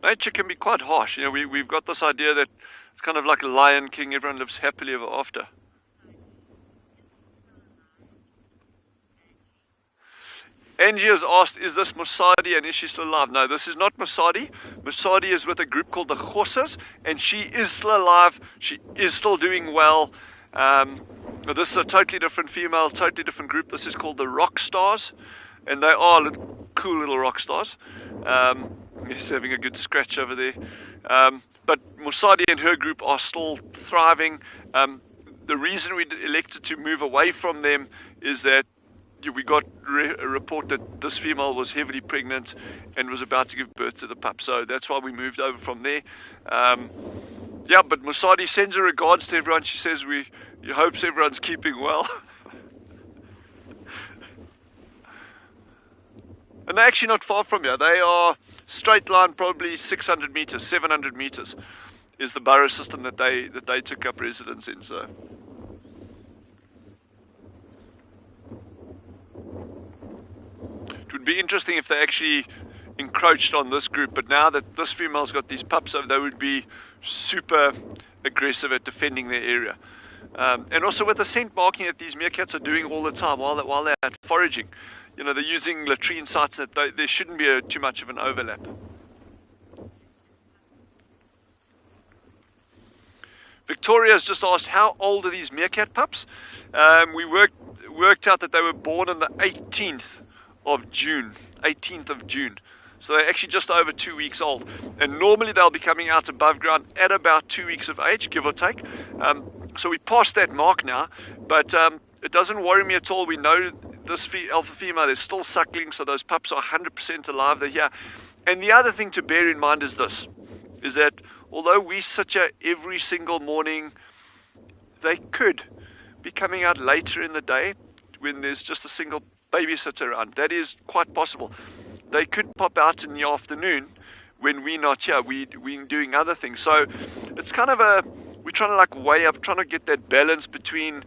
Nature can be quite harsh. We've got this idea that it's kind of like a lion king, everyone lives happily ever after. Angie has asked, is this Musadi and is she still alive? No, this is not Musadi. Musadi is with a group called the KHOZAs, and she is still alive. She is still doing well. This is a totally different female, totally different group. This is called the Rock Stars, and they are cool little rock stars. He's having a good scratch over there. But Musadi and her group are still thriving. The reason we elected to move away from them is that we got a report that this female was heavily pregnant and was about to give birth to the pup. So that's why we moved over from there. Yeah, but Musadi sends her regards to everyone. She says she hopes everyone's keeping well. And they're actually not far from here. They are straight line, probably 600 meters, 700 meters is the burrow system that they took up residence in. So it would be interesting if they actually encroached on this group, but now that this female's got these pups over, they would be super aggressive at defending their area. And also with the scent marking that these meerkats are doing all the time while they're out foraging. You know, they're using latrine sites that there shouldn't be too much of an overlap. Victoria has just asked, how old are these meerkat pups? We worked out that they were born on the 18th of June. 18th of June. So they're actually just over 2 weeks old. And normally they'll be coming out above ground at about 2 weeks of age, give or take. So we passed that mark now, but it doesn't worry me at all. We know this alpha female is still suckling, so those pups are 100% alive. They're here. And the other thing to bear in mind is this, is that although we sit here every single morning, they could be coming out later in the day when there's just a single babysitter around. That is quite possible. They could pop out in the afternoon when we're not here. We're doing other things. So it's kind of we're trying to like weigh up, trying to get that balance between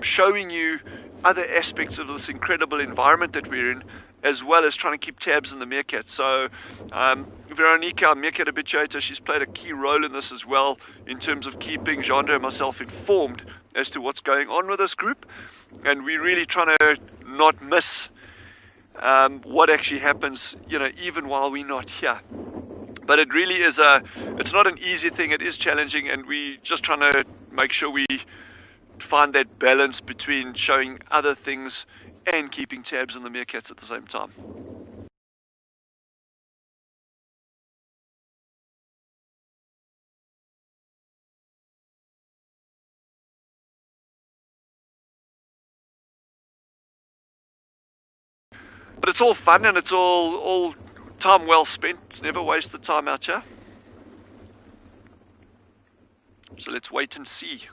showing you other aspects of this incredible environment that we're in, as well as trying to keep tabs on the meerkats. So Veronica, our meerkat habituator, she's played a key role in this as well, in terms of keeping Jandre and myself informed as to what's going on with this group. And we're really trying to not miss what actually happens, you know, even while we're not here. But it really is it's not an easy thing. It is challenging, and we're just trying to make sure we find that balance between showing other things and keeping tabs on the meerkats at the same time. But it's all fun, and it's all time well spent. It's never wasted time out here. So let's wait and see.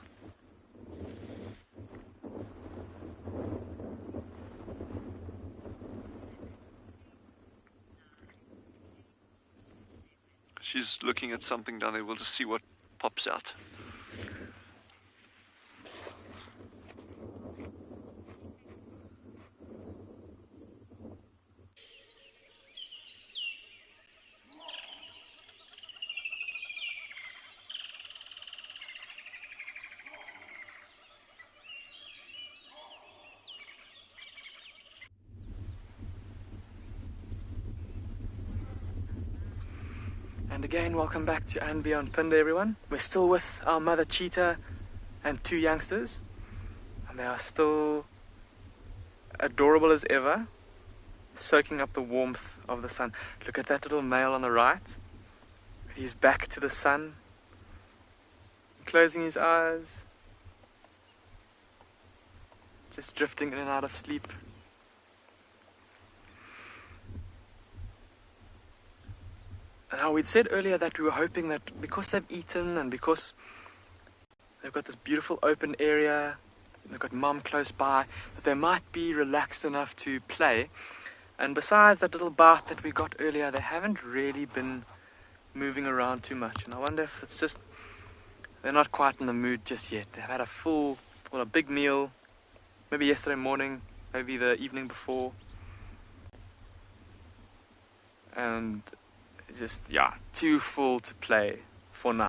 She's looking at something down there. We'll just see what pops out. And again, welcome back to And Beyond Pinda, everyone. We're still with our mother cheetah and two youngsters, and they are still adorable as ever, soaking up the warmth of the sun. Look at that little male on the right. He's back to the sun, closing his eyes, just drifting in and out of sleep. And how we'd said earlier that we were hoping that because they've eaten and because they've got this beautiful open area, they've got mom close by, that they might be relaxed enough to play. And besides that little bath that we got earlier, they haven't really been moving around too much. And I wonder if it's just they're not quite in the mood just yet. They've had a big meal, maybe yesterday morning, maybe the evening before. And just, too full to play for now.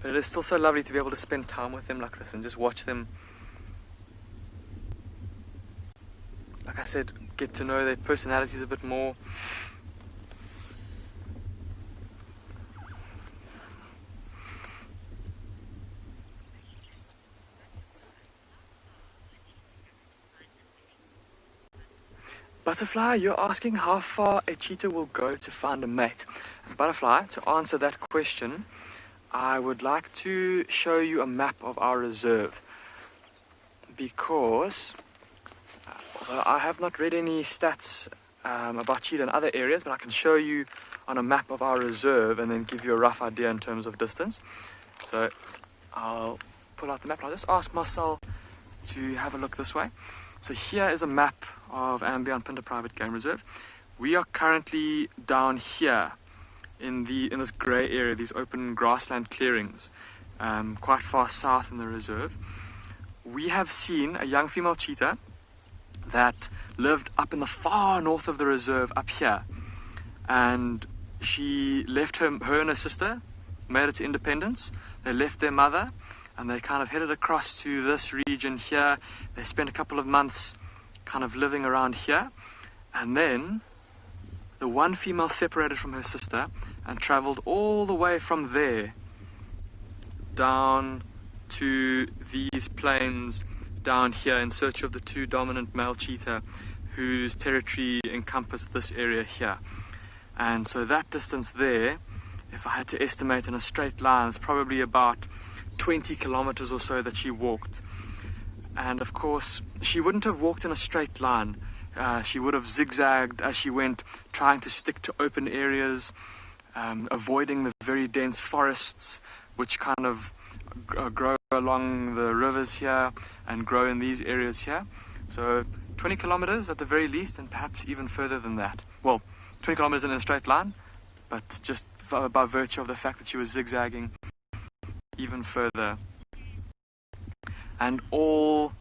But it is still so lovely to be able to spend time with them like this and just watch them, like I said, get to know their personalities a bit more. Butterfly, you're asking how far a cheetah will go to find a mate. And Butterfly, to answer that question, I would like to show you a map of our reserve, because although I have not read any stats about cheetah in other areas, but I can show you on a map of our reserve and then give you a rough idea in terms of distance. So I'll pull out the map and I'll just ask Marcel to have a look this way. So here is a map of Ambient Private Game Reserve. We are currently down here in this grey area, these open grassland clearings, quite far south in the reserve. We have seen a young female cheetah that lived up in the far north of the reserve up here, and she left her and her sister, made it to independence. They left their mother and they kind of headed across to this region here. They spent a couple of months kind of living around here, and then the one female separated from her sister and traveled all the way from there down to these plains down here in search of the two dominant male cheetah whose territory encompassed this area here. And so that distance there, if I had to estimate in a straight line, is probably about 20 kilometers or so that she walked. And of course, she wouldn't have walked in a straight line. She would have zigzagged as she went, trying to stick to open areas, avoiding the very dense forests which kind of grow along the rivers here and grow in these areas here. So 20 kilometers at the very least, and perhaps even further than that. Well, 20 kilometers in a straight line, but just by virtue of the fact that she was zigzagging, even further. And all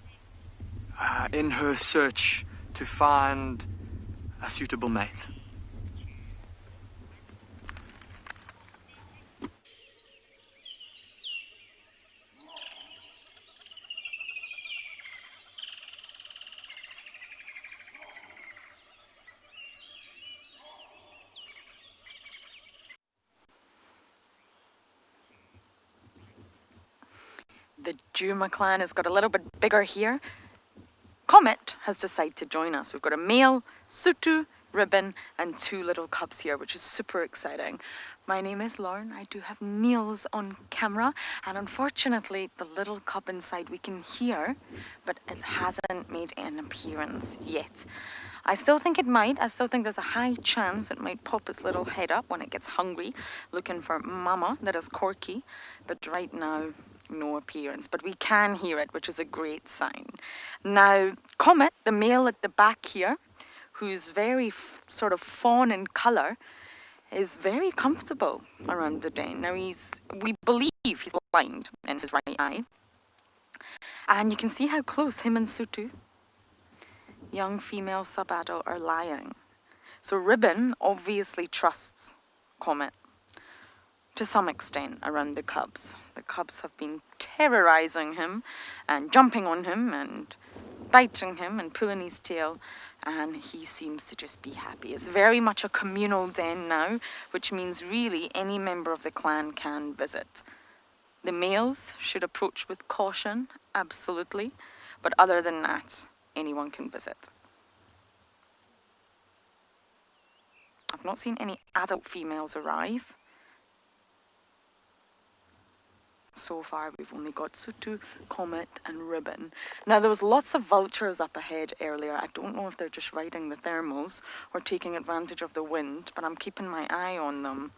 in her search to find a suitable mate. The Juma clan has got a little bit bigger here. Comet has decided to join us. We've got a male, Sutu, Ribbon, and two little cubs here, which is super exciting. My name is Lauren. I do have Niels on camera, and unfortunately the little cub inside we can hear, but it hasn't made an appearance yet. I still think it might. I still think there's a high chance it might pop its little head up when it gets hungry, looking for mama, that is Corky, but right now no appearance, but we can hear it, which is a great sign. Now, Comet, the male at the back here, who's very sort of fawn in colour, is very comfortable around the den. Now, we believe he's blind in his right eye. And you can see how close him and Sutu, young female sub-adult, are lying. So Ribbon obviously trusts Comet to some extent around the cubs. The cubs have been terrorizing him and jumping on him and biting him and pulling his tail, and he seems to just be happy. It's very much a communal den now, which means really any member of the clan can visit. The males should approach with caution, absolutely, but other than that, anyone can visit. I've not seen any adult females arrive. So far, we've only got Sutu, Comet, and Ribbon. Now, there was lots of vultures up ahead earlier. I don't know if they're just riding the thermals or taking advantage of the wind, but I'm keeping my eye on them.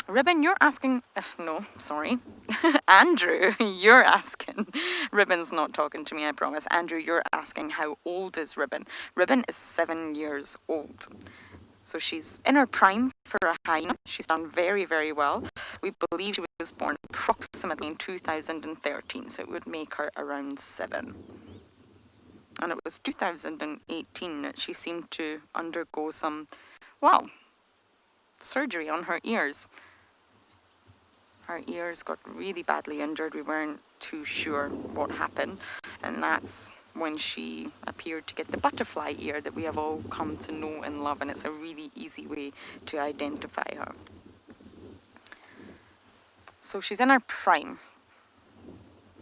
Ribbon, you're asking... no, sorry. Andrew, you're asking. Ribbon's not talking to me, I promise. Andrew, you're asking how old is Ribbon. Ribbon is 7 years old. So she's in her prime for a hyena. She's done very, very well. We believe she was born approximately in 2013, so it would make her around 7. And it was 2018 that she seemed to undergo some, well, surgery on her ears. Her ears got really badly injured. We weren't too sure what happened, and that's when she appeared to get the butterfly ear that we have all come to know and love, and it's a really easy way to identify her. So she's in her prime.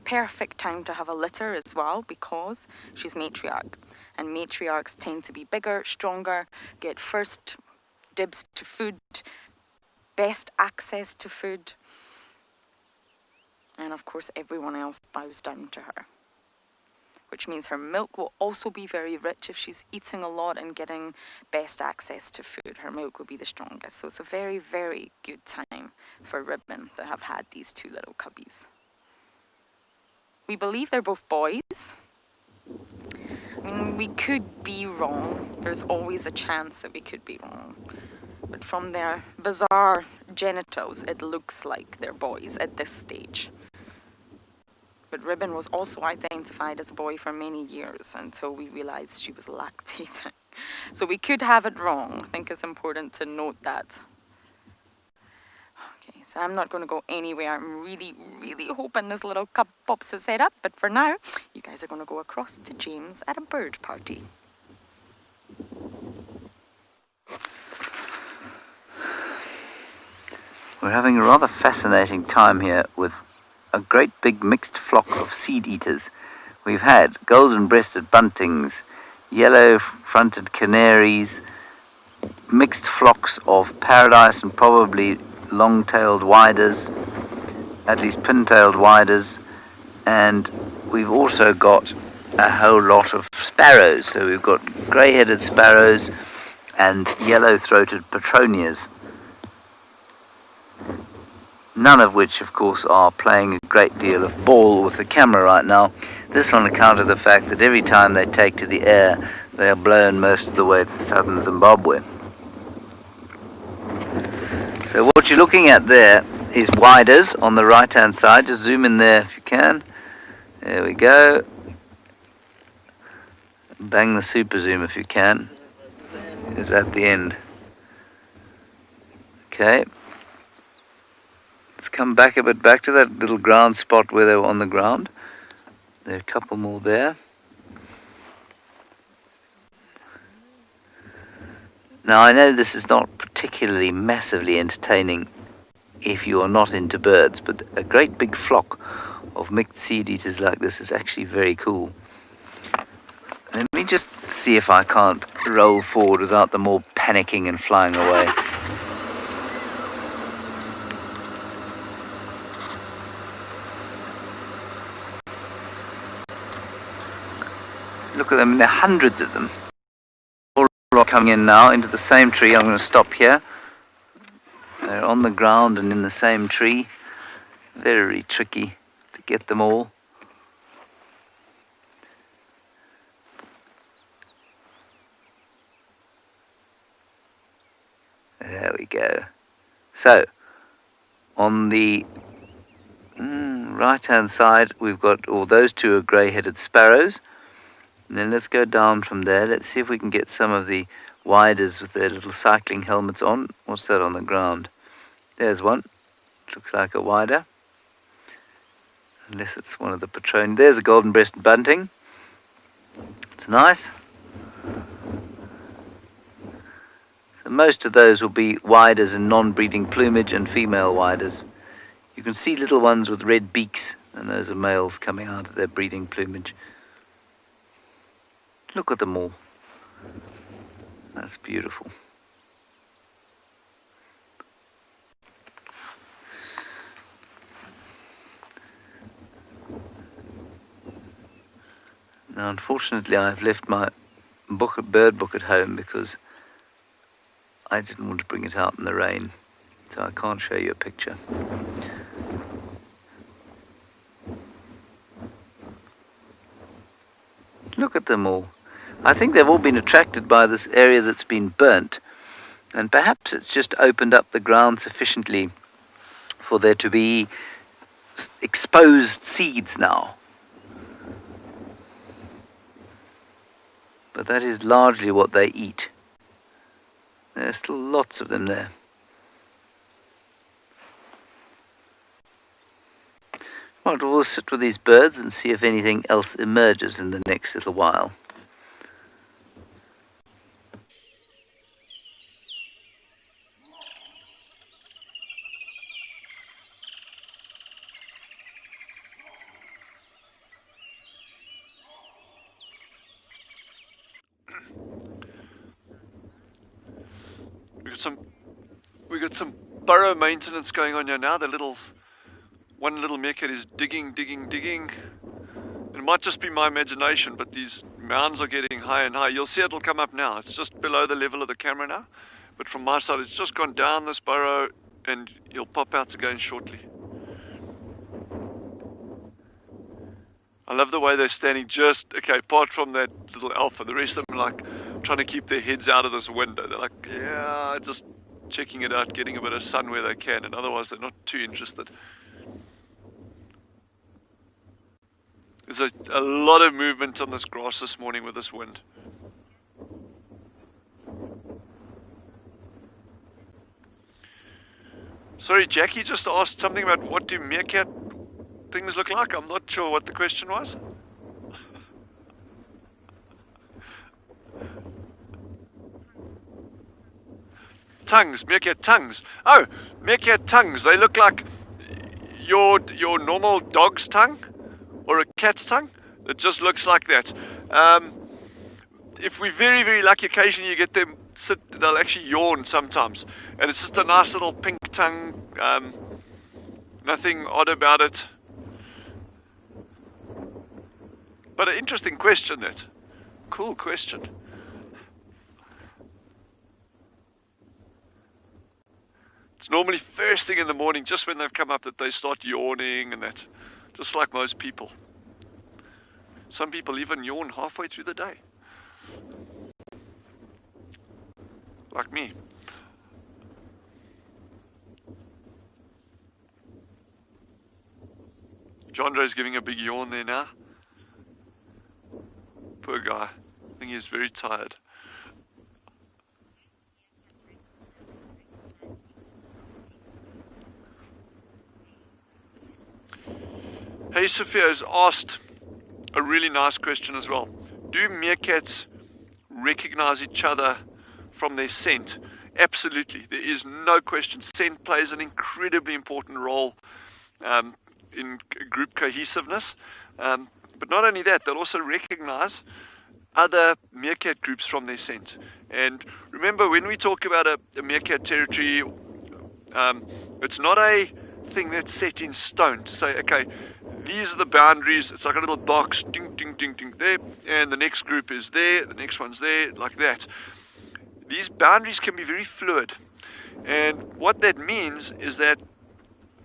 Perfect time to have a litter as well, because she's matriarch, and matriarchs tend to be bigger, stronger, get first dibs to food, best access to food, and of course everyone else bows down to her, which means her milk will also be very rich. If she's eating a lot and getting best access to food, her milk will be the strongest. So it's a very, very good time for Ribbon to have had these two little cubbies. We believe they're both boys. I mean, we could be wrong. There's always a chance that we could be wrong. But from their bizarre genitals, it looks like they're boys at this stage. But Ribbon was also identified as a boy for many years until we realized she was lactating. So we could have it wrong. I think it's important to note that. Okay, so I'm not going to go anywhere. I'm really, really hoping this little cup pops his head up. But for now, you guys are going to go across to James at a bird party. We're having a rather fascinating time here with a great big mixed flock of seed eaters. We've had golden-breasted buntings, yellow-fronted canaries, mixed flocks of paradise and probably long-tailed widers, at least pin-tailed widers, and we've also got a whole lot of sparrows. So we've got grey-headed sparrows and yellow-throated petronias, none of which, of course, are playing a great deal of ball with the camera right now. This on account of the fact that every time they take to the air, they are blown most of the way to southern Zimbabwe. So what you're looking at there is widers on the right-hand side. Just zoom in there if you can. There we go. Bang the super zoom if you can. Is at the end. Okay. Let's come back a bit, back to that little ground spot where they were on the ground. There are a couple more there. Now I know this is not particularly massively entertaining if you are not into birds, but a great big flock of mixed seed eaters like this is actually very cool. Let me just see if I can't roll forward without them all panicking and flying away. Look at them, there are hundreds of them. All coming in now into the same tree. I'm going to stop here. They're on the ground and in the same tree. Very tricky to get them all. There we go. So, on the right-hand side, we've got all those two are grey-headed sparrows. And then let's go down from there. Let's see if we can get some of the widers with their little cycling helmets on. What's that on the ground? There's one. Looks like a wider. Unless it's one of the Petroni. There's a golden-breasted bunting. It's nice. So most of those will be widers in non-breeding plumage and female widers. You can see little ones with red beaks, and those are males coming out of their breeding plumage. Look at them all. That's beautiful. Now, unfortunately, I've left my bird book at home because I didn't want to bring it out in the rain, so I can't show you a picture. Look at them all. I think they've all been attracted by this area that's been burnt, and perhaps it's just opened up the ground sufficiently for there to be exposed seeds now. But that is largely what they eat. There's still lots of them there. Right, we'll sit with these birds and see if anything else emerges in the next little while. We got some burrow maintenance going on here now. One little meerkat is digging. It might just be my imagination, but these mounds are getting higher and higher. You'll see it'll come up now. It's just below the level of the camera now. But from my side, it's just gone down this burrow and you'll pop out again shortly. I love the way they're standing apart from that little alpha, the rest of them are like trying to keep their heads out of this window. They're like, yeah, just checking it out, getting a bit of sun where they can, and otherwise they're not too interested. There's a lot of movement on this grass this morning with this wind. Sorry, Jackie just asked something about what do meerkat things look like. I'm not sure what the question was. Tongues, meerkat tongues. Oh, meerkat tongues. They look like your normal dog's tongue or a cat's tongue. It just looks like that. If we're very, very lucky, occasionally you get them they'll actually yawn sometimes. And it's just a nice little pink tongue. Nothing odd about it. But an interesting question, that. Cool question. It's normally first thing in the morning, just when they've come up, that they start yawning and that. Just like most people. Some people even yawn halfway through the day. Like me. Jandre's giving a big yawn there now. Poor guy. I think he's very tired. Hey, Sophia has asked a really nice question as well. Do meerkats recognize each other from their scent? Absolutely. There is no question. Scent plays an incredibly important role in group cohesiveness. But not only that, they'll also recognize other meerkat groups from their scent. And remember, when we talk about a meerkat territory, it's not a thing that's set in stone to say, okay, these are the boundaries. It's like a little box, ding, ding, ding, ding, there, and the next group is there, the next one's there, like that. These boundaries can be very fluid. And what that means is that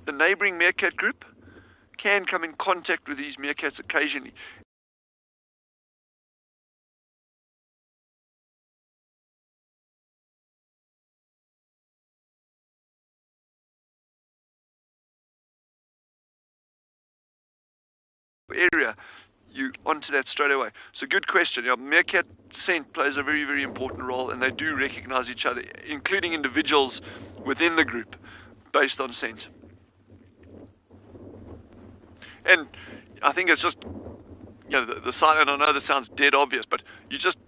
the neighboring meerkat group can come in contact with these meerkats occasionally. Area, you onto that straight away. So good question. Yeah, meerkat scent plays a very, very important role, and they do recognize each other, including individuals within the group, based on scent. And I think it's just, the sign, and I know this sounds dead obvious, but you just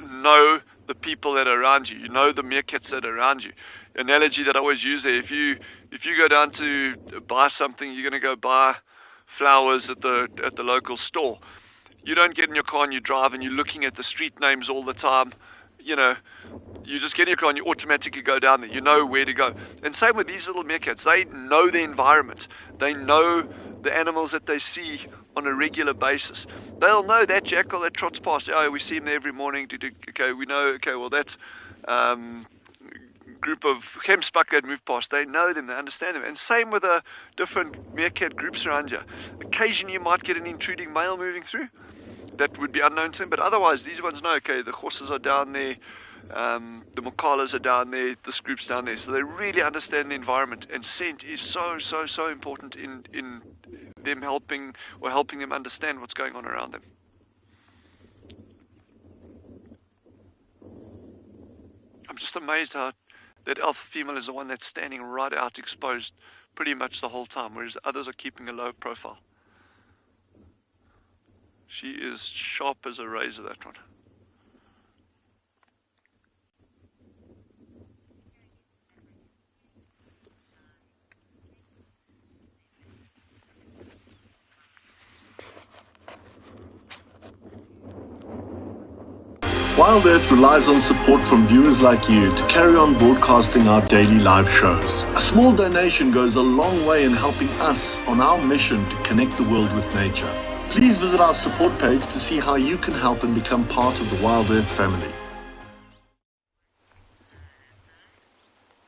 know the people that are around you. You know the meerkats that are around you. Analogy that I always use there, if you go down to buy something, you're going to go buy flowers at the local store. You don't get in your car and you drive and you're looking at the street names all the time. You just get in your car and you automatically go down there. You know where to go. And same with these little meerkats. They know the environment. They know the animals that they see on a regular basis. They'll know that jackal that trots past. Oh, we see him there every morning. Okay, we know. Okay, well that's group of gemsbuck that move past. They know them, they understand them. And same with the different meerkat groups around you. Occasionally you might get an intruding male moving through that would be unknown to them, but otherwise these ones know, okay, the horses are down there, the mokalas are down there, this group's down there. So they really understand the environment, and scent is so important in them helping them understand what's going on around them. I'm just amazed how that alpha female is the one that's standing right out exposed pretty much the whole time, whereas others are keeping a low profile. She is sharp as a razor, that one. Wild Earth relies on support from viewers like you to carry on broadcasting our daily live shows. A small donation goes a long way in helping us on our mission to connect the world with nature. Please visit our support page to see how you can help and become part of the Wild Earth family.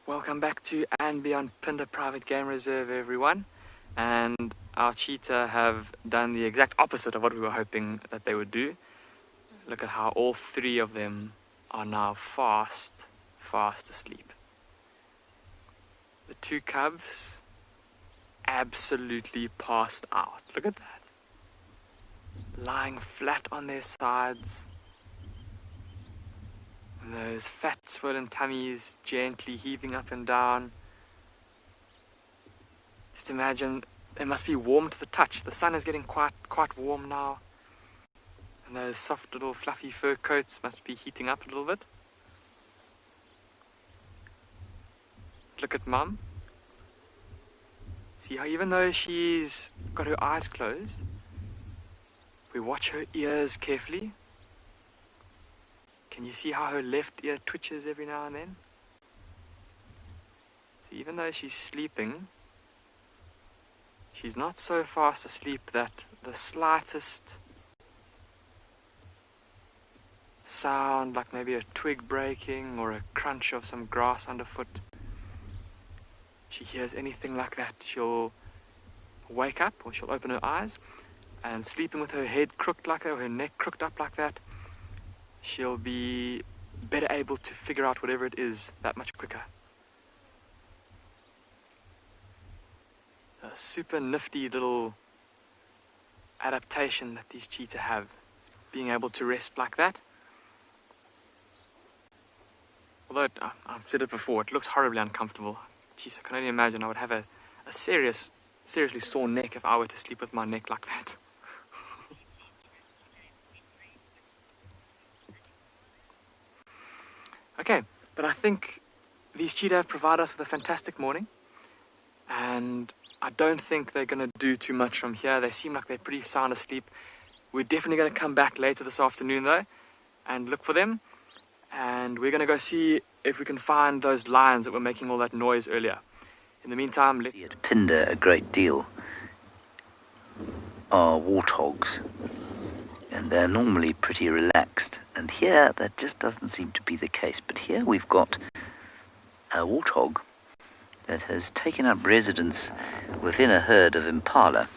Welcome back to and beyond Pinder Private Game Reserve, everyone. And our cheetah have done the exact opposite of what we were hoping that they would do. Look at how all three of them are now fast asleep. The two cubs absolutely passed out. Look at that. Lying flat on their sides. And those fat swollen tummies gently heaving up and down. Just imagine they must be warm to the touch. The sun is getting quite warm now. And those soft little fluffy fur coats must be heating up a little bit. Look at Mum. See how even though she's got her eyes closed, we watch her ears carefully. Can you see how her left ear twitches every now and then? So even though she's sleeping, she's not so fast asleep that the slightest sound, like maybe a twig breaking or a crunch of some grass underfoot, she hears anything like that, she'll wake up or she'll open her eyes, and sleeping with her head crooked like that, or her neck crooked up like that, she'll be better able to figure out whatever it is that much quicker. A super nifty little adaptation that these cheetah have, being able to rest like that. Although, I've said it before, it looks horribly uncomfortable. Jeez, I can only imagine I would have a seriously sore neck if I were to sleep with my neck like that. Okay, but I think these cheetah have provided us with a fantastic morning. And I don't think they're going to do too much from here. They seem like they're pretty sound asleep. We're definitely going to come back later this afternoon, though, and look for them. And we're going to go see if we can find those lions that were making all that noise earlier. In the meantime, let's... At Pinder a great deal are warthogs, and they're normally pretty relaxed. And here, that just doesn't seem to be the case. But here we've got a warthog that has taken up residence within a herd of impala.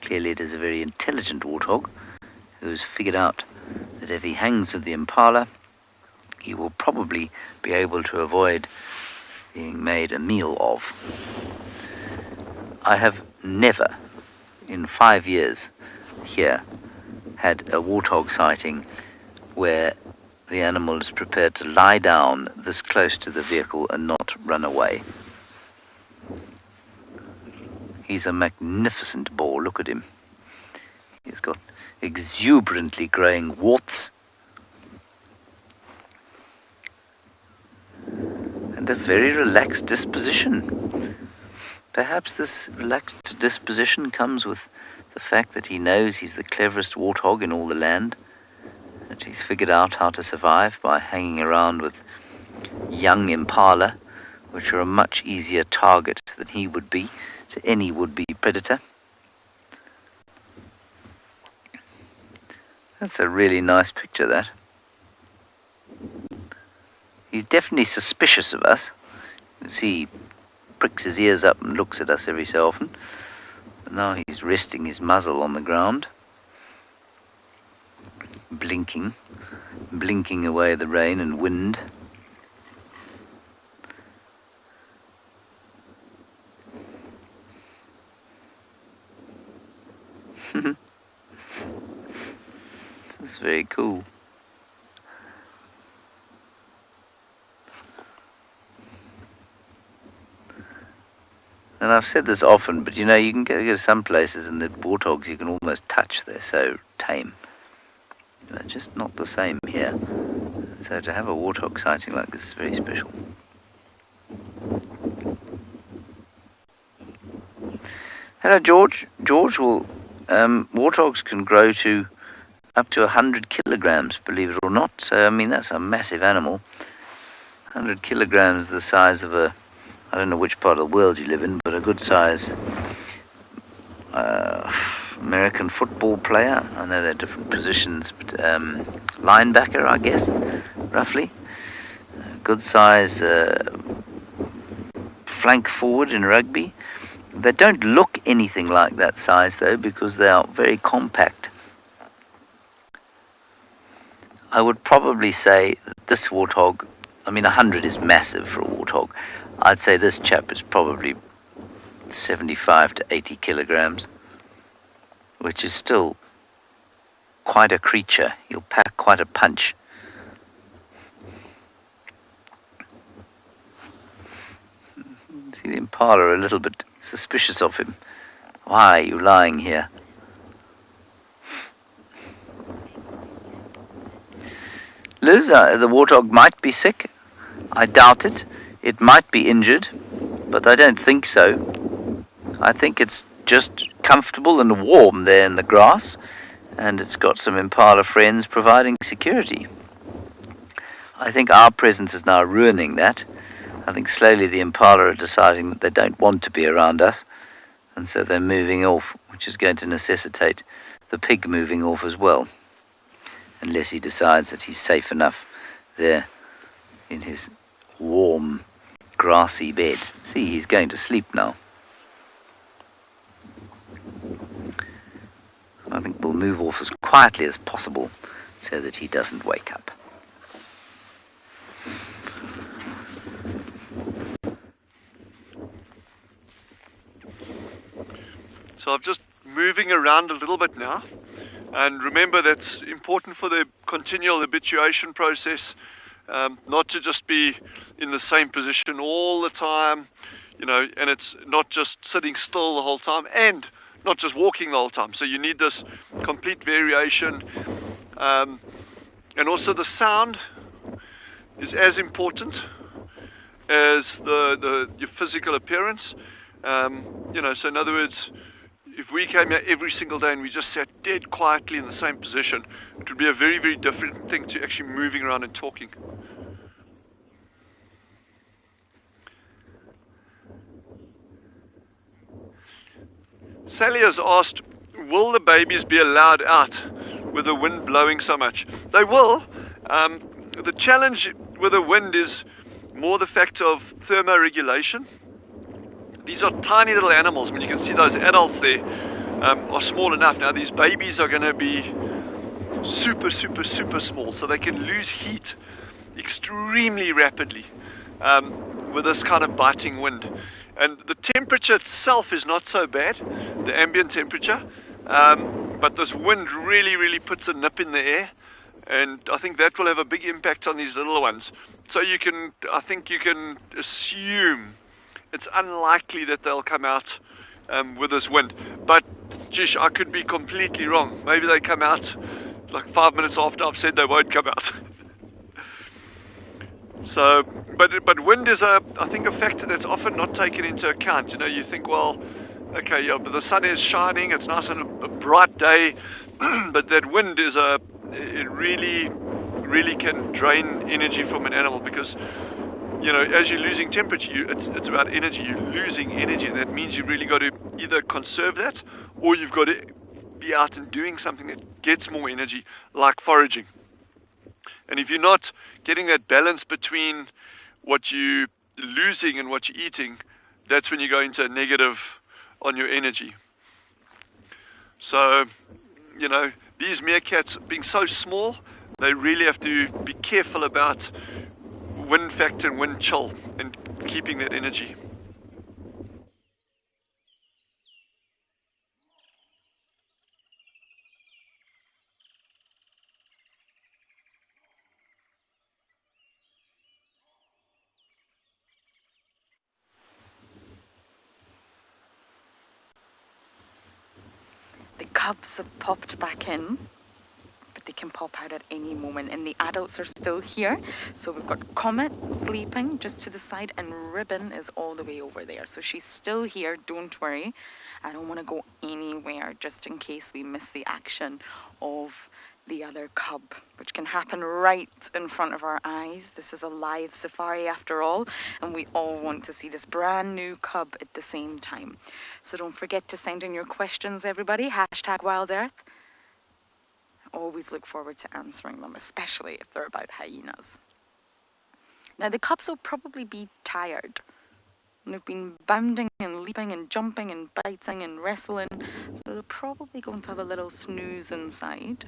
Clearly it is a very intelligent warthog who has figured out that if he hangs with the impala, he will probably be able to avoid being made a meal of. I have never, in 5 years here, had a warthog sighting where the animal is prepared to lie down this close to the vehicle and not run away. He's a magnificent boar, look at him. He's got exuberantly growing warts and a very relaxed disposition. Perhaps this relaxed disposition comes with the fact that he knows he's the cleverest warthog in all the land, that he's figured out how to survive by hanging around with young impala, which are a much easier target than he would be to any would-be predator. That's a really nice picture, that. He's definitely suspicious of us. You can see he pricks his ears up and looks at us every so often. But now he's resting his muzzle on the ground, blinking away the rain and wind. This is very cool. And I've said this often, but you know, you can go to some places and the warthogs you can almost touch. They're so tame. They're just not the same here. So to have a warthog sighting like this is very special. Hello, George. George, well, warthogs can grow to up to 100 kilograms, believe it or not. So, I mean, that's a massive animal. 100 kilograms, the size of a, I don't know which part of the world you live in, but a good size American football player. I know they're different positions, but linebacker, I guess, roughly. Good size flank forward in rugby. They don't look anything like that size, though, because they are very compact. I would probably say that this warthog, I mean, 100 is massive for a warthog. I'd say this chap is probably 75 to 80 kilograms, which is still quite a creature. He'll pack quite a punch. See the impala a little bit suspicious of him. Why are you lying here? Liz, the warthog might be sick. I doubt it. It might be injured, but I don't think so. I think it's just comfortable and warm there in the grass, and it's got some impala friends providing security. I think our presence is now ruining that. I think slowly the impala are deciding that they don't want to be around us, and so they're moving off, which is going to necessitate the pig moving off as well, unless he decides that he's safe enough there in his warm, grassy bed. See, he's going to sleep now. I think we'll move off as quietly as possible so that he doesn't wake up. So I'm just moving around a little bit now, and remember that's important for the continual habituation process, not to just be in the same position all the time, you know, and it's not just sitting still the whole time and not just walking the whole time. So you need this complete variation, and also the sound is as important as your physical appearance. You know, so in other words, if we came here every single day and we just sat dead quietly in the same position, it would be a very, very different thing to actually moving around and talking. Sally has asked, will the babies be allowed out with the wind blowing so much? They will. The challenge with the wind is more the fact of thermoregulation. These are tiny little animals. I mean, you can see those adults there are small enough. Now these babies are going to be super, super, super small, so they can lose heat extremely rapidly with this kind of biting wind. And the temperature itself is not so bad, the ambient temperature, but this wind really, really puts a nip in the air, and I think that will have a big impact on these little ones. So I think you can assume it's unlikely that they'll come out with this wind. But, geez, I could be completely wrong. Maybe they come out like 5 minutes after I've said they won't come out. So, but wind is I think a factor that's often not taken into account. You know, you think, well, okay, yeah, but the sun is shining, it's nice on a bright day, but that wind is it really, really can drain energy from an animal, because, you know, as you're losing temperature, it's about energy. You're losing energy, and that means you've really got to either conserve that, or you've got to be out and doing something that gets more energy, like foraging. And if you're not getting that balance between what you're losing and what you're eating, that's when you go into a negative on your energy. So, you know, these meerkats being so small, they really have to be careful about wind factor and wind chill and keeping that energy. The cubs have popped back in. they can pop out at any moment, and the adults are still here. So we've got Comet sleeping just to the side, and Ribbon is all the way over there. So she's still here, don't worry. I don't want to go anywhere just in case we miss the action of the other cub, which can happen right in front of our eyes. This is a live safari after all, and we all want to see this brand new cub at the same time. So don't forget to send in your questions, everybody. #WildEarth. Always look forward to answering them, especially if they're about hyenas. Now the cubs will probably be tired. And they've been bounding and leaping and jumping and biting and wrestling, so they're probably going to have a little snooze inside.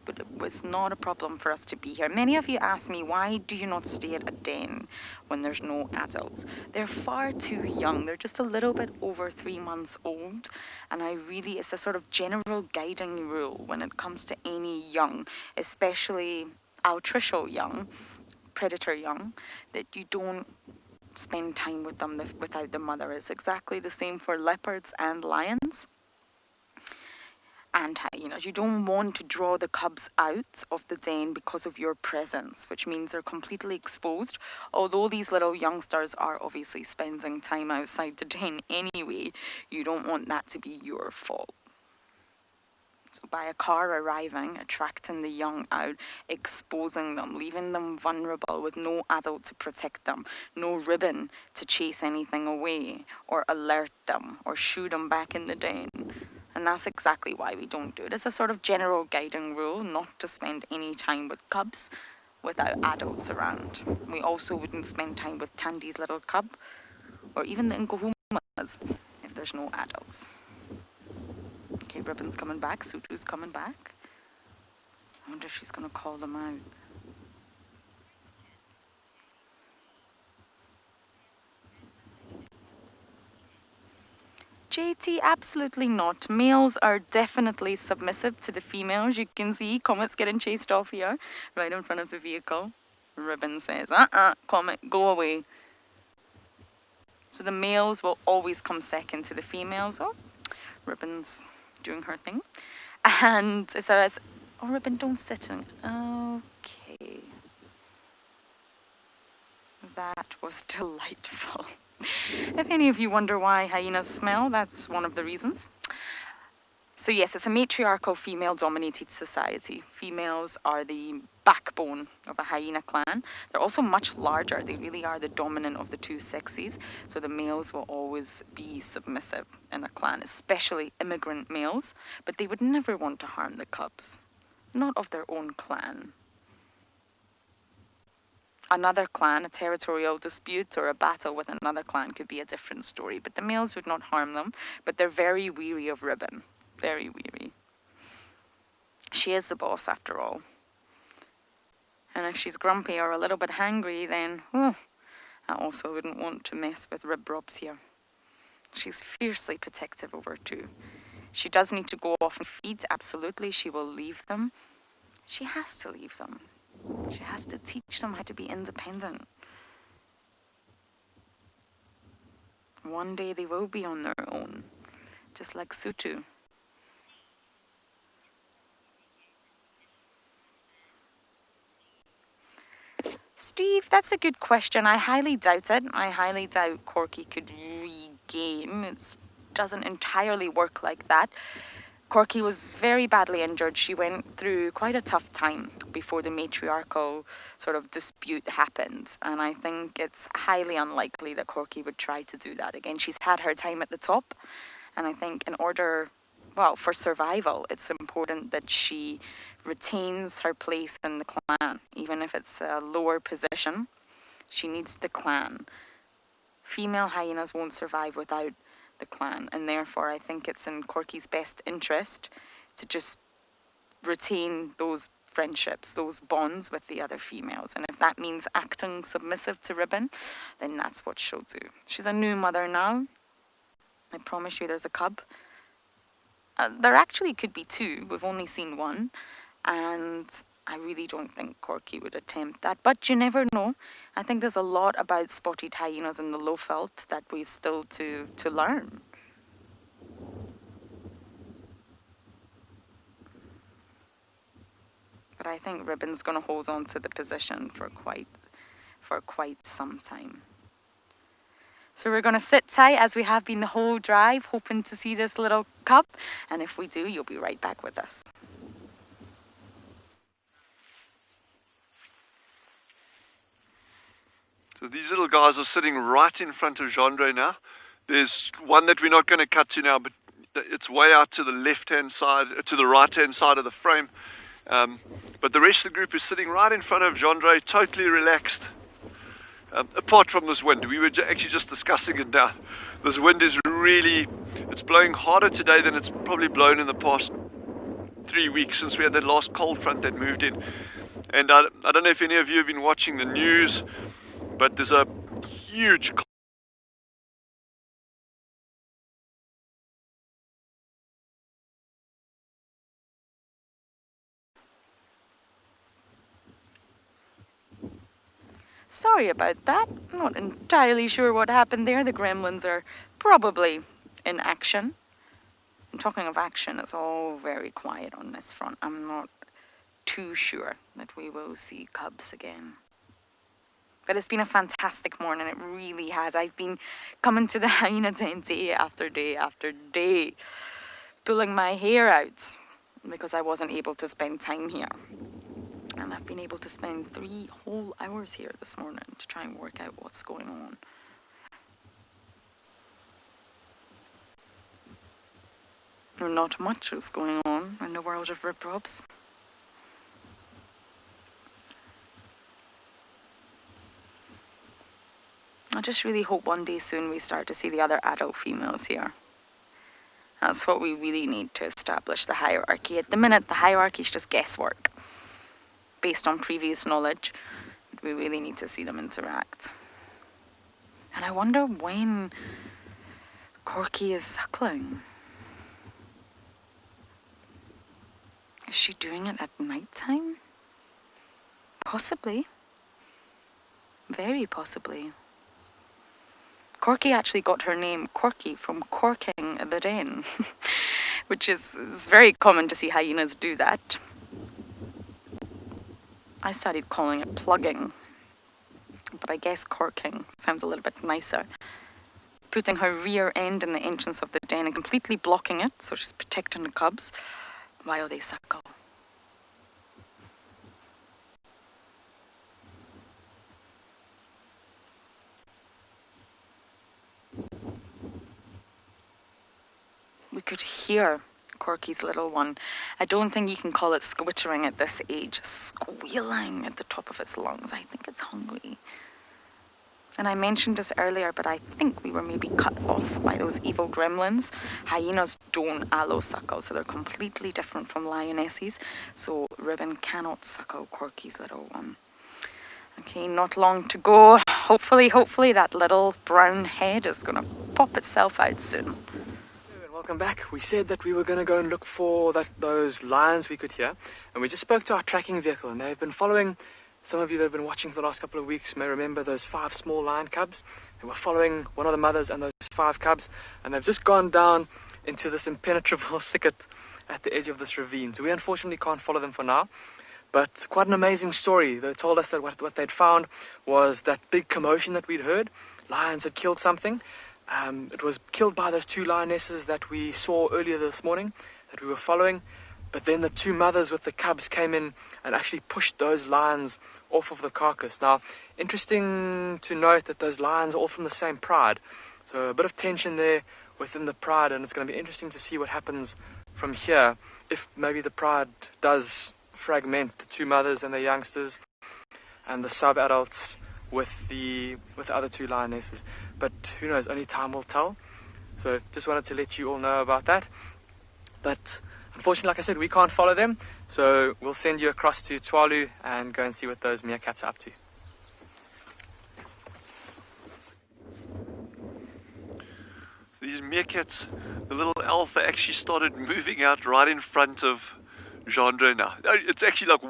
But it was not a problem for us to be here. Many of you ask me, why do you not stay at a den when there's no adults? They're far too young. They're just a little bit over 3 months old. And it's a sort of general guiding rule when it comes to any young, especially altricial young, predator young, that you don't spend time with them without the mother. It's exactly the same for leopards and lions and hyenas. You don't want to draw the cubs out of the den because of your presence, which means they're completely exposed. Although these little youngsters are obviously spending time outside the den anyway, you don't want that to be your fault. So by a car arriving, attracting the young out, exposing them, leaving them vulnerable with no adult to protect them, no ribbon to chase anything away or alert them or shoot them back in the den. And that's exactly why we don't do it. It's a sort of general guiding rule not to spend any time with cubs without adults around. We also wouldn't spend time with Tandy's little cub or even the Nkuhumas if there's no adults. Okay, Ribbon's coming back, Sutu's coming back. I wonder if she's going to call them out. JT, absolutely not. Males are definitely submissive to the females. You can see Comet's getting chased off here, right in front of the vehicle. Ribbon says, Comet, go away. So the males will always come second to the females. Oh, Ribbon's doing her thing. And it says, oh, Ribbon, don't sit in. Okay. That was delightful. If any of you wonder why hyenas smell, that's one of the reasons. So yes, it's a matriarchal female-dominated society. Females are the backbone of a hyena clan. They're also much larger. They really are the dominant of the two sexes. So the males will always be submissive in a clan, especially immigrant males. But they would never want to harm the cubs, not of their own clan. Another clan, a territorial dispute or a battle with another clan could be a different story. But the males would not harm them. But they're very weary of Ribbon. Very weary. She is the boss after all. And if she's grumpy or a little bit hangry, then I also wouldn't want to mess with Rib Robs here. She's fiercely protective over two. She does need to go off and feed, absolutely. She will leave them. She has to leave them. She has to teach them how to be independent. One day they will be on their own, just like Sutu. Steve, that's a good question. I highly doubt it. I highly doubt Corky could regain. It doesn't entirely work like that. Corky was very badly injured. She went through quite a tough time before the matriarchal sort of dispute happened. And I think it's highly unlikely that Corky would try to do that again. She's had her time at the top. And I think in order, well, for survival, it's important that she retains her place in the clan. Even if it's a lower position, she needs the clan. Female hyenas won't survive without the clan, and therefore I think it's in Corky's best interest to just retain those friendships, those bonds with the other females. And if that means acting submissive to Ribbon, then that's what she'll do. She's a new mother now. I promise you there's a cub. There actually could be two. We've only seen one. And I really don't think Corky would attempt that. But you never know. I think there's a lot about spotted hyenas in the Lowveld that we've still to learn. But I think Ribbon's going to hold on to the position for quite some time. So we're going to sit tight as we have been the whole drive, hoping to see this little cub. And if we do, you'll be right back with us. So these little guys are sitting right in front of Gendre now. There's one that we're not going to cut to now, but it's way out to the left-hand side, to the right-hand side of the frame. But the rest of the group is sitting right in front of Gendre, totally relaxed. Apart from this wind, we were actually just discussing it now. This wind is really, it's blowing harder today than it's probably blown in the past 3 weeks since we had that last cold front that moved in. And I don't know if any of you have been watching the news, but there's a huge Sorry about that. I'm not entirely sure what happened there. The gremlins are probably in action. And talking of action, it's all very quiet on this front. I'm not too sure that we will see cubs again. But it's been a fantastic morning. It really has. I've been coming to the hyena den day after day after day, pulling my hair out because I wasn't able to spend time here. And I've been able to spend 3 whole hours here this morning to try and work out what's going on. Not much is going on in the world of rib robs. I just really hope one day soon we start to see the other adult females here. That's what we really need to establish the hierarchy. At the minute, the hierarchy is just guesswork. Based on previous knowledge, we really need to see them interact. And I wonder when Corky is suckling. Is she doing it at night time? Possibly. Very possibly. Corky actually got her name Corky from corking the den, which is very common to see hyenas do that. I started calling it plugging, but I guess corking sounds a little bit nicer. Putting her rear end in the entrance of the den and completely blocking it, so she's protecting the cubs while they suckle. We could hear Corky's little one. I don't think you can call it squittering at this age. Squealing at the top of its lungs. I think it's hungry. And I mentioned this earlier, but I think we were maybe cut off by those evil gremlins. Hyenas don't allo-suckle, so they're completely different from lionesses. So Ribbon cannot suckle Corky's little one. Okay, not long to go. Hopefully that little brown head is going to pop itself out soon. Welcome back. We said that we were going to go and look for those lions we could hear, and we just spoke to our tracking vehicle, and they've been following. Some of you that have been watching for the last couple of weeks may remember those 5 small lion cubs. They were following one of the mothers and those 5 cubs, and they've just gone down into this impenetrable thicket at the edge of this ravine. So we unfortunately can't follow them for now, but quite an amazing story. They told us that what they'd found was that big commotion that we'd heard. Lions had killed something. It was killed by those 2 lionesses that we saw earlier this morning, that we were following. But then the 2 mothers with the cubs came in and actually pushed those lions off of the carcass. Now, interesting to note that those lions are all from the same pride. So a bit of tension there within the pride, and it's going to be interesting to see what happens from here. If maybe the pride does fragment the 2 mothers and the youngsters and the sub-adults with the other 2 lionesses. But who knows, only time will tell. So just wanted to let you all know about that. But unfortunately, like I said, we can't follow them. So we'll send you across to Tswalu and go and see what those meerkats are up to. These meerkats, the little alpha actually started moving out right in front of Gendre now. It's actually like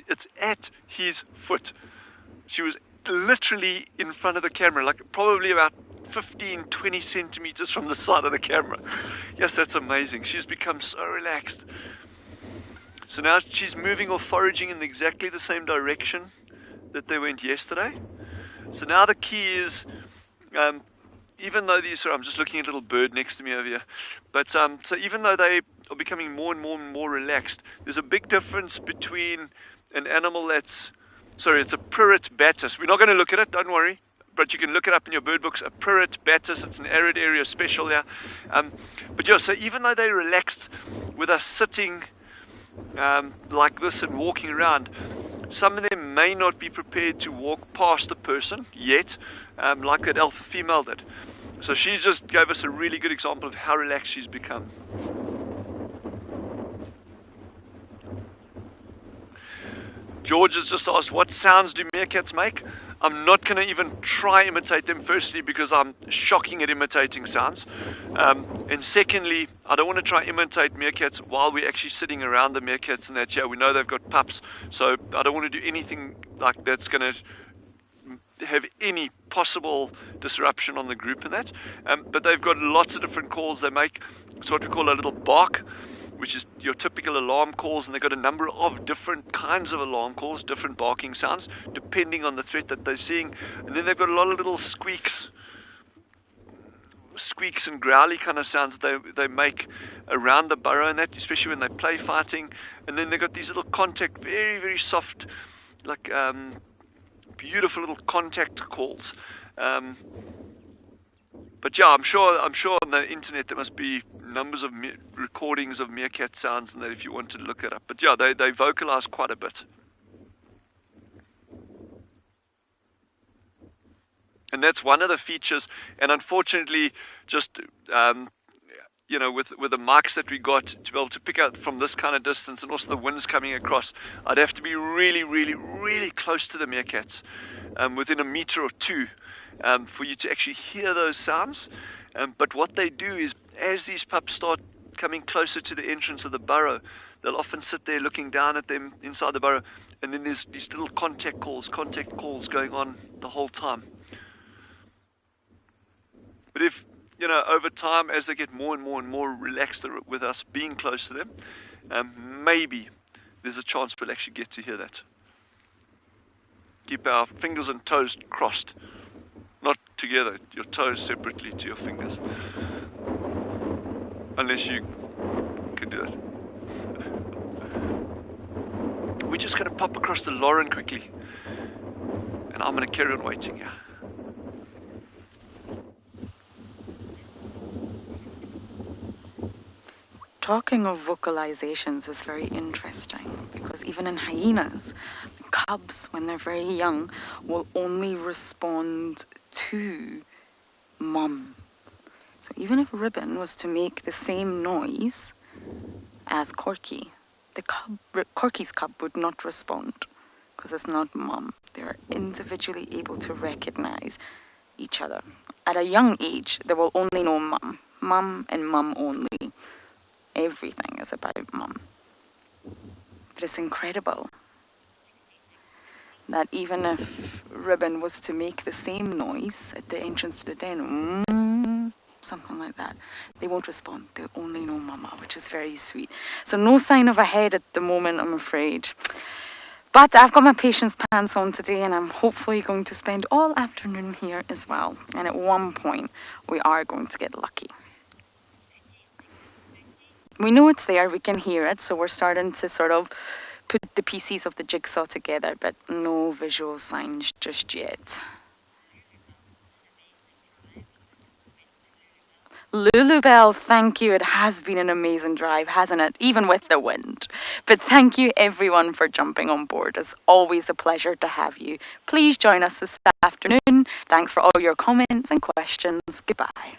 it's at his foot. She was literally in front of the camera, like probably about 15-20 centimeters from the side of the camera. Yes, that's amazing. She's become so relaxed. So now she's moving or foraging in exactly the same direction that they went yesterday. So now the key is, even though these are, I'm just looking at a little bird next to me over here, but so even though they are becoming more and more relaxed, there's a big difference between an animal that's, sorry, it's a Pyrrhit batis. We're not going to look at it, don't worry, but you can look it up in your bird books, a Pyrrhit batis. It's an arid area special here. But yeah, so even though they're relaxed with us sitting like this and walking around, some of them may not be prepared to walk past the person yet, like that alpha female did. So she just gave us a really good example of how relaxed she's become. George has just asked, what sounds do meerkats make? I'm not going to even try imitate them, firstly because I'm shocking at imitating sounds, and secondly, I don't want to try imitate meerkats while we're actually sitting around the meerkats and that. Yeah, we know they've got pups, so I don't want to do anything like that's going to have any possible disruption on the group and that. But they've got lots of different calls they make. It's what we call a little bark, which is your typical alarm calls, and they've got a number of different kinds of alarm calls, different barking sounds, depending on the threat that they're seeing. And then they've got a lot of little squeaks and growly kind of sounds they make around the burrow and that, especially when they play fighting. And then they've got these little contact, very, very soft, like beautiful little contact calls. But yeah, I'm sure on the internet there must be numbers of recordings of meerkat sounds and that if you want to look it up. But yeah, they vocalize quite a bit. And that's one of the features. And unfortunately, just you know, with the mics that we got to be able to pick out from this kind of distance, and also the winds coming across, I'd have to be really, really, really close to the meerkats, within a meter or two, for you to actually hear those sounds. But what they do is, as these pups start coming closer to the entrance of the burrow, they'll often sit there looking down at them inside the burrow, and then there's these little contact calls going on the whole time. But if, you know, over time, as they get more and more relaxed with us being close to them, maybe there's a chance we'll actually get to hear that. Keep our fingers and toes crossed. Not together, your toes separately to your fingers. Unless you can do it. We're just going to pop across the Lauren quickly. And I'm going to carry on waiting here. Talking of vocalizations is very interesting, because even in hyenas, cubs, when they're very young, will only respond to mum. So even if Ribbon was to make the same noise as Corky, Corky's cub would not respond, because it's not mum. They're individually able to recognize each other. At a young age, they will only know mum. Mum and mum only. Everything is about mum. But it's incredible that even if Ribbon was to make the same noise at the entrance to the den, something like that, they won't respond. They'll only know mama, which is very sweet. So no sign of a head at the moment, I'm afraid. But I've got my patience pants on today, and I'm hopefully going to spend all afternoon here as well. And at one point, we are going to get lucky. We know it's there, we can hear it, so we're starting to sort of put the pieces of the jigsaw together, but no visual signs just yet. Lulubelle, thank you. It has been an amazing drive, hasn't it? Even with the wind. But thank you everyone for jumping on board. It's always a pleasure to have you. Please join us this afternoon. Thanks for all your comments and questions. Goodbye.